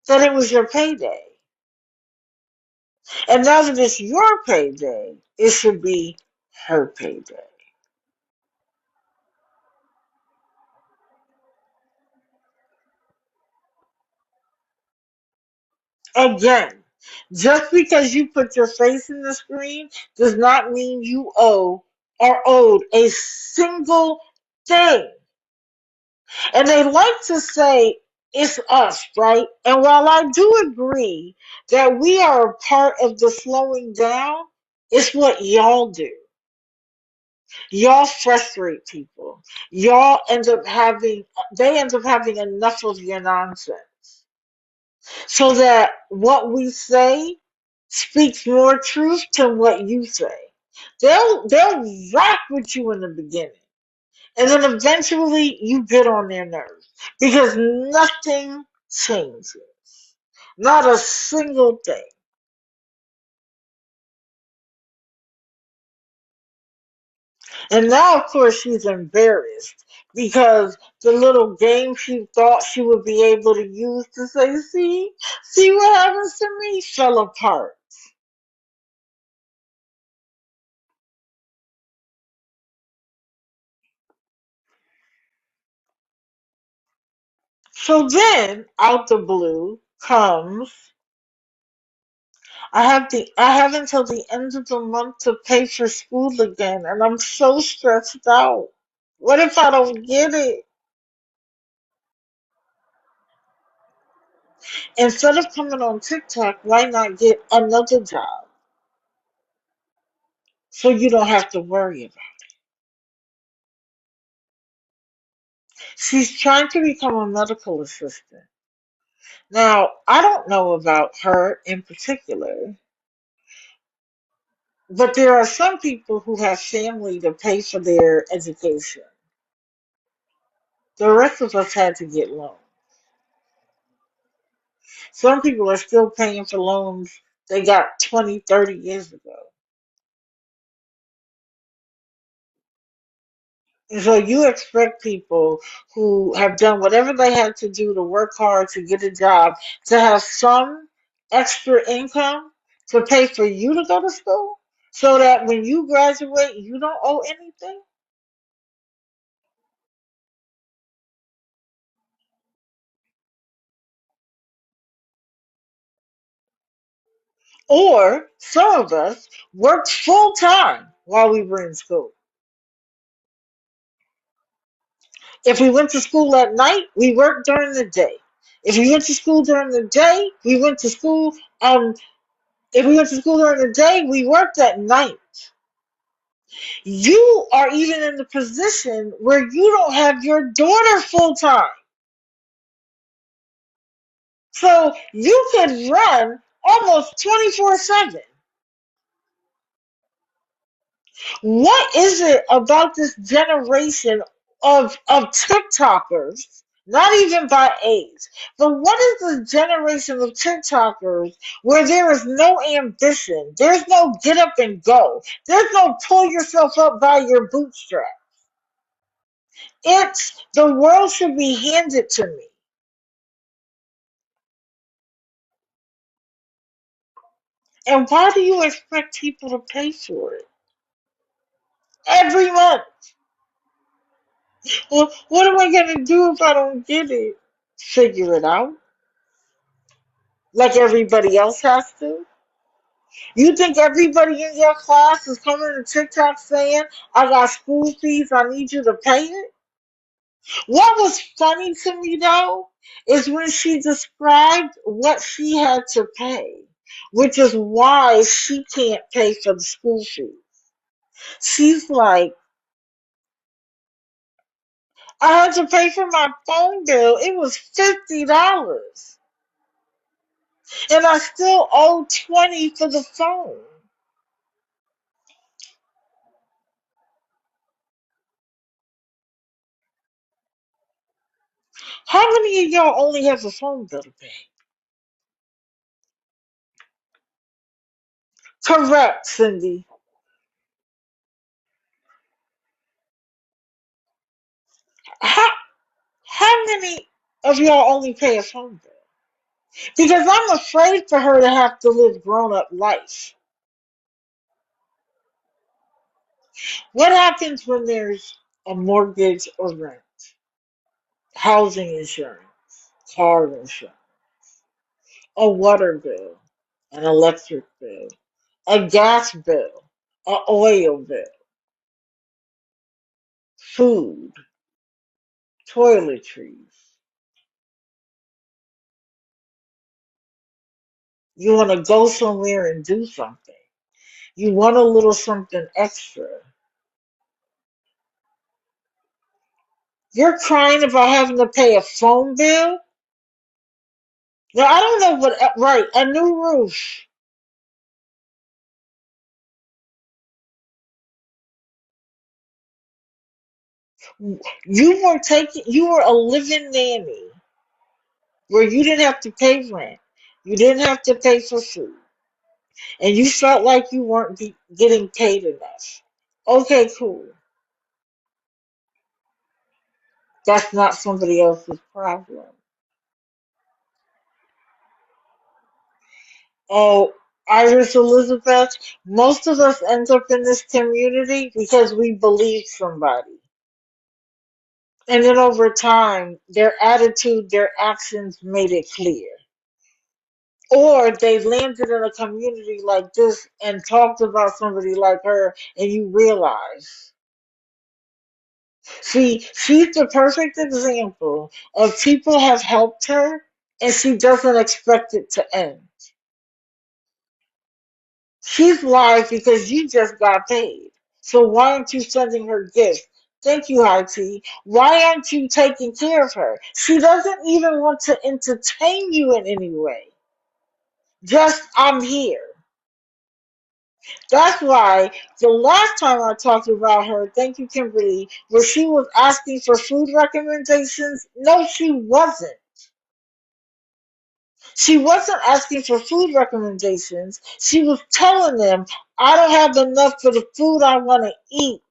that it was your payday. And now that it's your payday, it should be her payday. Again, just because you put your face in the screen does not mean you owe or owed a single thing. And they like to say it's us, right? And while I do agree that we are a part of the slowing down, it's what y'all do. Y'all frustrate people. They end up having enough of your nonsense. So that what we say speaks more truth to what you say. They'll rock with you in the beginning. And then eventually you get on their nerves. Because nothing changes. Not a single thing. And now, of course, she's embarrassed because the little game she thought she would be able to use to say, see what happens to me, fell apart. So then, out the blue comes, I have until the end of the month to pay for school again, and I'm so stressed out. What if I don't get it? Instead of coming on TikTok, why not get another job so you don't have to worry about it? She's trying to become a medical assistant. Now, I don't know about her in particular, but there are some people who have family to pay for their education. The rest of us had to get loans. Some people are still paying for loans they got 20, 30 years ago. And so you expect people who have done whatever they had to do to work hard to get a job to have some extra income to pay for you to go to school so that when you graduate, you don't owe anything? Or some of us worked full time while we were in school. If we went to school at night, we worked during the day. If we went to school during the day, we went to school. If we went to school during the day, we worked at night. You are even in the position where you don't have your daughter full time, so you could run almost 24/7. What is it about this generation of TikTokers? Not even by age, but what is this generation of TikTokers where there is no ambition? There's no get up and go. There's no pull yourself up by your bootstrap. It's the world should be handed to me. And why do you expect people to pay for it? Every month. Well, what am I going to do if I don't get it? Figure it out. Like everybody else has to. You think everybody in your class is coming to TikTok saying, I got school fees, I need you to pay it? What was funny to me though is when she described what she had to pay, which is why she can't pay for the school fee. She's like, I had to pay for my phone bill. It was $50. And I still owe 20 for the phone. How many of y'all only have a phone bill to pay? Correct, Cindy. How how many of y'all only pay a phone bill? Because I'm afraid for her to have to live grown up life. What happens when there's a mortgage or rent, housing insurance, car insurance? a water bill, an electric bill, a gas bill, a oil bill, food, toiletries. You want to go somewhere and do something. You want a little something extra. You're crying about having to pay a phone bill? Now, I don't know what, right, a new roof. You were a living nanny where you didn't have to pay rent. You didn't have to pay for food. And you felt like you weren't getting paid enough. Okay, cool. That's not somebody else's problem. Oh, Iris Elizabeth, most of us end up in this community because we believe somebody. And then over time, their attitude, their actions made it clear. Or they landed in a community like this and talked about somebody like her, and you realize. See, she's the perfect example of people have helped her, and she doesn't expect it to end. She's live because you just got paid. So why aren't you sending her gifts? Thank you, IT. Why aren't you taking care of her? She doesn't even want to entertain you in any way. Just, I'm here. That's why the last time I talked about her, thank you, Kimberly, where she was asking for food recommendations. No, she wasn't. She wasn't asking for food recommendations. She was telling them, I don't have enough for the food I want to eat.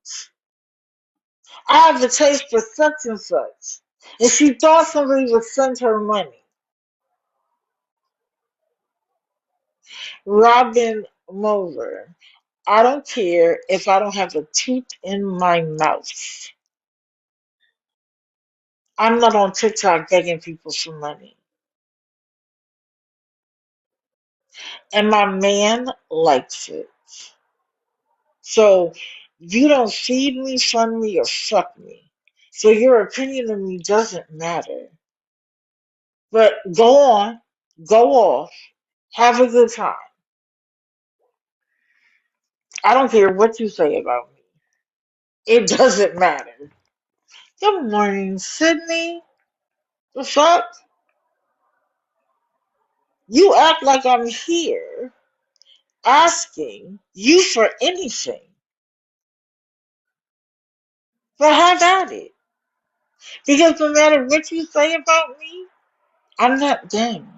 I have a taste for such and such. And she thought somebody would send her money. Robin Mover. I don't care if I don't have a tooth in my mouth. I'm not on TikTok begging people for money. And my man likes it. So you don't feed me, fund me, or fuck me. So your opinion of me doesn't matter. But go on, go off, have a good time. I don't care what you say about me. It doesn't matter. Good morning, Sydney. The fuck? You act like I'm here asking you for anything. But have at it. Because no matter what you say about me, I'm not them.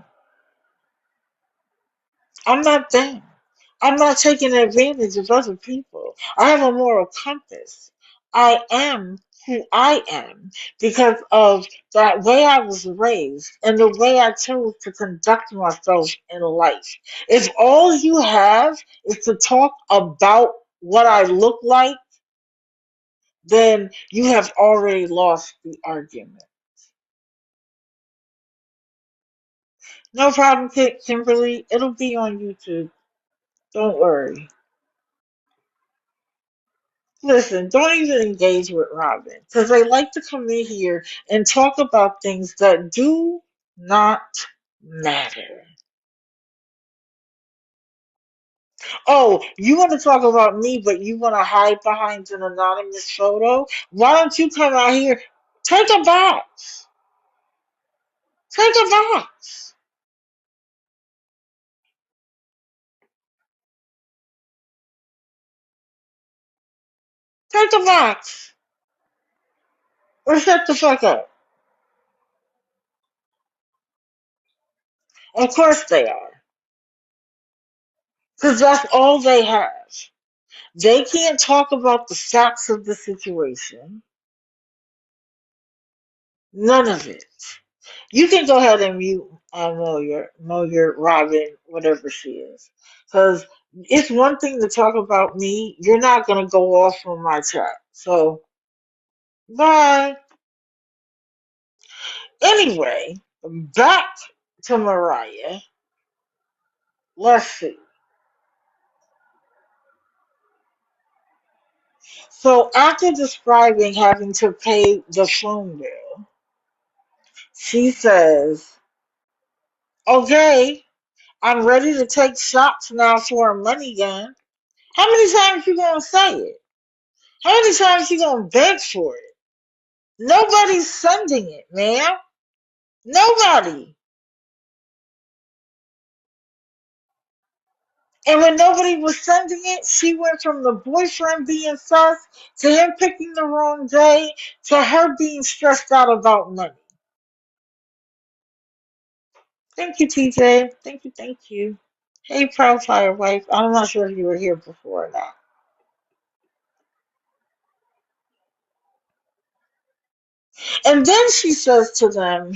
I'm not them. I'm not taking advantage of other people. I have a moral compass. I am who I am because of that way I was raised and the way I chose to conduct myself in life. If all you have is to talk about what I look like, then you have already lost the argument. No problem, Kimberly. It'll be on YouTube. Don't worry. Listen, don't even engage with Robin because they like to come in here and talk about things that do not matter. Oh, you want to talk about me, but you want to hide behind an anonymous photo? Why don't you come out here? Take a box. Take a box. Take a box. Or shut the fuck up. Of course they are. Because that's all they have. They can't talk about the facts of the situation. None of it. You can go ahead and mute Moyer, Robin, whatever she is. Because it's one thing to talk about me. You're not going to go off on my chat. So, bye. Anyway, back to Mariah. Let's see. So after describing having to pay the phone bill, she says, okay, I'm ready to take shots now for a money gun. How many times you gonna say it? How many times you gonna beg for it? Nobody's sending it, man. Nobody. And when nobody was sending it, she went from the boyfriend being sus to him picking the wrong day to her being stressed out about money. Thank you, TJ. Thank you, thank you. Hey, Proudfire wife. I'm not sure if you were here before or not. And then she says to them,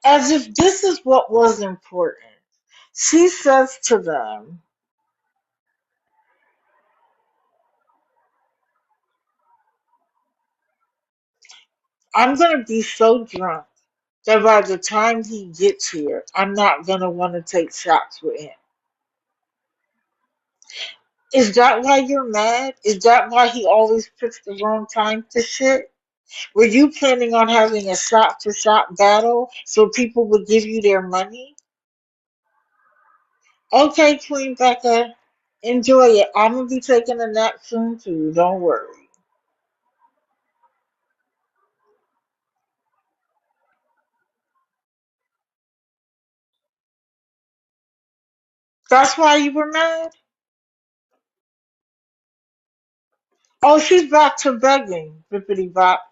as if this is what was important, she says to them, I'm going to be so drunk that by the time he gets here, I'm not going to want to take shots with him. Is that why you're mad? Is that why he always picks the wrong time to shit? Were you planning on having a shot for shot battle so people would give you their money? Okay, Queen Becca, enjoy it. I'm gonna be taking a nap soon too. Don't worry. That's why you were mad? Oh, she's back to begging, Bippity Bop.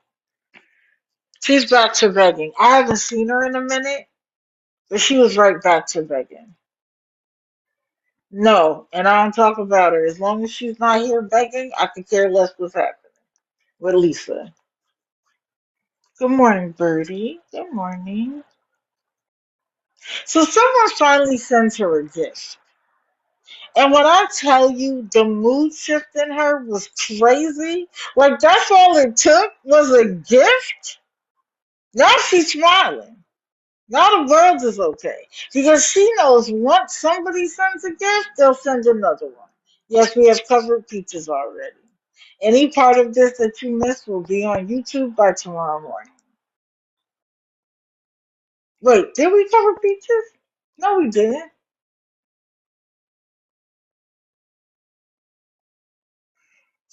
She's back to begging. I haven't seen her in a minute, but she was right back to begging. No, and I don't talk about her. As long as she's not here begging, I could care less what's happening with Lisa. Good morning, Birdie. Good morning. So someone finally sends her a gift. And when I tell you the mood shift in her was crazy, like that's all it took was a gift. Now she's smiling. Now the world is okay. Because she knows once somebody sends a gift, they'll send another one. Yes, we have covered peaches already. Any part of this that you missed will be on YouTube by tomorrow morning. Wait, did we cover peaches? No, we didn't.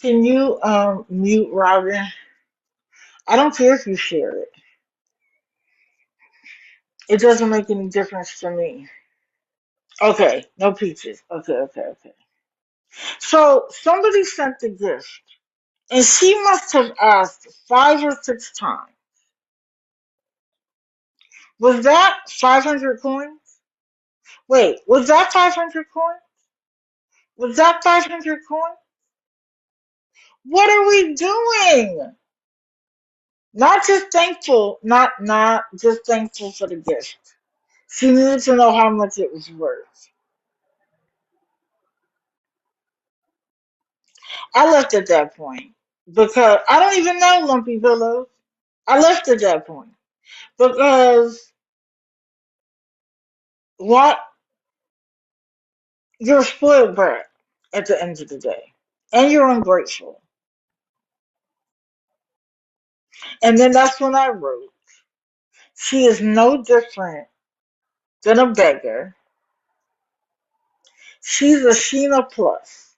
Can you mute Robin? I don't care if you share it. It doesn't make any difference to me. Okay, no peaches. Okay, okay, okay. So somebody sent the gift, and she must have asked 5 or 6 times. Was that 500 coins? Wait, was that 500 coins? Was that 500 coins? What are we doing? Not just thankful, not just thankful for the gift. She needed to know how much it was worth. I left at that point because I don't even know Lumpy Pillows. I left at that point because what you're a spoiled brat at the end of the day, and you're ungrateful. And then that's when I wrote, she is no different than a beggar. She's a Sheena plus.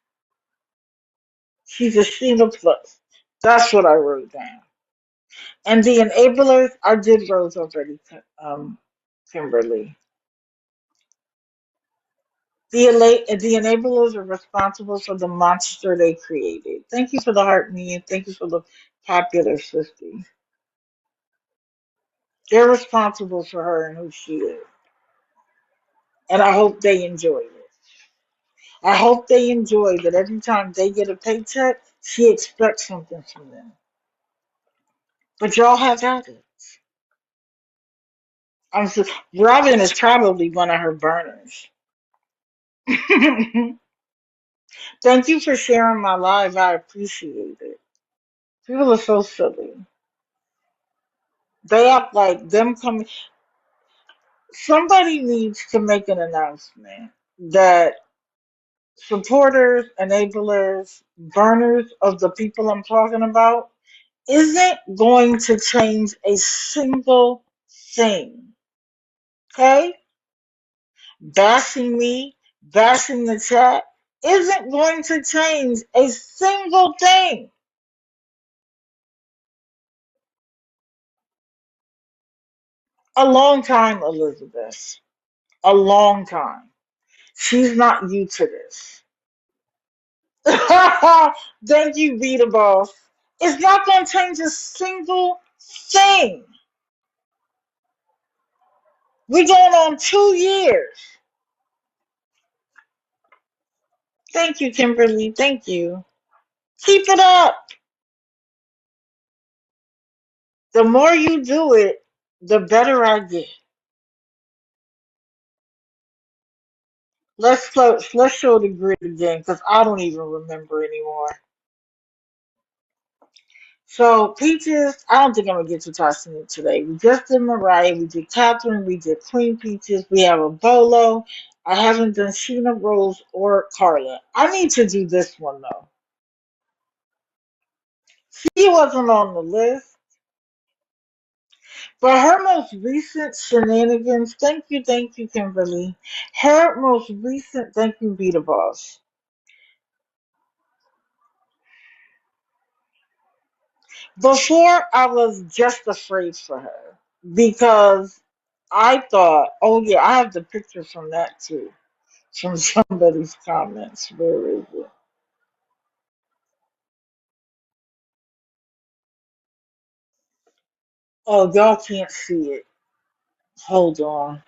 She's a Sheena plus. That's what I wrote down. And the enablers, I did those already, Kimberly. The enablers are responsible for the monster they created. Thank you for the heart, me, and thank you for the popular 50. They're responsible for her and who she is. And I hope they enjoy it. I hope they enjoy that every time they get a paycheck, she expects something from them. But y'all have at it. Robin is probably one of her burners. Thank you for sharing my live. I appreciate it. People are so silly. They act like them coming. somebody needs to make an announcement that supporters, enablers, burners of the people I'm talking about isn't going to change a single thing. Okay? Bashing me, bashing the chat isn't going to change a single thing. A long time, Elizabeth. A long time. She's not new to this. Thank you, Vita Boss. It's not going to change a single thing. We're going on 2 years. Thank you, Kimberly. Thank you. Keep it up. The more you do it, the better I get. Let's show the grid again because I don't even remember anymore. So Peaches, I don't think I'm gonna get to tossing it today. We just did Mariah, we did Catherine, we did Queen Peaches, we have a Bolo. I haven't done Sheena, Rose, or Karla. I need to do this one though. She wasn't on the list, but her most recent shenanigans. Thank you, Kimberly. Her most recent, thank you, Vita Boss. Before I was just afraid for her because I thought, oh yeah, I have the picture from that too, from somebody's comments. Where is it? Oh, y'all can't see it. Hold on.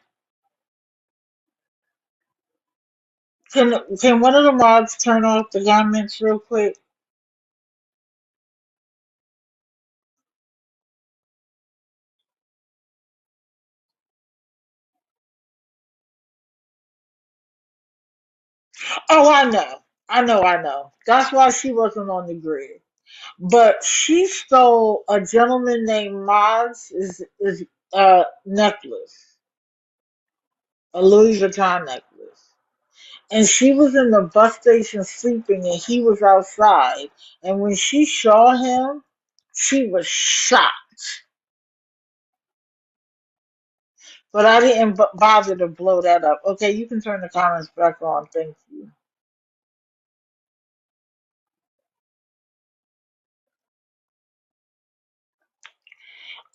Can one of the mods turn off the comments real quick? Oh, I know. That's why she wasn't on the grid. But she stole a gentleman named Moz is necklace, a Louis Vuitton necklace. And she was in the bus station sleeping and he was outside. And when she saw him, she was shocked. But I didn't bother to blow that up. Okay, you can turn the comments back on. Thank you.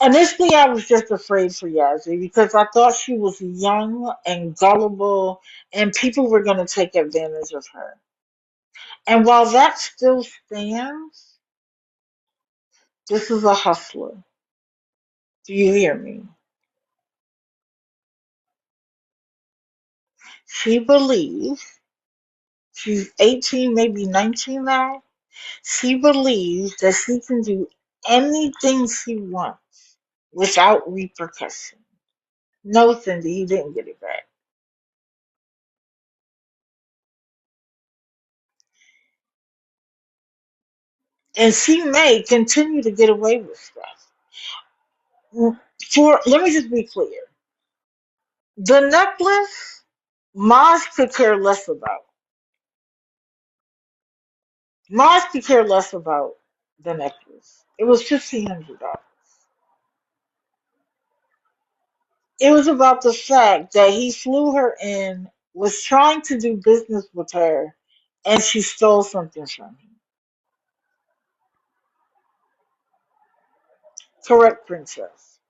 Initially, I was just afraid for Yazzie because I thought she was young and gullible and people were going to take advantage of her. And while that still stands, this is a hustler. Do you hear me? She believes she's 18, maybe 19 now. She believes that she can do anything she wants without repercussion. No, Cindy, he didn't get it back. And she may continue to get away with stuff. Let me just be clear. The necklace, Mars could care less about. Mars could care less about the necklace. It was $1,500. It was about the fact that he flew her in, was trying to do business with her, and she stole something from him. Correct, Princess.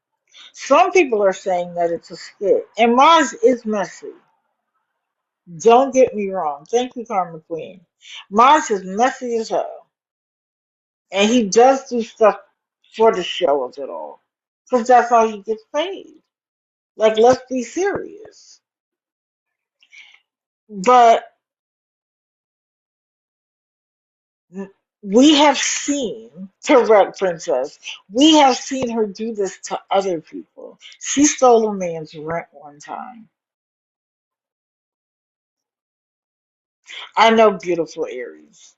Some people are saying that it's a skit, and Mars is messy. Don't get me wrong. Thank you, Karma Queen. Mars is messy as hell, and he does do stuff for the show of it all, because that's how he gets paid. Like, let's be serious. But we have seen, correct, Princess, we have seen her do this to other people. She stole a man's rent one time. I know, beautiful Aries,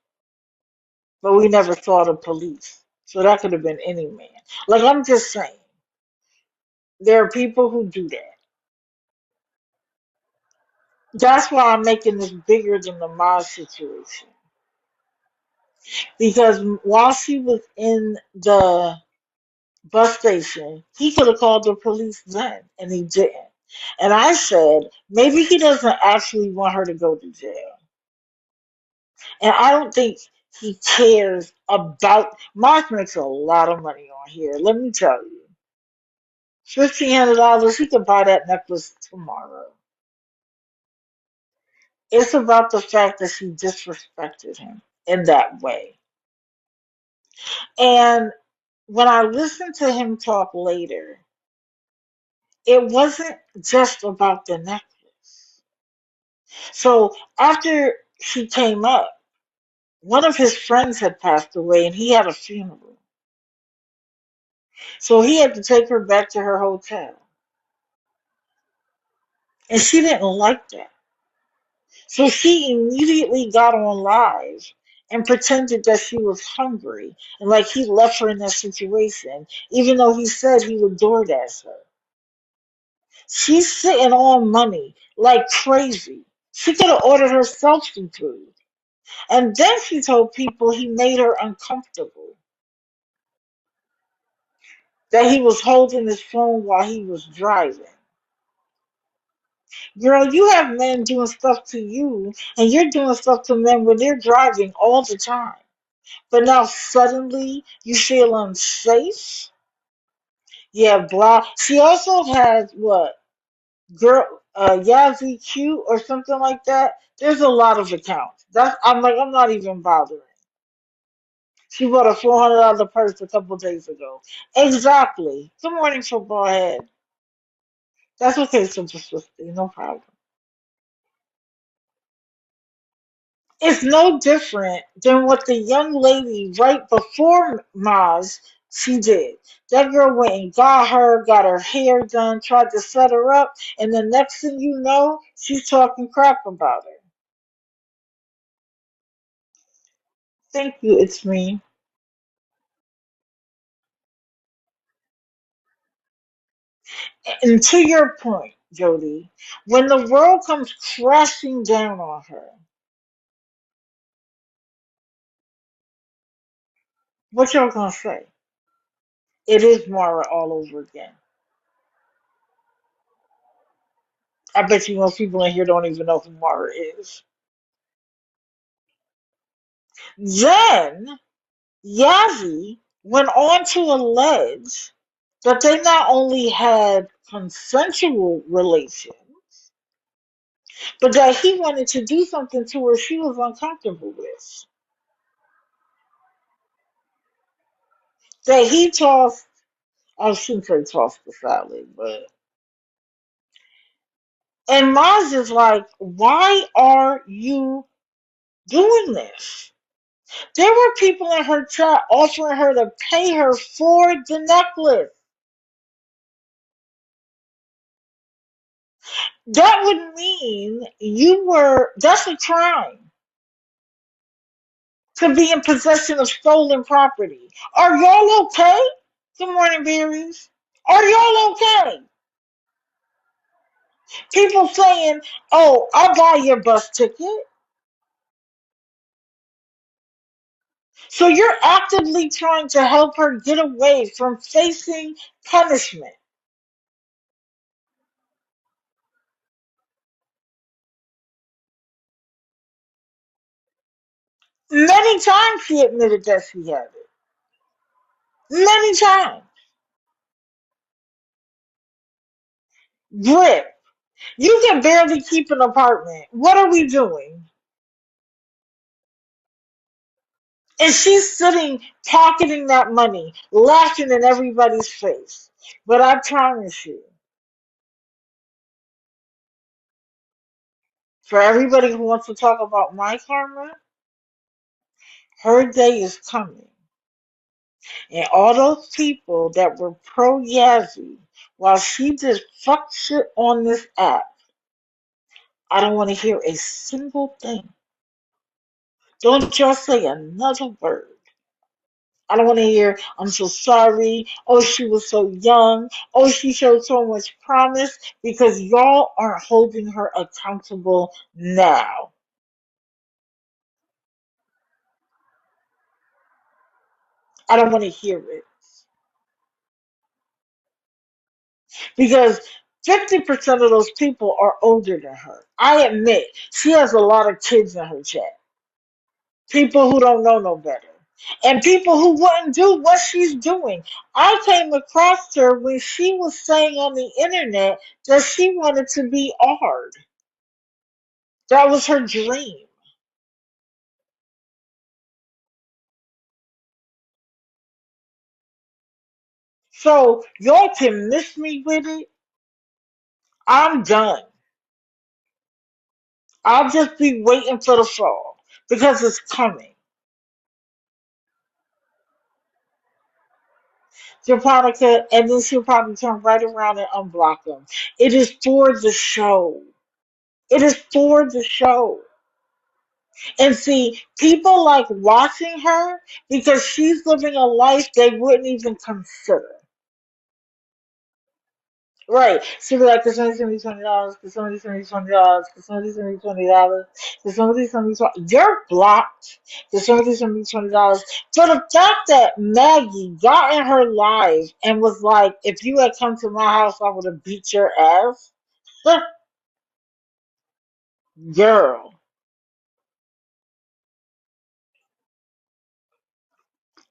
but we never saw the police. So that could have been any man. Like, I'm just saying, there are people who do that. That's why I'm making this bigger than the Maz situation. Because while she was in the bus station, he could have called the police then, and he didn't. And I said, maybe he doesn't actually want her to go to jail. And I don't think he cares about. Mark makes a lot of money on here. Let me tell you, $1,500. He could buy that necklace tomorrow. It's about the fact that she disrespected him in that way. And when I listened to him talk later, it wasn't just about the necklace. So after she came up, one of his friends had passed away and he had a funeral. So he had to take her back to her hotel. And she didn't like that. So she immediately got on live and pretended that she was hungry and like he left her in that situation, even though he said he would DoorDash her. She's sitting on money like crazy. She could have ordered herself some food. And then she told people he made her uncomfortable. That he was holding his phone while he was driving. Girl, you have men doing stuff to you, and you're doing stuff to men when they're driving all the time. But now suddenly you feel unsafe. Yeah, blah. She also has what? Girl, Yazzy Q or something like that. There's a lot of accounts. I'm not even bothering. She bought a $400 purse a couple days ago. Exactly. Good morning, football head. That's okay, Sister Swifty. No problem. It's no different than what the young lady right before Maz she did. That girl went and got her hair done, tried to set her up, and the next thing you know, she's talking crap about her. Thank you, it's me. And to your point, Jody, when the world comes crashing down on her, what y'all gonna say? It is Mara all over again. I bet you most people in here don't even know who Mara is. Then Yazzie went on to allege that they not only had consensual relations, but that he wanted to do something to her she was uncomfortable with. That he tossed, I shouldn't say tossed the salad, but. And Maz is like, why are you doing this? There were people in her chat offering her to pay her for the necklace. That would mean that's a crime to be in possession of stolen property. Are y'all okay? Good morning, Berries. Are y'all okay? People saying, oh, I'll buy your bus ticket. So you're actively trying to help her get away from facing punishment. Many times she admitted that she had it. Many times. Grip, you can barely keep an apartment. What are we doing? And she's sitting, pocketing that money, laughing in everybody's face. But I promise you, for everybody who wants to talk about my karma, her day is coming. And all those people that were pro Yazzie, while she just fuck shit on this app, I don't want to hear a single thing. Don't y'all say another word. I don't want to hear, I'm so sorry. Oh, she was so young. Oh, she showed so much promise, because y'all aren't holding her accountable now. I don't want to hear it. Because 50% of those people are older than her. I admit, she has a lot of kids in her chat. People who don't know no better. And people who wouldn't do what she's doing. I came across her when she was saying on the internet that she wanted to be art. That was her dream. So y'all can miss me with it. I'm done. I'll just be waiting for the fall because it's coming. Japonica, and then she'll probably turn right around and unblock them. It is for the show. It is for the show. And see, people like watching her because she's living a life they wouldn't even consider. Right. She'll be like, "Cause somebody send me $20, cause somebody send me $20, cause somebody send me $20, cause somebody send me $20." You're blocked. Cause somebody send me $20. So the fact that Maggie got in her live and was like, "If you had come to my house, I would have beat your ass." Girl.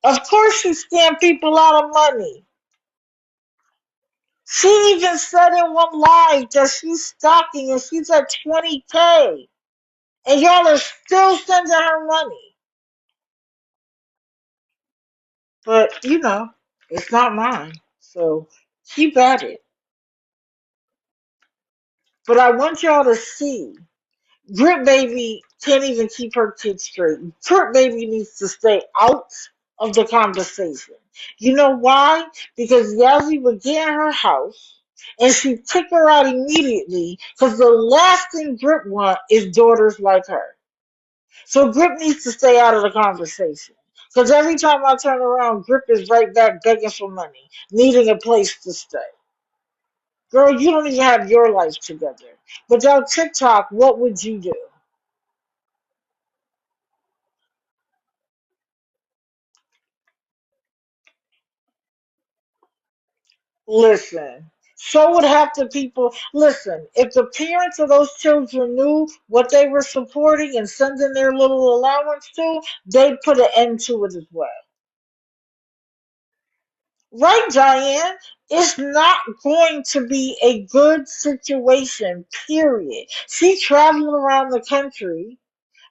Of course she scammed people out of money. She even said in one live that she's stalking and she's at 20K. And y'all are still sending her money. But, it's not mine. So keep at it. But I want y'all to see. Grit Baby can't even keep her kids straight. Grit Baby needs to stay out of the conversation. You know why? Because Yazzy would get in her house and she'd kick her out immediately because the last thing Grit wants is daughters like her. So Grip needs to stay out of the conversation. Because every time I turn around, Grip is right back begging for money, needing a place to stay. Girl, you don't even have your life together. Without TikTok, what would you do? Listen. So would have the people. Listen, if the parents of those children knew what they were supporting and sending their little allowance to, they'd put an end to it as well. Right, Diane? It's not going to be a good situation, period. She's traveling around the country,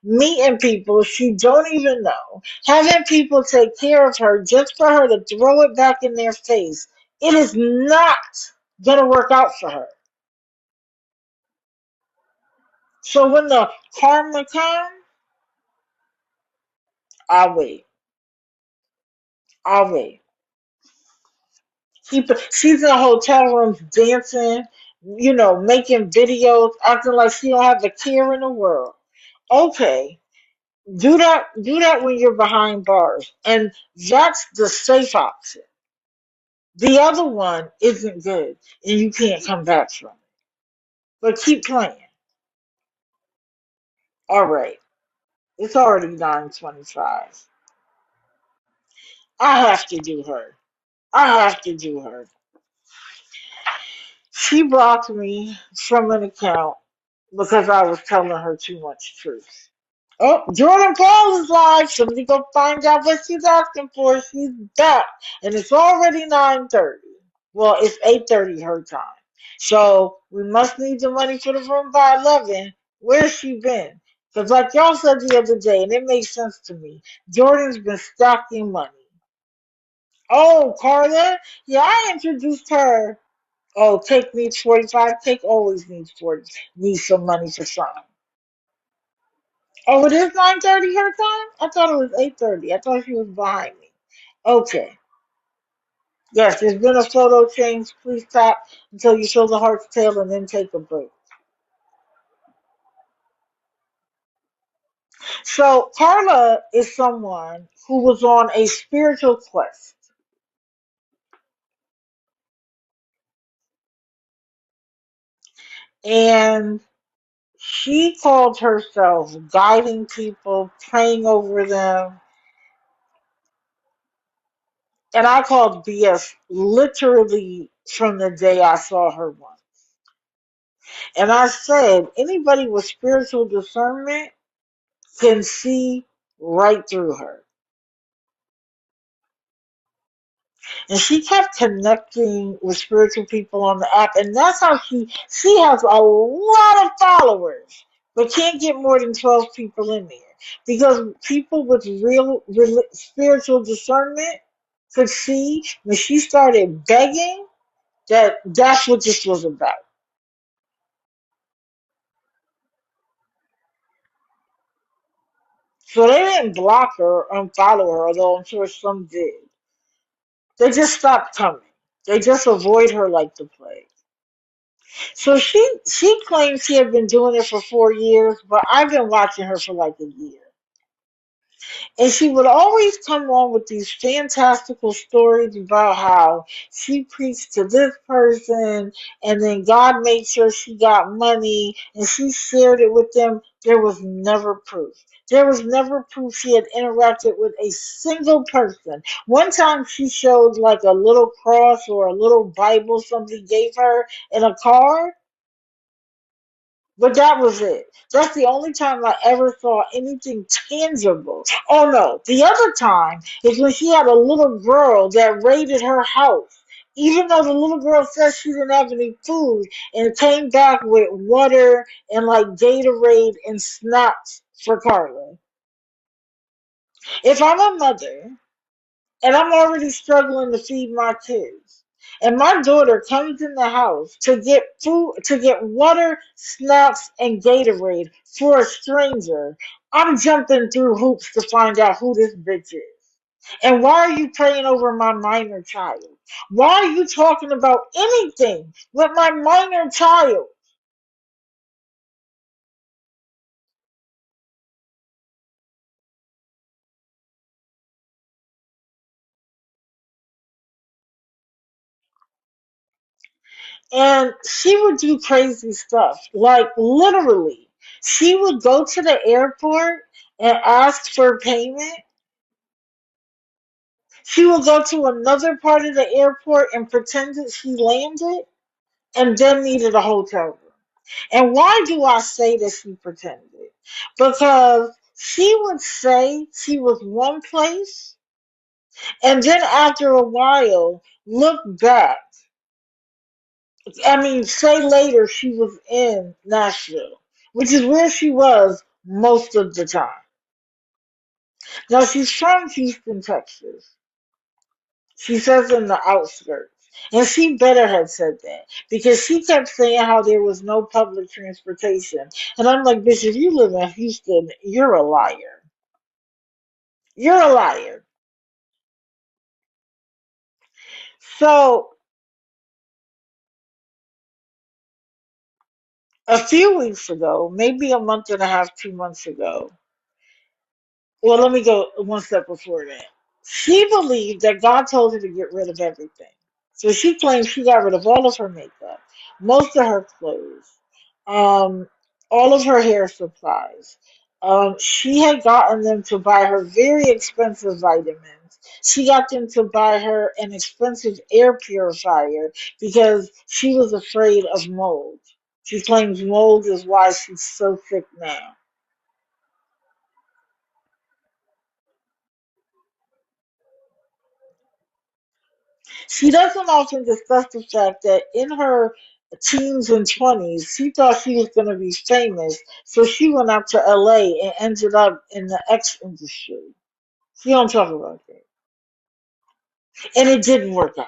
meeting people she don't even know, having people take care of her just for her to throw it back in their face. It is not going to work out for her. So when the karma comes, I'll wait. I'll wait. She's in hotel rooms dancing, making videos, acting like she don't have a care in the world. Okay, do that when you're behind bars, and that's the safe option. The other one isn't good, and you can't come back from it. But keep playing. All right, it's already 9:25. I have to do her. I have to do her. She blocked me from an account because I was telling her too much truth. Oh, Jordan Paul is live. Somebody go find out what she's asking for. She's back. And it's already 9:30. Well, it's 8:30 her time. So we must need the money for the room by 11. Where's she been? Because like y'all said the other day, and it makes sense to me, Jordan's been stacking money. Oh, Karla? Yeah, I introduced her. Oh, Cake needs 45. Cake always needs 40. Needs some money for something. Oh, it is 9:30 her time? I thought it was 8:30. I thought she was behind me. Okay. Yes, there's been a photo change. Please stop until you show the heart's tail and then take a break. So Karla is someone who was on a spiritual quest. And she called herself guiding people, praying over them. And I called BS literally from the day I saw her once. And I said, anybody with spiritual discernment can see right through her. And she kept connecting with spiritual people on the app, and that's how she has a lot of followers, but can't get more than 12 people in there because people with real spiritual discernment could see when she started begging that that's what this was about. So they didn't block her or unfollow her, although I'm sure some did. They just stopped coming. They just avoid her like the plague. So she claims she had been doing it for 4 years, but I've been watching her for like a year. And she would always come on with these fantastical stories about how she preached to this person and then God made sure she got money and she shared it with them. There was never proof. There was never proof she had interacted with a single person. One time she showed like a little cross or a little Bible somebody gave her in a card. But that was it. That's the only time I ever saw anything tangible. Oh no, the other time is when she had a little girl that raided her house. Even though the little girl said she didn't have any food and came back with water and like Gatorade and snacks for Karla. If I'm a mother and I'm already struggling to feed my kids. And my daughter comes in the house to get food, to get water, snacks, and Gatorade for a stranger. I'm jumping through hoops to find out who this bitch is. And why are you praying over my minor child? Why are you talking about anything with my minor child? And she would do crazy stuff. Like literally, she would go to the airport and ask for payment. She would go to another part of the airport and pretend that she landed and then needed a hotel room. And why do I say that she pretended? Because she would say she was one place and then after a while look back. I mean, say later she was in Nashville, which is where she was most of the time. Now she's from Houston, Texas. She says in the outskirts. And she better have said that because she kept saying how there was no public transportation. And I'm like, bitch, if you live in Houston, you're a liar. You're a liar. So a few weeks ago, maybe a month and a half, 2 months ago, well, let me go one step before that. She believed that God told her to get rid of everything. So she claims she got rid of all of her makeup, most of her clothes, um, all of her hair supplies. She had gotten them to buy her very expensive vitamins. She got them to buy her an expensive air purifier because she was afraid of mold. She claims mold is why she's so sick now. She doesn't often discuss the fact that in her teens and 20s, she thought she was going to be famous, so she went out to LA and ended up in the X industry. She don't talk about that. And it didn't work out.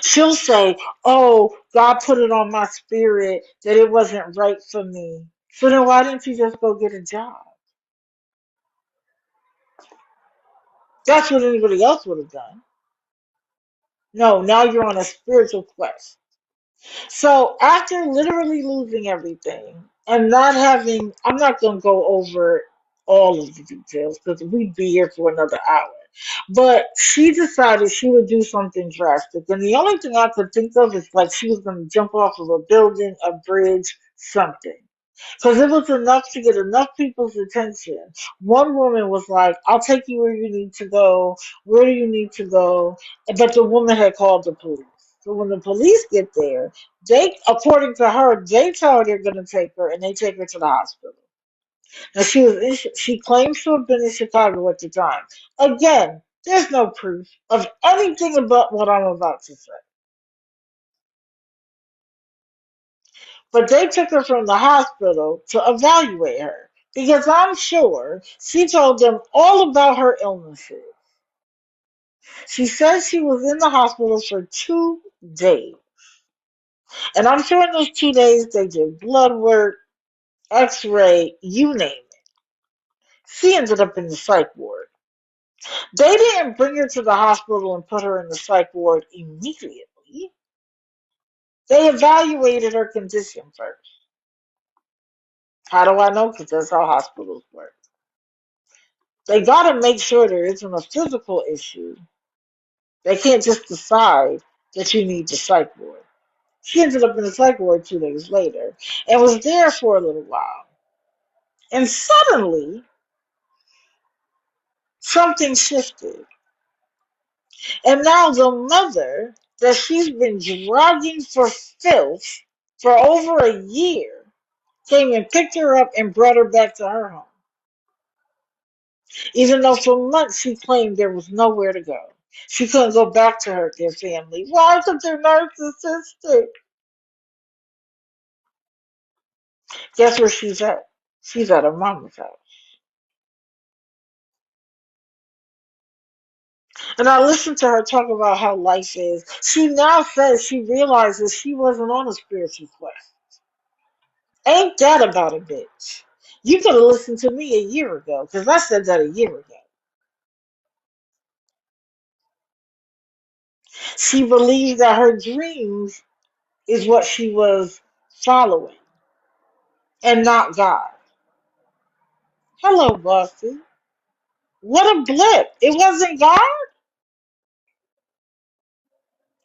She'll say, oh, God put it on my spirit that it wasn't right for me. So then why didn't you just go get a job? That's what anybody else would have done. No, now you're on a spiritual quest. So after literally losing everything and not having, I'm not going to go over all of the details because we'd be here for another hour. But she decided she would do something drastic. And the only thing I could think of is like she was going to jump off of a building, a bridge, something. Because it was enough to get enough people's attention. One woman was like, I'll take you where you need to go. Where do you need to go? But the woman had called the police. So when the police get there, they, according to her, they tell her they're going to take her and they take her to the hospital. Now she claims to have been in Chicago at the time. Again, there's no proof of anything about what I'm about to say. But they took her from the hospital to evaluate her because I'm sure she told them all about her illnesses. She says she was in the hospital for 2 days. And I'm sure in those 2 days they did blood work, x-ray, you name it. She ended up in the psych ward. They didn't bring her to the hospital and put her in the psych ward immediately. They evaluated her condition first. How do I know? Because that's how hospitals work. They got to make sure there isn't a physical issue. They can't just decide that you need the psych ward. She ended up in the psych ward 2 days later and was there for a little while. And suddenly, something shifted. And now the mother that she's been dragging for filth for over a year came and picked her up and brought her back to her home. Even though for months she claimed there was nowhere to go. She couldn't go back to their family. Why? Because they're narcissistic. Guess where she's at? She's at her mama's house. And I listened to her talk about how life is. She now says she realizes she wasn't on a spiritual quest. Ain't that about a bitch? You could have listened to me a year ago, because I said that a year ago. She believed that her dreams is what she was following, and not God. Hello, Buffy. What a blip. It wasn't God?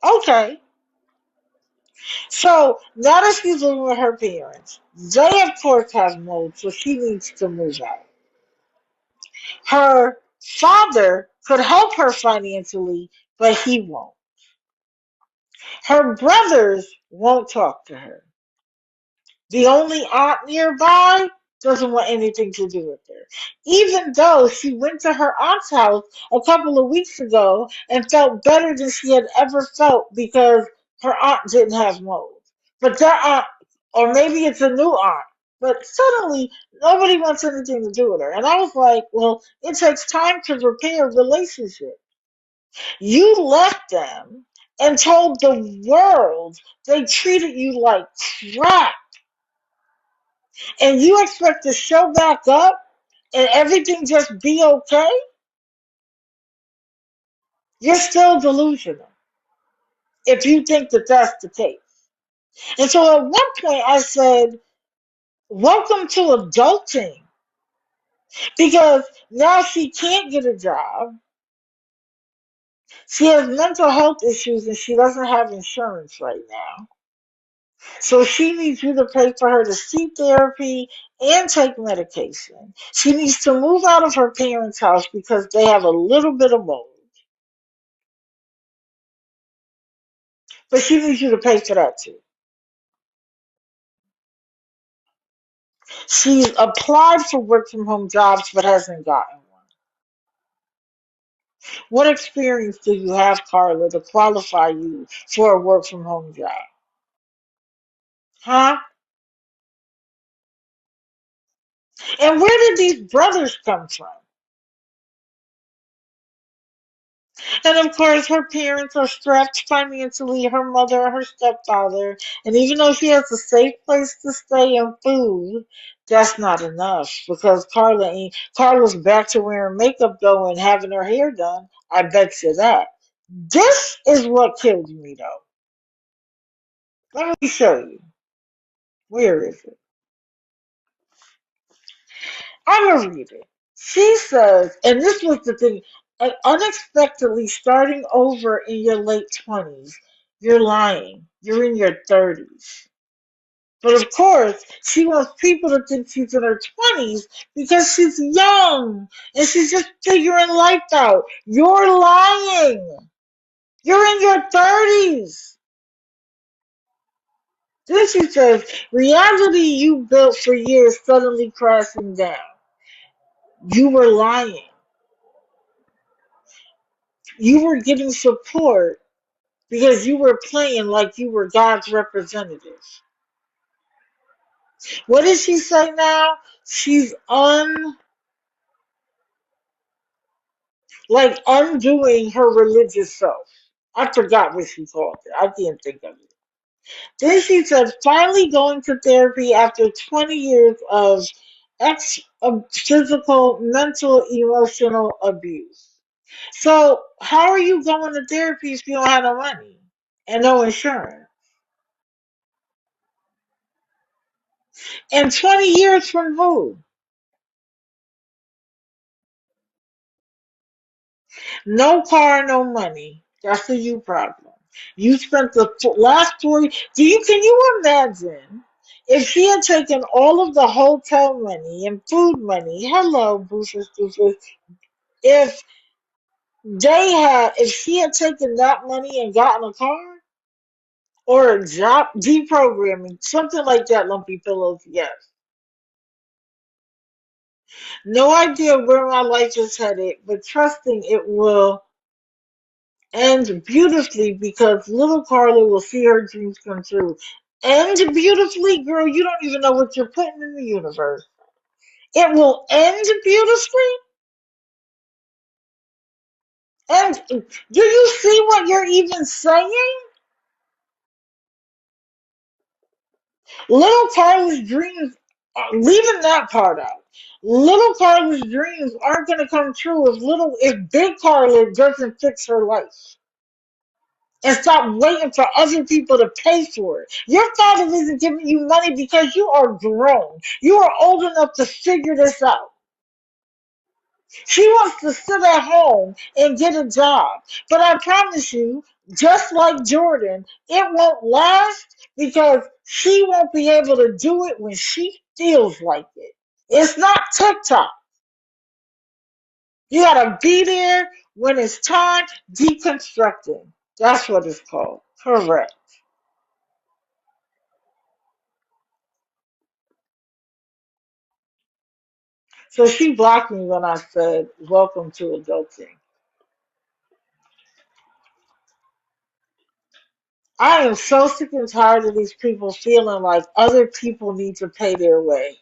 Okay. So now that she's living with her parents, they of course have mold, so she needs to move out. Her father could help her financially, but he won't. Her brothers won't talk to her. The only aunt nearby doesn't want anything to do with her. Even though she went to her aunt's house a couple of weeks ago and felt better than she had ever felt because her aunt didn't have mold. But that aunt, or maybe it's a new aunt, but suddenly nobody wants anything to do with her. And I was like, well, it takes time to repair a relationship. You left them and told the world they treated you like crap. And you expect to show back up and everything just be okay? You're still delusional if you think that that's the case. And so at one point I said, welcome to adulting. Because now she can't get a job. She has mental health issues and she doesn't have insurance right now. So she needs you to pay for her to see therapy and take medication. She needs to move out of her parents' house because they have a little bit of mold. But she needs you to pay for that too. She's applied for work from home jobs but hasn't gotten one. What experience do you have, Karla, to qualify you for a work from home job? Huh? And where did these brothers come from? And of course, her parents are strapped financially, her mother and her stepfather. And even though she has a safe place to stay and food, that's not enough because Carla's back to wearing makeup though and having her hair done. I bet you that. This is what killed me though. Let me show you. Where is it? I'm going to read it. She says, and this was the thing, unexpectedly starting over in your late 20s, you're lying. You're in your 30s. But of course, she wants people to think she's in her 20s because she's young and she's just figuring life out. You're lying. You're in your 30s. Then she says, reality you built for years suddenly crashing down. You were lying. You were getting support because you were playing like you were God's representative. What does she say now? She's undoing her religious self. I forgot what she called it. I can't think of it. Then she said, finally going to therapy after 20 years of physical, mental, emotional abuse. So how are you going to therapy if you don't have no money and no insurance? And 20 years from who? No car, no money. That's a you problem. You spent the last 40. Can you imagine if she had taken all of the hotel money and food money? Hello, Boofers, Boofers. If if she had taken that money and gotten a car or a job, deprogramming, something like that, Lumpy Pillows, yes. No idea where my life is headed, but trusting it will end beautifully because little Karla will see her dreams come true. End beautifully, girl. You don't even know what you're putting in the universe. It will end beautifully. And do you see what you're even saying? Little Karla's dreams, leaving that part out. Little Karla's dreams aren't going to come true if Big Karla doesn't fix her life. And stop waiting for other people to pay for it. Your father isn't giving you money because you are grown. You are old enough to figure this out. She wants to sit at home and get a job. But I promise you, just like Jordan, it won't last because she won't be able to do it when she feels like it. It's not TikTok. You gotta be there when it's time, deconstructing. That's what it's called. Correct. So she blocked me when I said, welcome to adulting. I am so sick and tired of these people feeling like other people need to pay their way.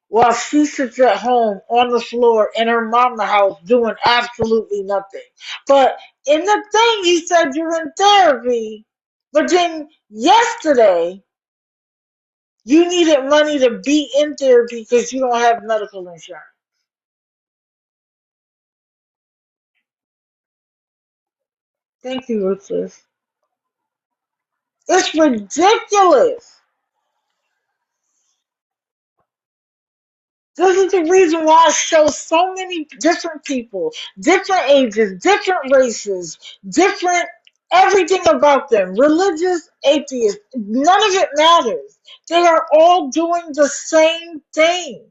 While she sits at home on the floor in her mama house doing absolutely nothing. But in the thing, you said you're in therapy, but then yesterday you needed money to be in therapy because you don't have medical insurance. Thank you, Ruthless. It's ridiculous. This is the reason why I show so many different people, different ages, different races, different everything about them, religious, atheist, none of it matters. They are all doing the same thing.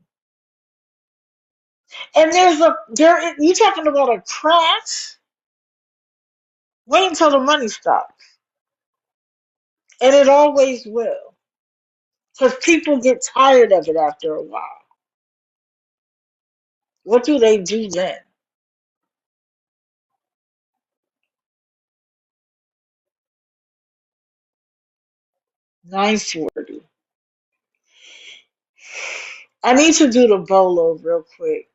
And you talking about a crash? Wait until the money stops. And it always will. Because people get tired of it after a while. What do they do then? 9:40. I need to do the bolo real quick.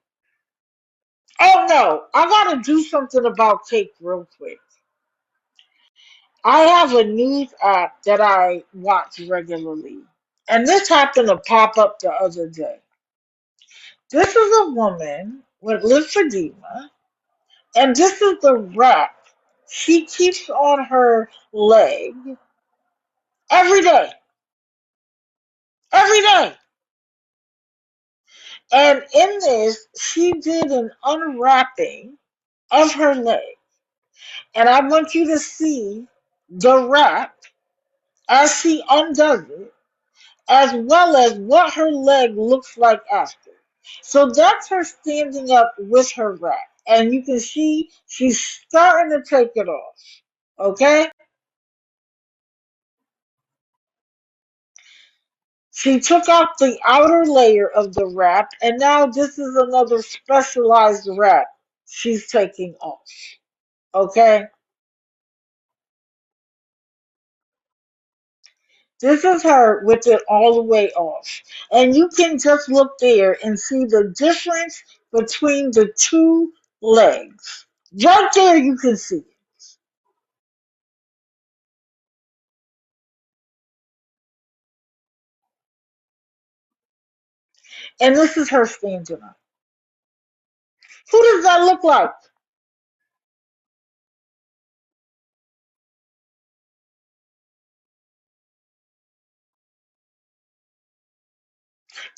Oh no, I gotta do something about cake real quick. I have a news app that I watch regularly. And this happened to pop up the other day. This is a woman with lymphedema, and this is the wrap she keeps on her leg every day. every day. And in this, she did an unwrapping of her leg. And I want you to see the wrap as she undoes it, as well as what her leg looks like after. So that's her standing up with her wrap. And you can see she's starting to take it off. Okay? She took out the outer layer of the wrap, and now this is another specialized wrap she's taking off. Okay? This is her with it all the way off. And you can just look there and see the difference between the two legs. Right there you can see it. And this is her standing up. Who does that look like?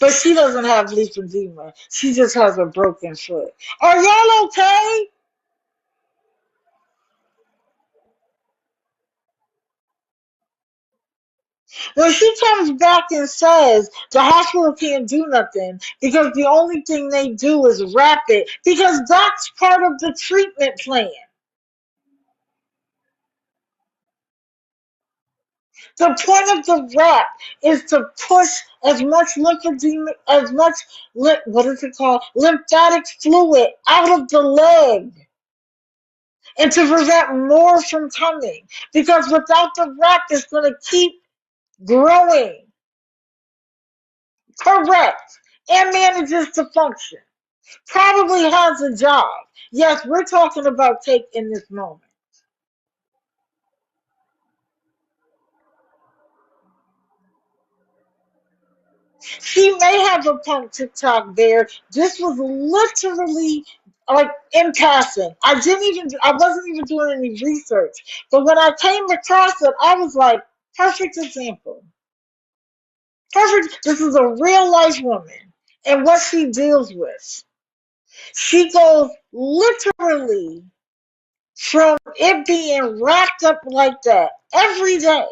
But she doesn't have lymphedema. She just has a broken foot. Are y'all okay? When she comes back and says the hospital can't do nothing because the only thing they do is wrap it, because that's part of the treatment plan. The point of the wrap is to push as much lymphedema, as much, what is it called? Lymphatic fluid out of the leg and to prevent more from coming. Because without the wrap, it's going to keep growing. Correct. And manages to function. Probably has a job. Yes, we're talking about Cake in this moment. She may have a punk TikTok there. This was literally like in passing. I wasn't even doing any research. But when I came across it, I was like, perfect example. Perfect. This is a real life woman and what she deals with. She goes literally from it being wrapped up like that every day.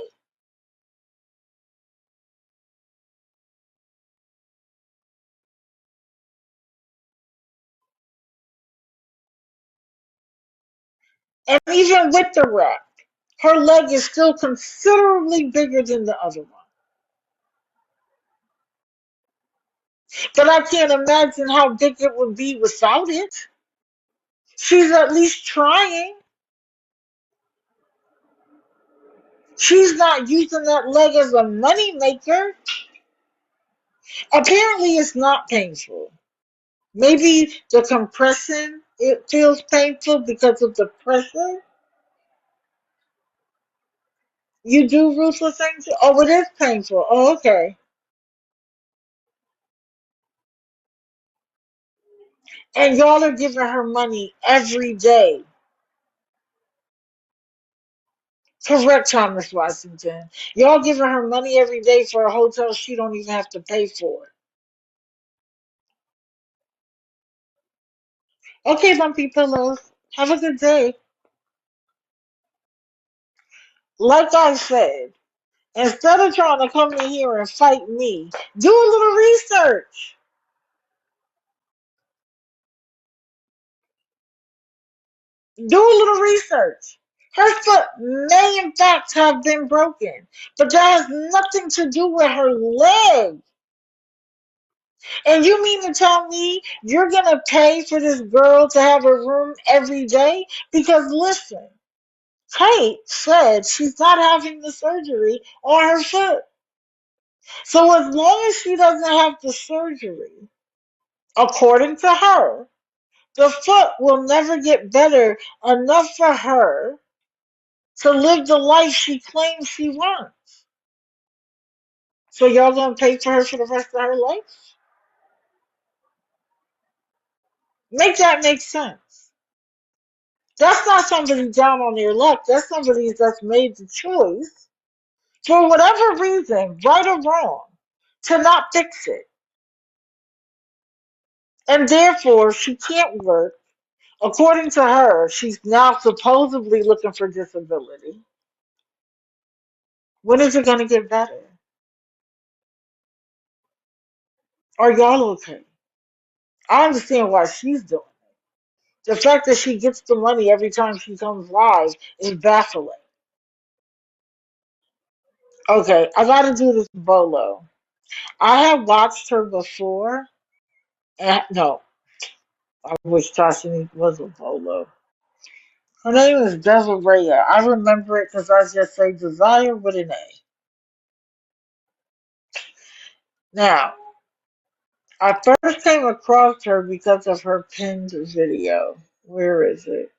And even with the wrap, her leg is still considerably bigger than the other one. But I can't imagine how big it would be without it. She's at least trying. She's not using that leg as a money maker. Apparently, it's not painful. Maybe the compression, it feels painful because of the pressure. You do ruthless things? Oh, it is painful. Oh, okay. And y'all are giving her money every day. Correct, Thomas Washington. Y'all giving her money every day for a hotel she don't even have to pay for. Okay, Lumpy Pillows. Have a good day. Like I said, instead of trying to come in here and fight me, do a little research. Do a little research. Her foot may in fact have been broken, but that has nothing to do with her leg. And you mean to tell me you're going to pay for this girl to have a room every day? Because listen, Kate said she's not having the surgery on her foot. So as long as she doesn't have the surgery, according to her, the foot will never get better enough for her to live the life she claims she wants. So y'all gonna pay for her for the rest of her life? Make that make sense. That's not somebody down on their luck. That's somebody that's made the choice, for whatever reason, right or wrong, to not fix it. And therefore, she can't work. According to her, she's now supposedly looking for disability. When is it going to get better? Are y'all okay? I understand why she's doing it. The fact that she gets the money every time she comes live is baffling. Okay, I gotta do this bolo. I have watched her before. And, no, I wish Tasha was a bolo. Her name is Desirea. I remember it because I just say Desire with an A. Now, I first came across her because of her pinned video. Where is it?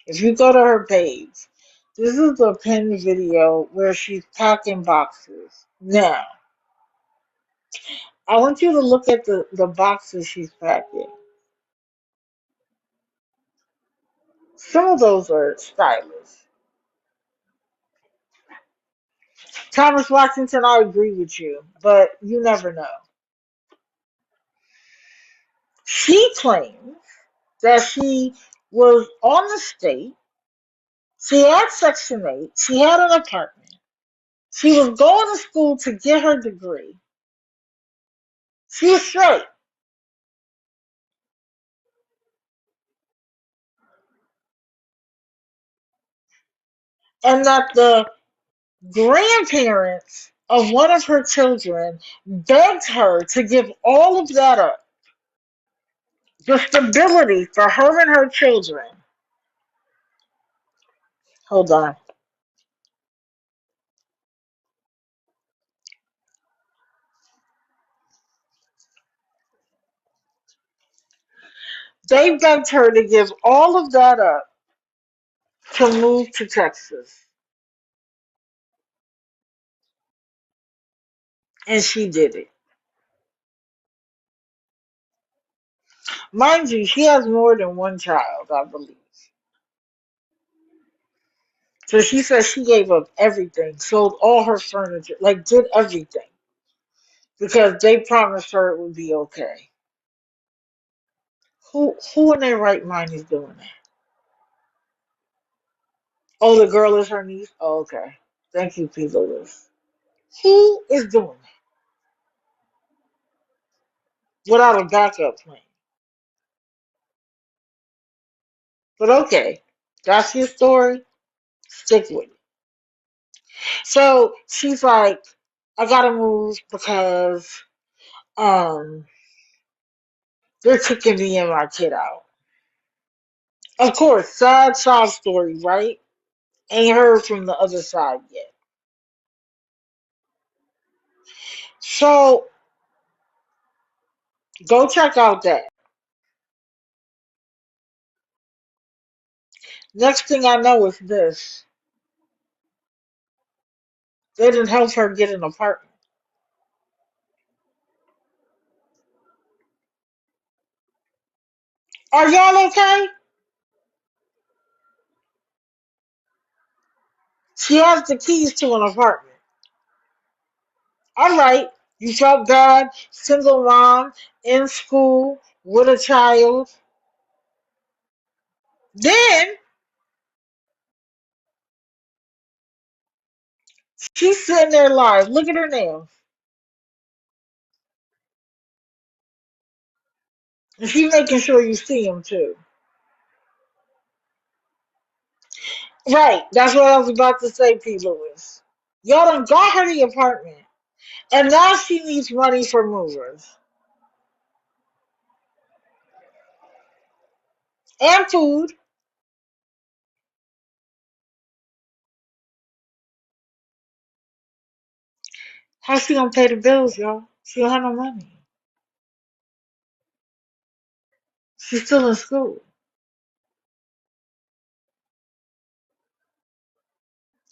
If you go to her page, this is the pinned video where she's packing boxes. Now, I want you to look at the boxes she's packing. Some of those are stylish. Thomas Washington, I agree with you, but you never know. She claims that she was on the state. She had Section 8. She had an apartment. She was going to school to get her degree. She was straight. And that the grandparents of one of her children begged her to give all of that up. The stability for her and her children. Hold on. They begged her to give all of that up to move to Texas. And she did it. Mind you, she has more than one child, I believe. So she says she gave up everything, sold all her furniture, like did everything. Because they promised her it would be okay. Who in their right mind is doing that? Oh, the girl is her niece? Oh, okay. Thank you, P. Lewis. Who is doing that without a backup plan? But okay, that's your story. Stick with it. So she's like, I gotta move because um they're kicking me and my kid out. Of course, sad sob story, right? Ain't heard from the other side yet. So go check out that. Next thing I know is this. They didn't help her get an apartment. Are y'all okay? She has the keys to an apartment. All right. You felt bad, single mom, in school, with a child. Then she's sitting there live. Look at her nails. And she's making sure you see them too. Right. That's what I was about to say, P. Lewis. Y'all done got her the apartment. And now she needs money for movers. And food. How's she gonna pay the bills, y'all? She don't have no money. She's still in school.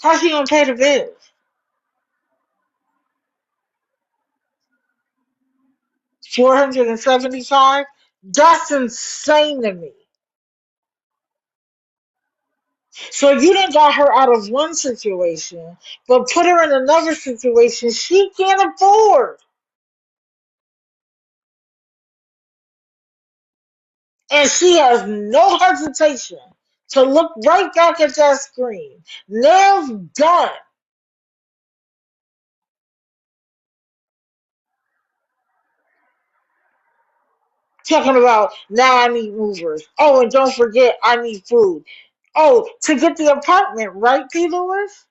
How's she gonna pay the bills? 475? That's insane to me. So you done got her out of one situation, but put her in another situation she can't afford. And she has no hesitation to look right back at that screen. Nails done. Talking about now I need movers. Oh, and don't forget I need food. Oh, to get the apartment, right, P. Lewis?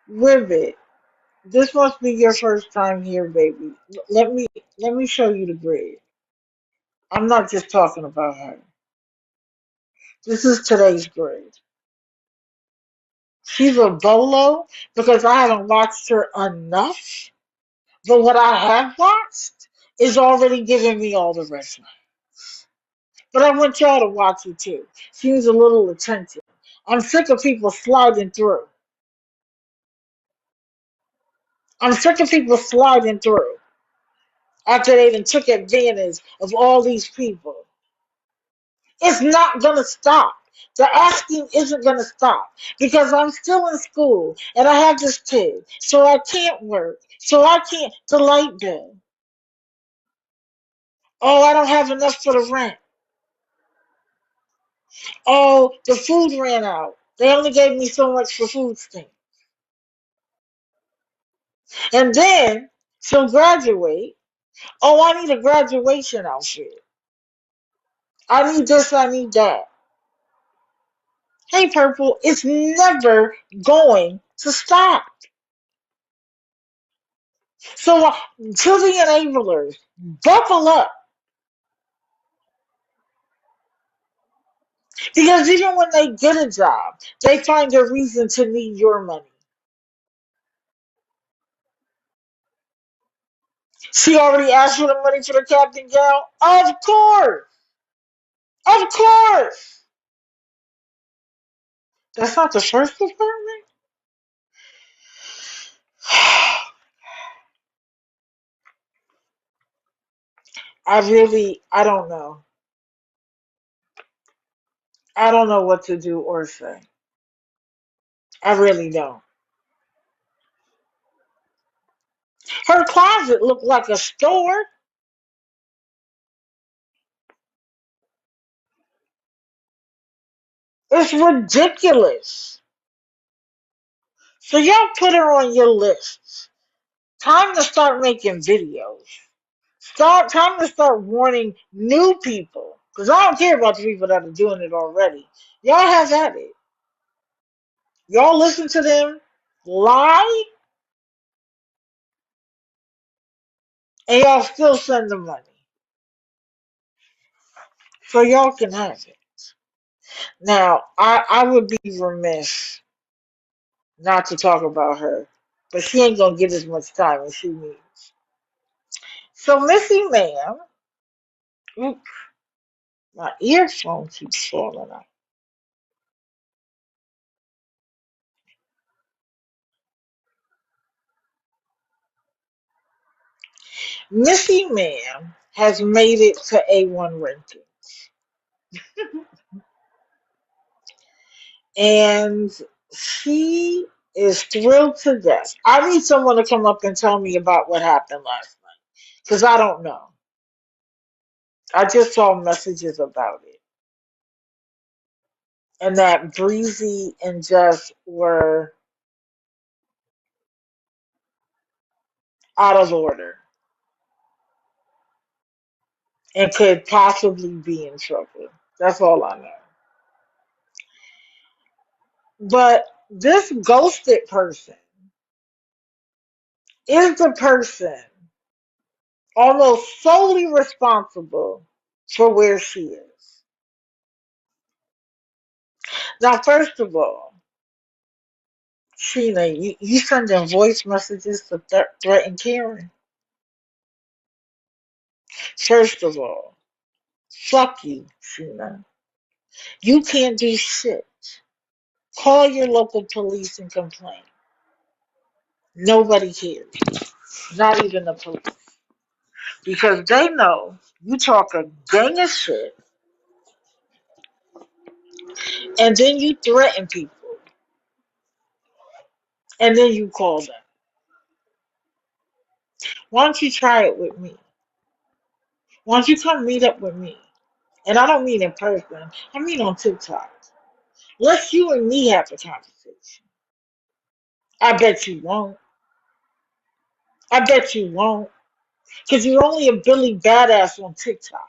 Rivet. This must be your first time here, baby. Let me let me show you the grid. I'm not just talking about her. This is today's grid. She's a bolo because I haven't watched her enough. But what I have watched is already giving me all the red flags. But I want y'all to watch it too. She needs a little attention. I'm sick of people sliding through. I'm sick of people sliding through after they even took advantage of all these people. It's not going to stop. The asking isn't going to stop because I'm still in school and I have this kid. So I can't work. So I can't. The light bill. Oh, I don't have enough for the rent. Oh, the food ran out. They only gave me so much for food stamps. And then she'll graduate. Oh, I need a graduation outfit. I need this, I need that. Hey, Purple, it's never going to stop. So, to the enablers, buckle up. Because even when they get a job, they find a reason to need your money. She already asked for the money for the captain gown? Of course! Of course! That's not the first department? I don't know. I don't know what to do or say. I really don't. Her closet looked like a store. It's ridiculous. So y'all put her on your lists. Time to start making videos. Time to start warning new people. Because I don't care about the people that are doing it already. Y'all have at it. Y'all listen to them lie and y'all still send them money. So y'all can have it. Now, I would be remiss not to talk about her. But she ain't gonna get as much time as she needs. So Missy Ma'am, oop, my earphone keeps falling out. Missy Ma'am has made it to A1 ranking. And she is thrilled to death. I need someone to come up and tell me about what happened last night. Because I don't know. I just saw messages about it. And that Breezy and Jess were out of order and could possibly be in trouble. That's all I know. But this ghosted person is the person almost solely responsible for where she is. Now, first of all, Sheena, you sending voice messages to threaten Karen? First of all, fuck you, Sheena. You can't do shit. Call your local police and complain. Nobody cares. Not even the police. because they know you talk a gang of shit and then you threaten people and then you call them. Why don't you try it with me? Why don't you come meet up with me? And I don't mean in person. I mean on TikTok. Let's you and me have a conversation. I bet you won't. I bet you won't. Because you're only a Billy Badass on TikTok.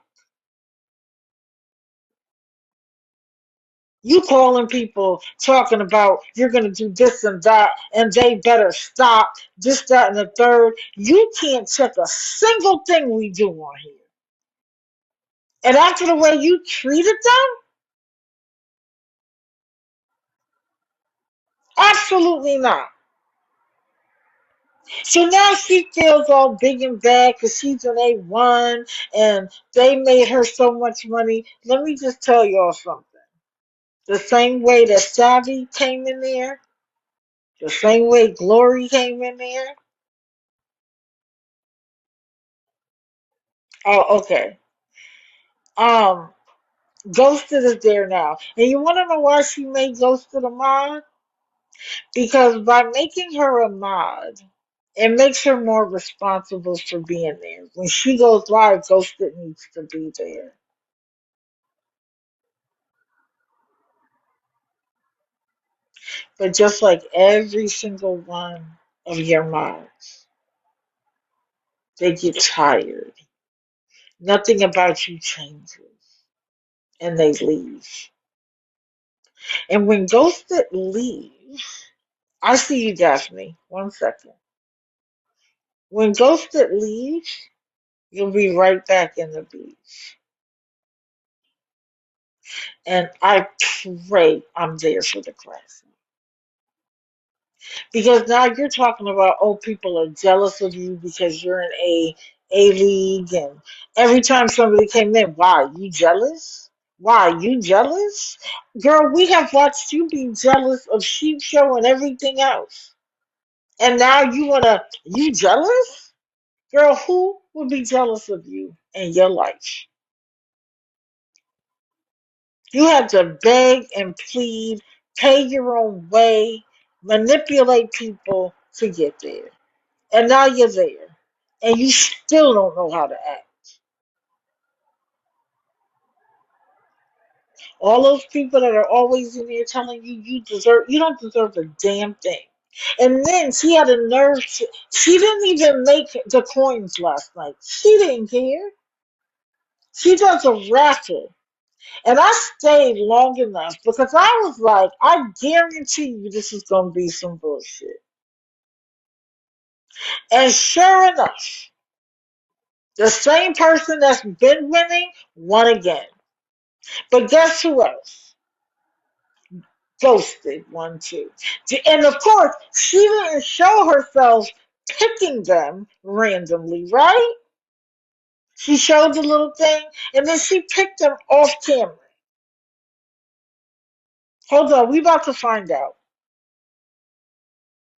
You calling people talking about you're going to do this and that and they better stop this, that, and the third. You can't check a single thing we do on here. And after the way you treated them, absolutely not. So now she feels all big and bad because she's an A1 and they made her so much money. Let me just tell y'all something. The same way that Savvy came in there, the same way Glory came in there. Oh, okay. Um, Ghosted is there now. And you want to know why she made Ghosted a mod? Because by making her a mod, it makes her more responsible for being there. When she goes live, Ghosted needs to be there. But just like every single one of your mods, they get tired. Nothing about you changes. And they leave. And when Ghosted leaves, I see you, Daphne. 1 second. When Ghosted leaves, you'll be right back in the beach. And I pray I'm there for the class. Because now you're talking about, oh, people are jealous of you because you're in A league, and every time somebody came in, why, you jealous? Why, you jealous? Girl, we have watched you be jealous of Sheep Show and everything else. And now you jealous? Girl, who would be jealous of you in your life? You had to beg and plead, pay your own way, manipulate people to get there. And now you're there. And you still don't know how to act. All those people that are always in there telling you you don't deserve a damn thing. And then she had a nerve. She didn't even make the coins last night. She didn't care. She does a raffle. And I stayed long enough because I was like, I guarantee you this is going to be some bullshit. And sure enough, the same person that's been winning won again. But guess who else? Ghosted won too. And of course, she didn't show herself picking them randomly, right? She showed the little thing and then she picked them off camera. Hold on, we about to find out.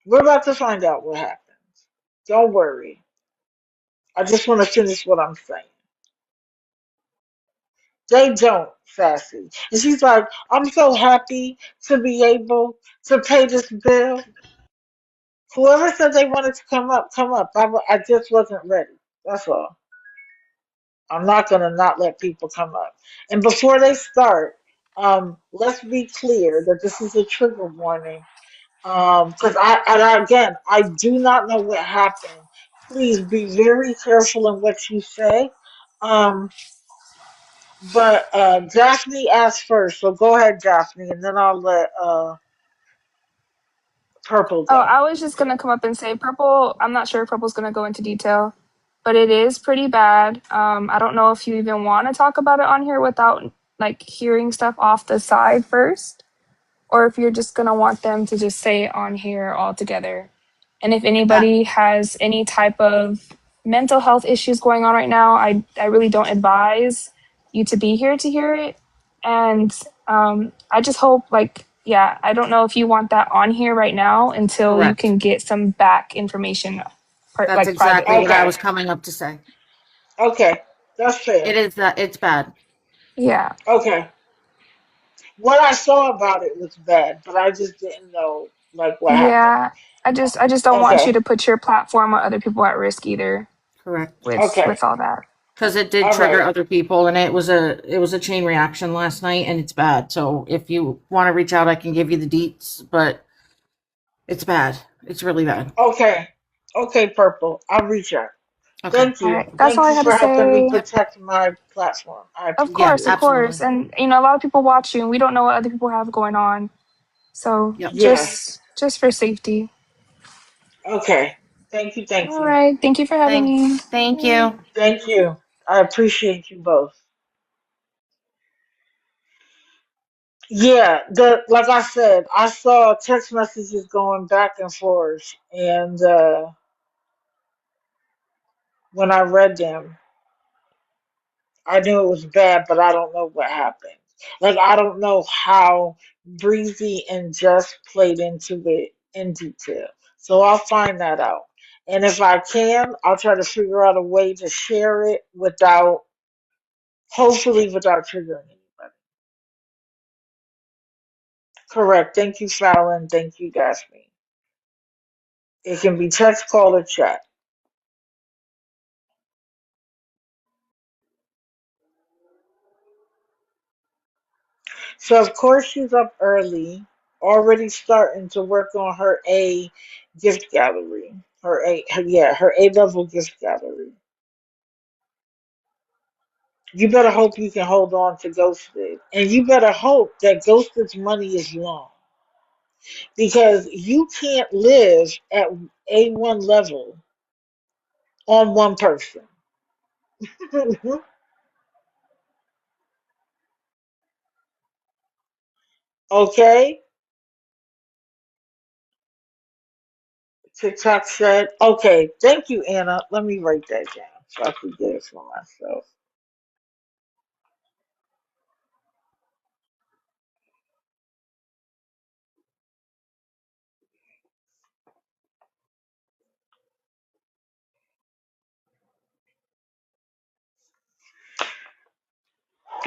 We're about to find out what happened. Don't worry. I just want to finish what I'm saying. They don't, Sassy. And she's like, I'm so happy to be able to pay this bill. Whoever said they wanted to come up, come up. I just wasn't ready. That's all. I'm not going to not let people come up. And before they start, let's be clear that this is a trigger warning. Because again, I do not know what happened. Please be very careful in what you say. Um, but Daphne asked first, so go ahead, Daphne, and then I'll let Purple Oh, go. I was just gonna come up and say Purple. I'm not sure if Purple's gonna go into detail, but it is pretty bad. I don't know if you even want to talk about it on here without like hearing stuff off the side first, or if you're just gonna want them to just say it on here all together. And if anybody has any type of mental health issues going on right now, I really don't advise you to be here to hear it. And I just hope, like, yeah, I don't know if you want that on here right now until you Correct. can get some back information, That's like exactly privately. what I Okay. was coming up to say. Okay, that's It fair. is that it's bad. Yeah. Okay, what I saw about it was bad, but I just didn't know like what happened. Yeah. I just don't want you Okay, to put your platform or other people at risk either Correct. with okay, all that. Because it did all trigger right, other people, and it was a chain reaction last night, and it's bad. So if you want to reach out, I can give you the deets, but it's bad. It's really bad. okay, okay, Purple. I'll reach out. Okay. Thank All you. right. That's all Thank I you had to for helping me say. Yep. protect my platform. I Yeah. Of appreciate it. course. Absolutely. And a lot of people watch you and we don't know what other people have going on. So Yep. Yes. just for safety. Okay. Thank you. Thank All you. right. Thank you for having Thank. me. Thank Bye. you. Thank you. I appreciate you both. Yeah, the like I said, I saw text messages going back and forth, and when I read them, I knew it was bad, but I don't know what happened. Like I don't know how Breezy and Just played into it in detail. So I'll find that out. And if I can, I'll try to figure out a way to share it without, hopefully without triggering anybody. Correct. Thank you, Fallon. Thank you, Gasme. It can be text, call, or chat. So of course she's up early, already starting to work on her A gift gallery. Her A level gift gallery. You better hope you can hold on to Ghosted. And you better hope that Ghosted's money is long. Because you can't live at A1 level on one person. Okay? TikTok said, okay, thank you, Anna. Let me write that down so I can get it for myself.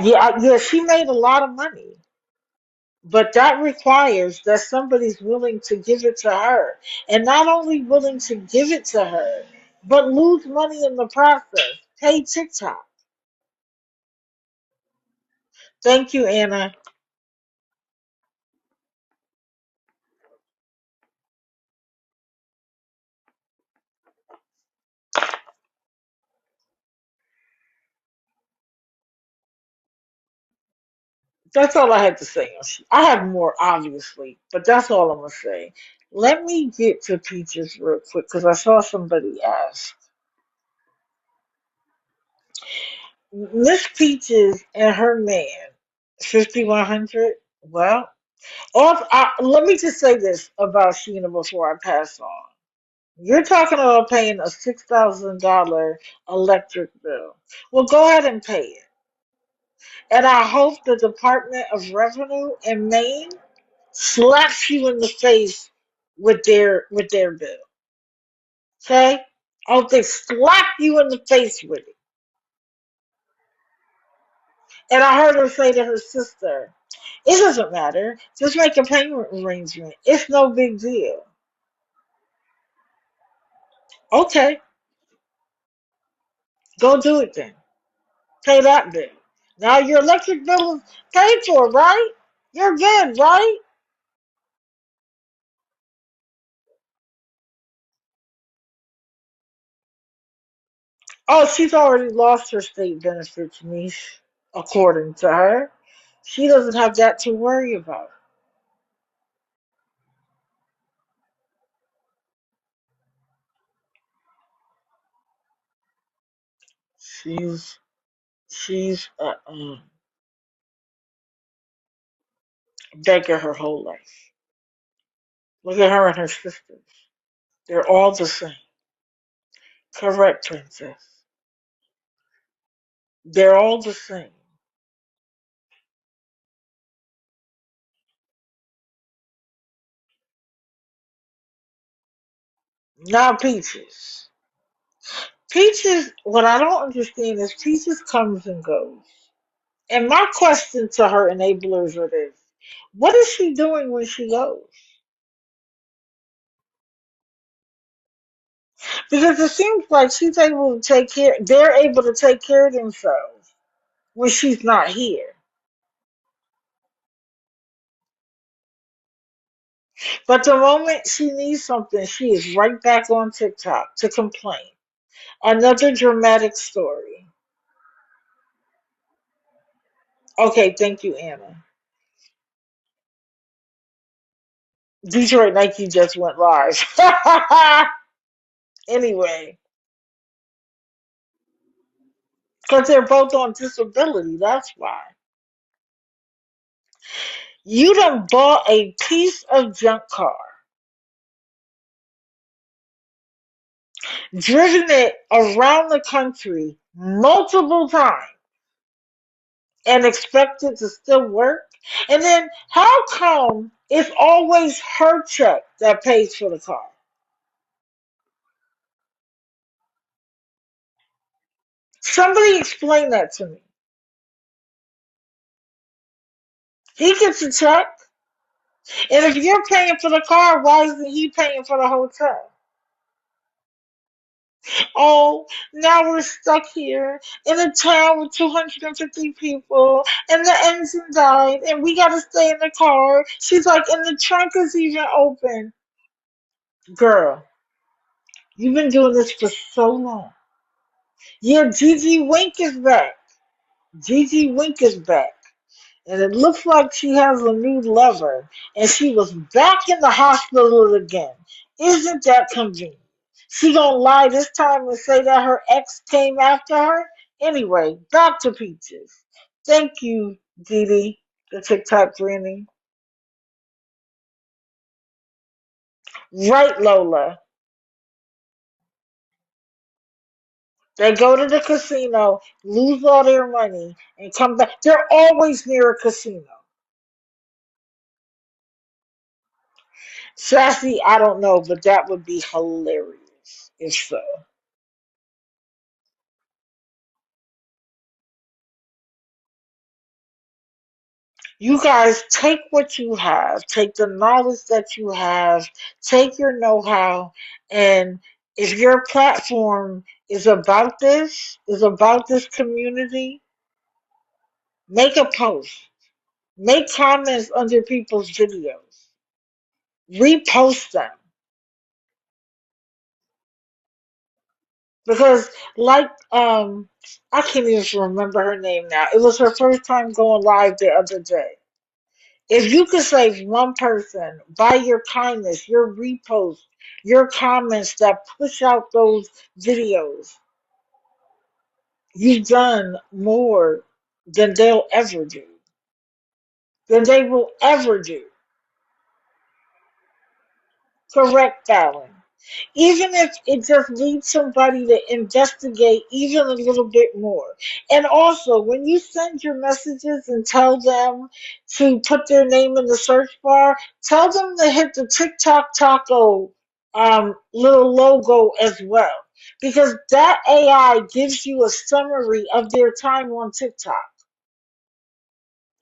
Yeah, she made a lot of money. But that requires that somebody's willing to give it to her. And not only willing to give it to her, but lose money in the process. Pay TikTok. Thank you, Anna. That's all I had to say. I have more, obviously, but that's all I'm going to say. Let me get to Peaches real quick because I saw somebody ask. Miss Peaches and her man, 5100. Well, let me just say this about Sheena before I pass on. You're talking about paying a $6,000 electric bill. Well, go ahead and pay it. And I hope the Department of Revenue in Maine slaps you in the face with their bill. Okay? I hope they slap you in the face with it. And I heard her say to her sister, it doesn't matter. Just make a payment arrangement. It's no big deal. Okay, go do it then. Pay that bill. Now your electric bill is paid for, right? You're good, right? Oh, she's already lost her state benefits, niece, according to her. She doesn't have that to worry about. She's she's beggar her whole life. Look at her and her sisters. They're all the same. Correct, princess. They're all the same. Now, Peaches. Peaches, what I don't understand is Peaches comes and goes. And my question to her enablers are this: what is she doing when she goes? Because it seems like she's able to take care, they're able to take care of themselves when she's not here. But the moment she needs something, she is right back on TikTok to complain. Another dramatic story. Okay, thank you, Anna. Detroit Nike just went live. Anyway, because they're both on disability, that's why. You done bought a piece of junk car, driven it around the country multiple times, and expect it to still work? And then how come it's always her check that pays for the car? Somebody explain that to me. He gets a check, and if you're paying for the car, why isn't he paying for the hotel? Oh, now we're stuck here in a town with 250 people, and the engine died, and we gotta stay in the car. She's like, and the trunk is even open. Girl, you've been doing this for so long. Yeah, Gigi Wink is back. Gigi Wink is back. And it looks like she has a new lover, and she was back in the hospital again. Isn't that convenient? She gonna lie this time and say that her ex came after her? Anyway, back to Peaches. Thank you, Didi, the TikTok granny. Right, Lola. They go to the casino, lose all their money, and come back. They're always near a casino. Sassy, I don't know, but that would be hilarious if so. You guys take what you have, take the knowledge that you have, take your know how, and if your platform is about this community, make a post, make comments under people's videos, repost them. Because, like, I can't even remember her name now. It was her first time going live the other day. If you could save one person by your kindness, your repost, your comments that push out those videos, you've done more than they'll ever do, than they will ever do. Correct, Fallon. Even if it just needs somebody to investigate even a little bit more. And also, when you send your messages and tell them to put their name in the search bar, tell them to hit the TikTok Taco little logo as well. Because that AI gives you a summary of their time on TikTok.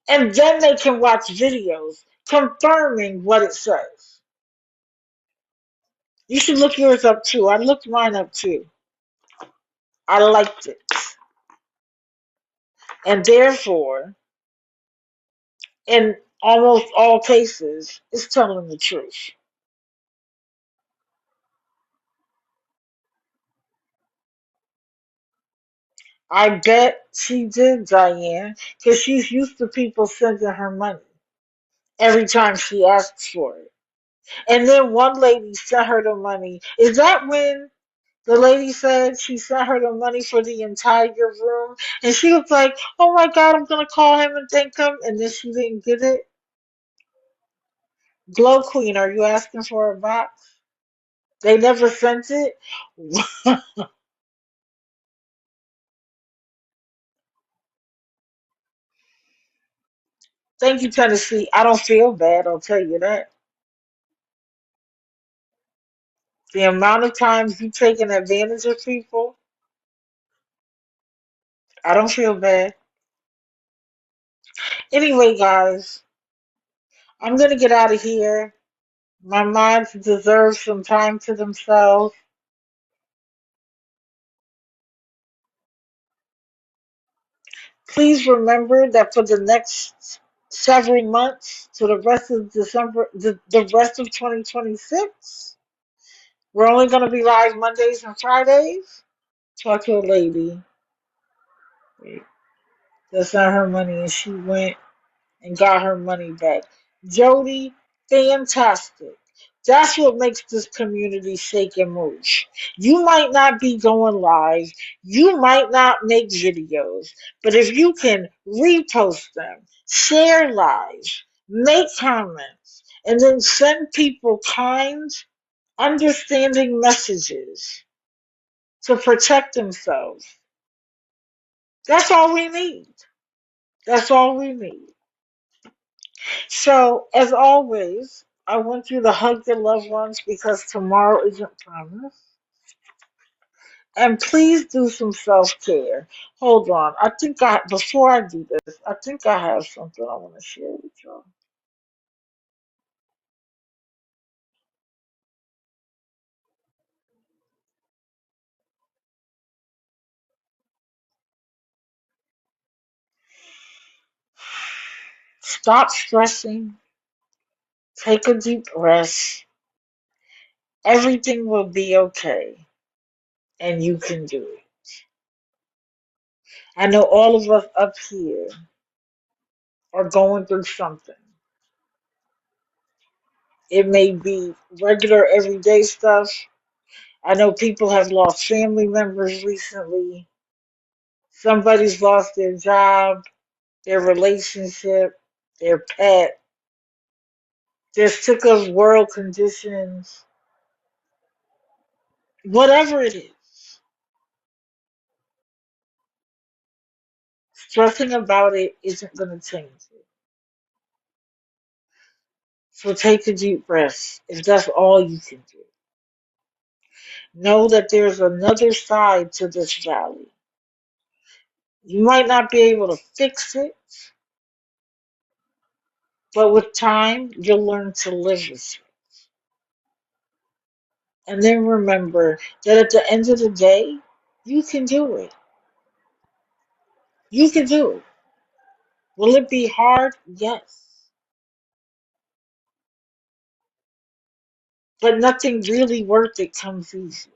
And then they can watch videos confirming what it says. You should look yours up too. I looked mine up too. I liked it. And therefore, in almost all cases, it's telling the truth. I bet she did, Diane, because she's used to people sending her money every time she asks for it. And then one lady sent her the money. Is that when the lady said she sent her the money for the entire room? And she was like, oh my God, I'm going to call him and thank him. And then she didn't get it. Glow Queen, are you asking for a box? They never sent it? Thank you, Tennessee. I don't feel bad, I'll tell you that. The amount of times you taken advantage of people. I don't feel bad. Anyway, guys, I'm gonna get out of here. My mods deserve some time to themselves. Please remember that for the next several months, to the rest of December, the rest of 2026, we're only going to be live Mondays and Fridays. Talk to a lady. Wait, that's not her money, and she went and got her money back. Jody, fantastic. That's what makes this community shake and move. You might not be going live, you might not make videos, but if you can repost them, share live, make comments, and then send people kind, understanding messages to protect themselves, that's all we need. That's all we need. So, as always, I want you to hug your loved ones because tomorrow isn't promised. And please do some self-care. Hold on. Before I do this, I think I have something I want to share with y'all. Stop stressing. Take a deep breath. Everything will be okay. And you can do it. I know all of us up here are going through something. It may be regular everyday stuff. I know people have lost family members recently. Somebody's lost their job, their relationship, their pet. They're sick of world conditions. Whatever it is, stressing about it isn't going to change it. So take a deep breath if that's all you can do. Know that there's another side to this valley. You might not be able to fix it, but with time, you'll learn to live with it. And then remember that at the end of the day, you can do it. You can do it. Will it be hard? Yes. But nothing really worth it comes easy.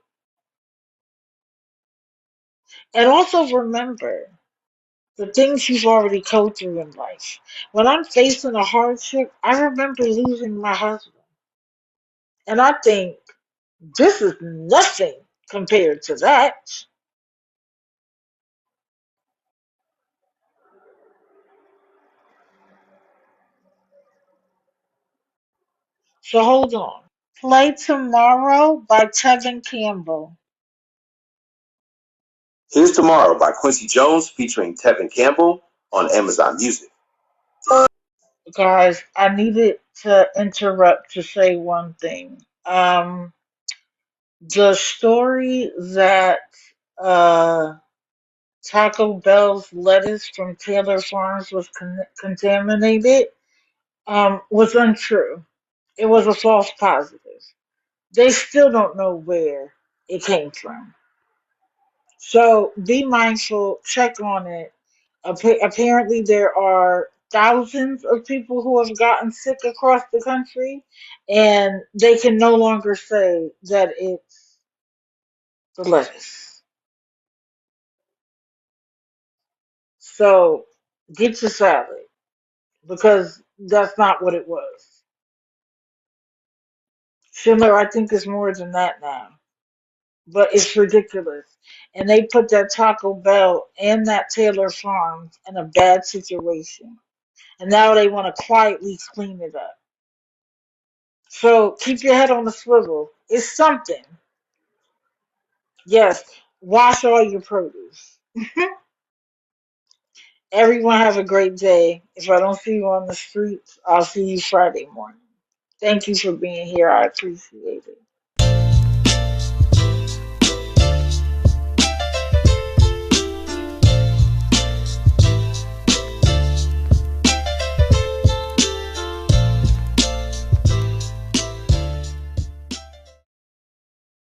And also remember the things you've already come through in life. When I'm facing a hardship, I remember losing my husband. And I think, this is nothing compared to that. So hold on. Play Tomorrow by Tevin Campbell. Here's Tomorrow by Quincy Jones featuring Tevin Campbell on Amazon Music. Guys, I needed to interrupt to say one thing. The story that uh, Taco Bell's lettuce from Taylor Farms was contaminated was untrue. It was a false positive. They still don't know where it came from. So be mindful, check on it. Apparently, there are thousands of people who have gotten sick across the country, and they can no longer say that it's the lettuce. So get your salad because that's not what it was. Schindler, I think it's more than that now, but it's ridiculous. And they put that Taco Bell and that Taylor Farms in a bad situation. And now they want to quietly clean it up. So keep your head on the swivel. It's something. Yes, wash all your produce. Everyone have a great day. If I don't see you on the streets, I'll see you Friday morning. Thank you for being here. I appreciate it.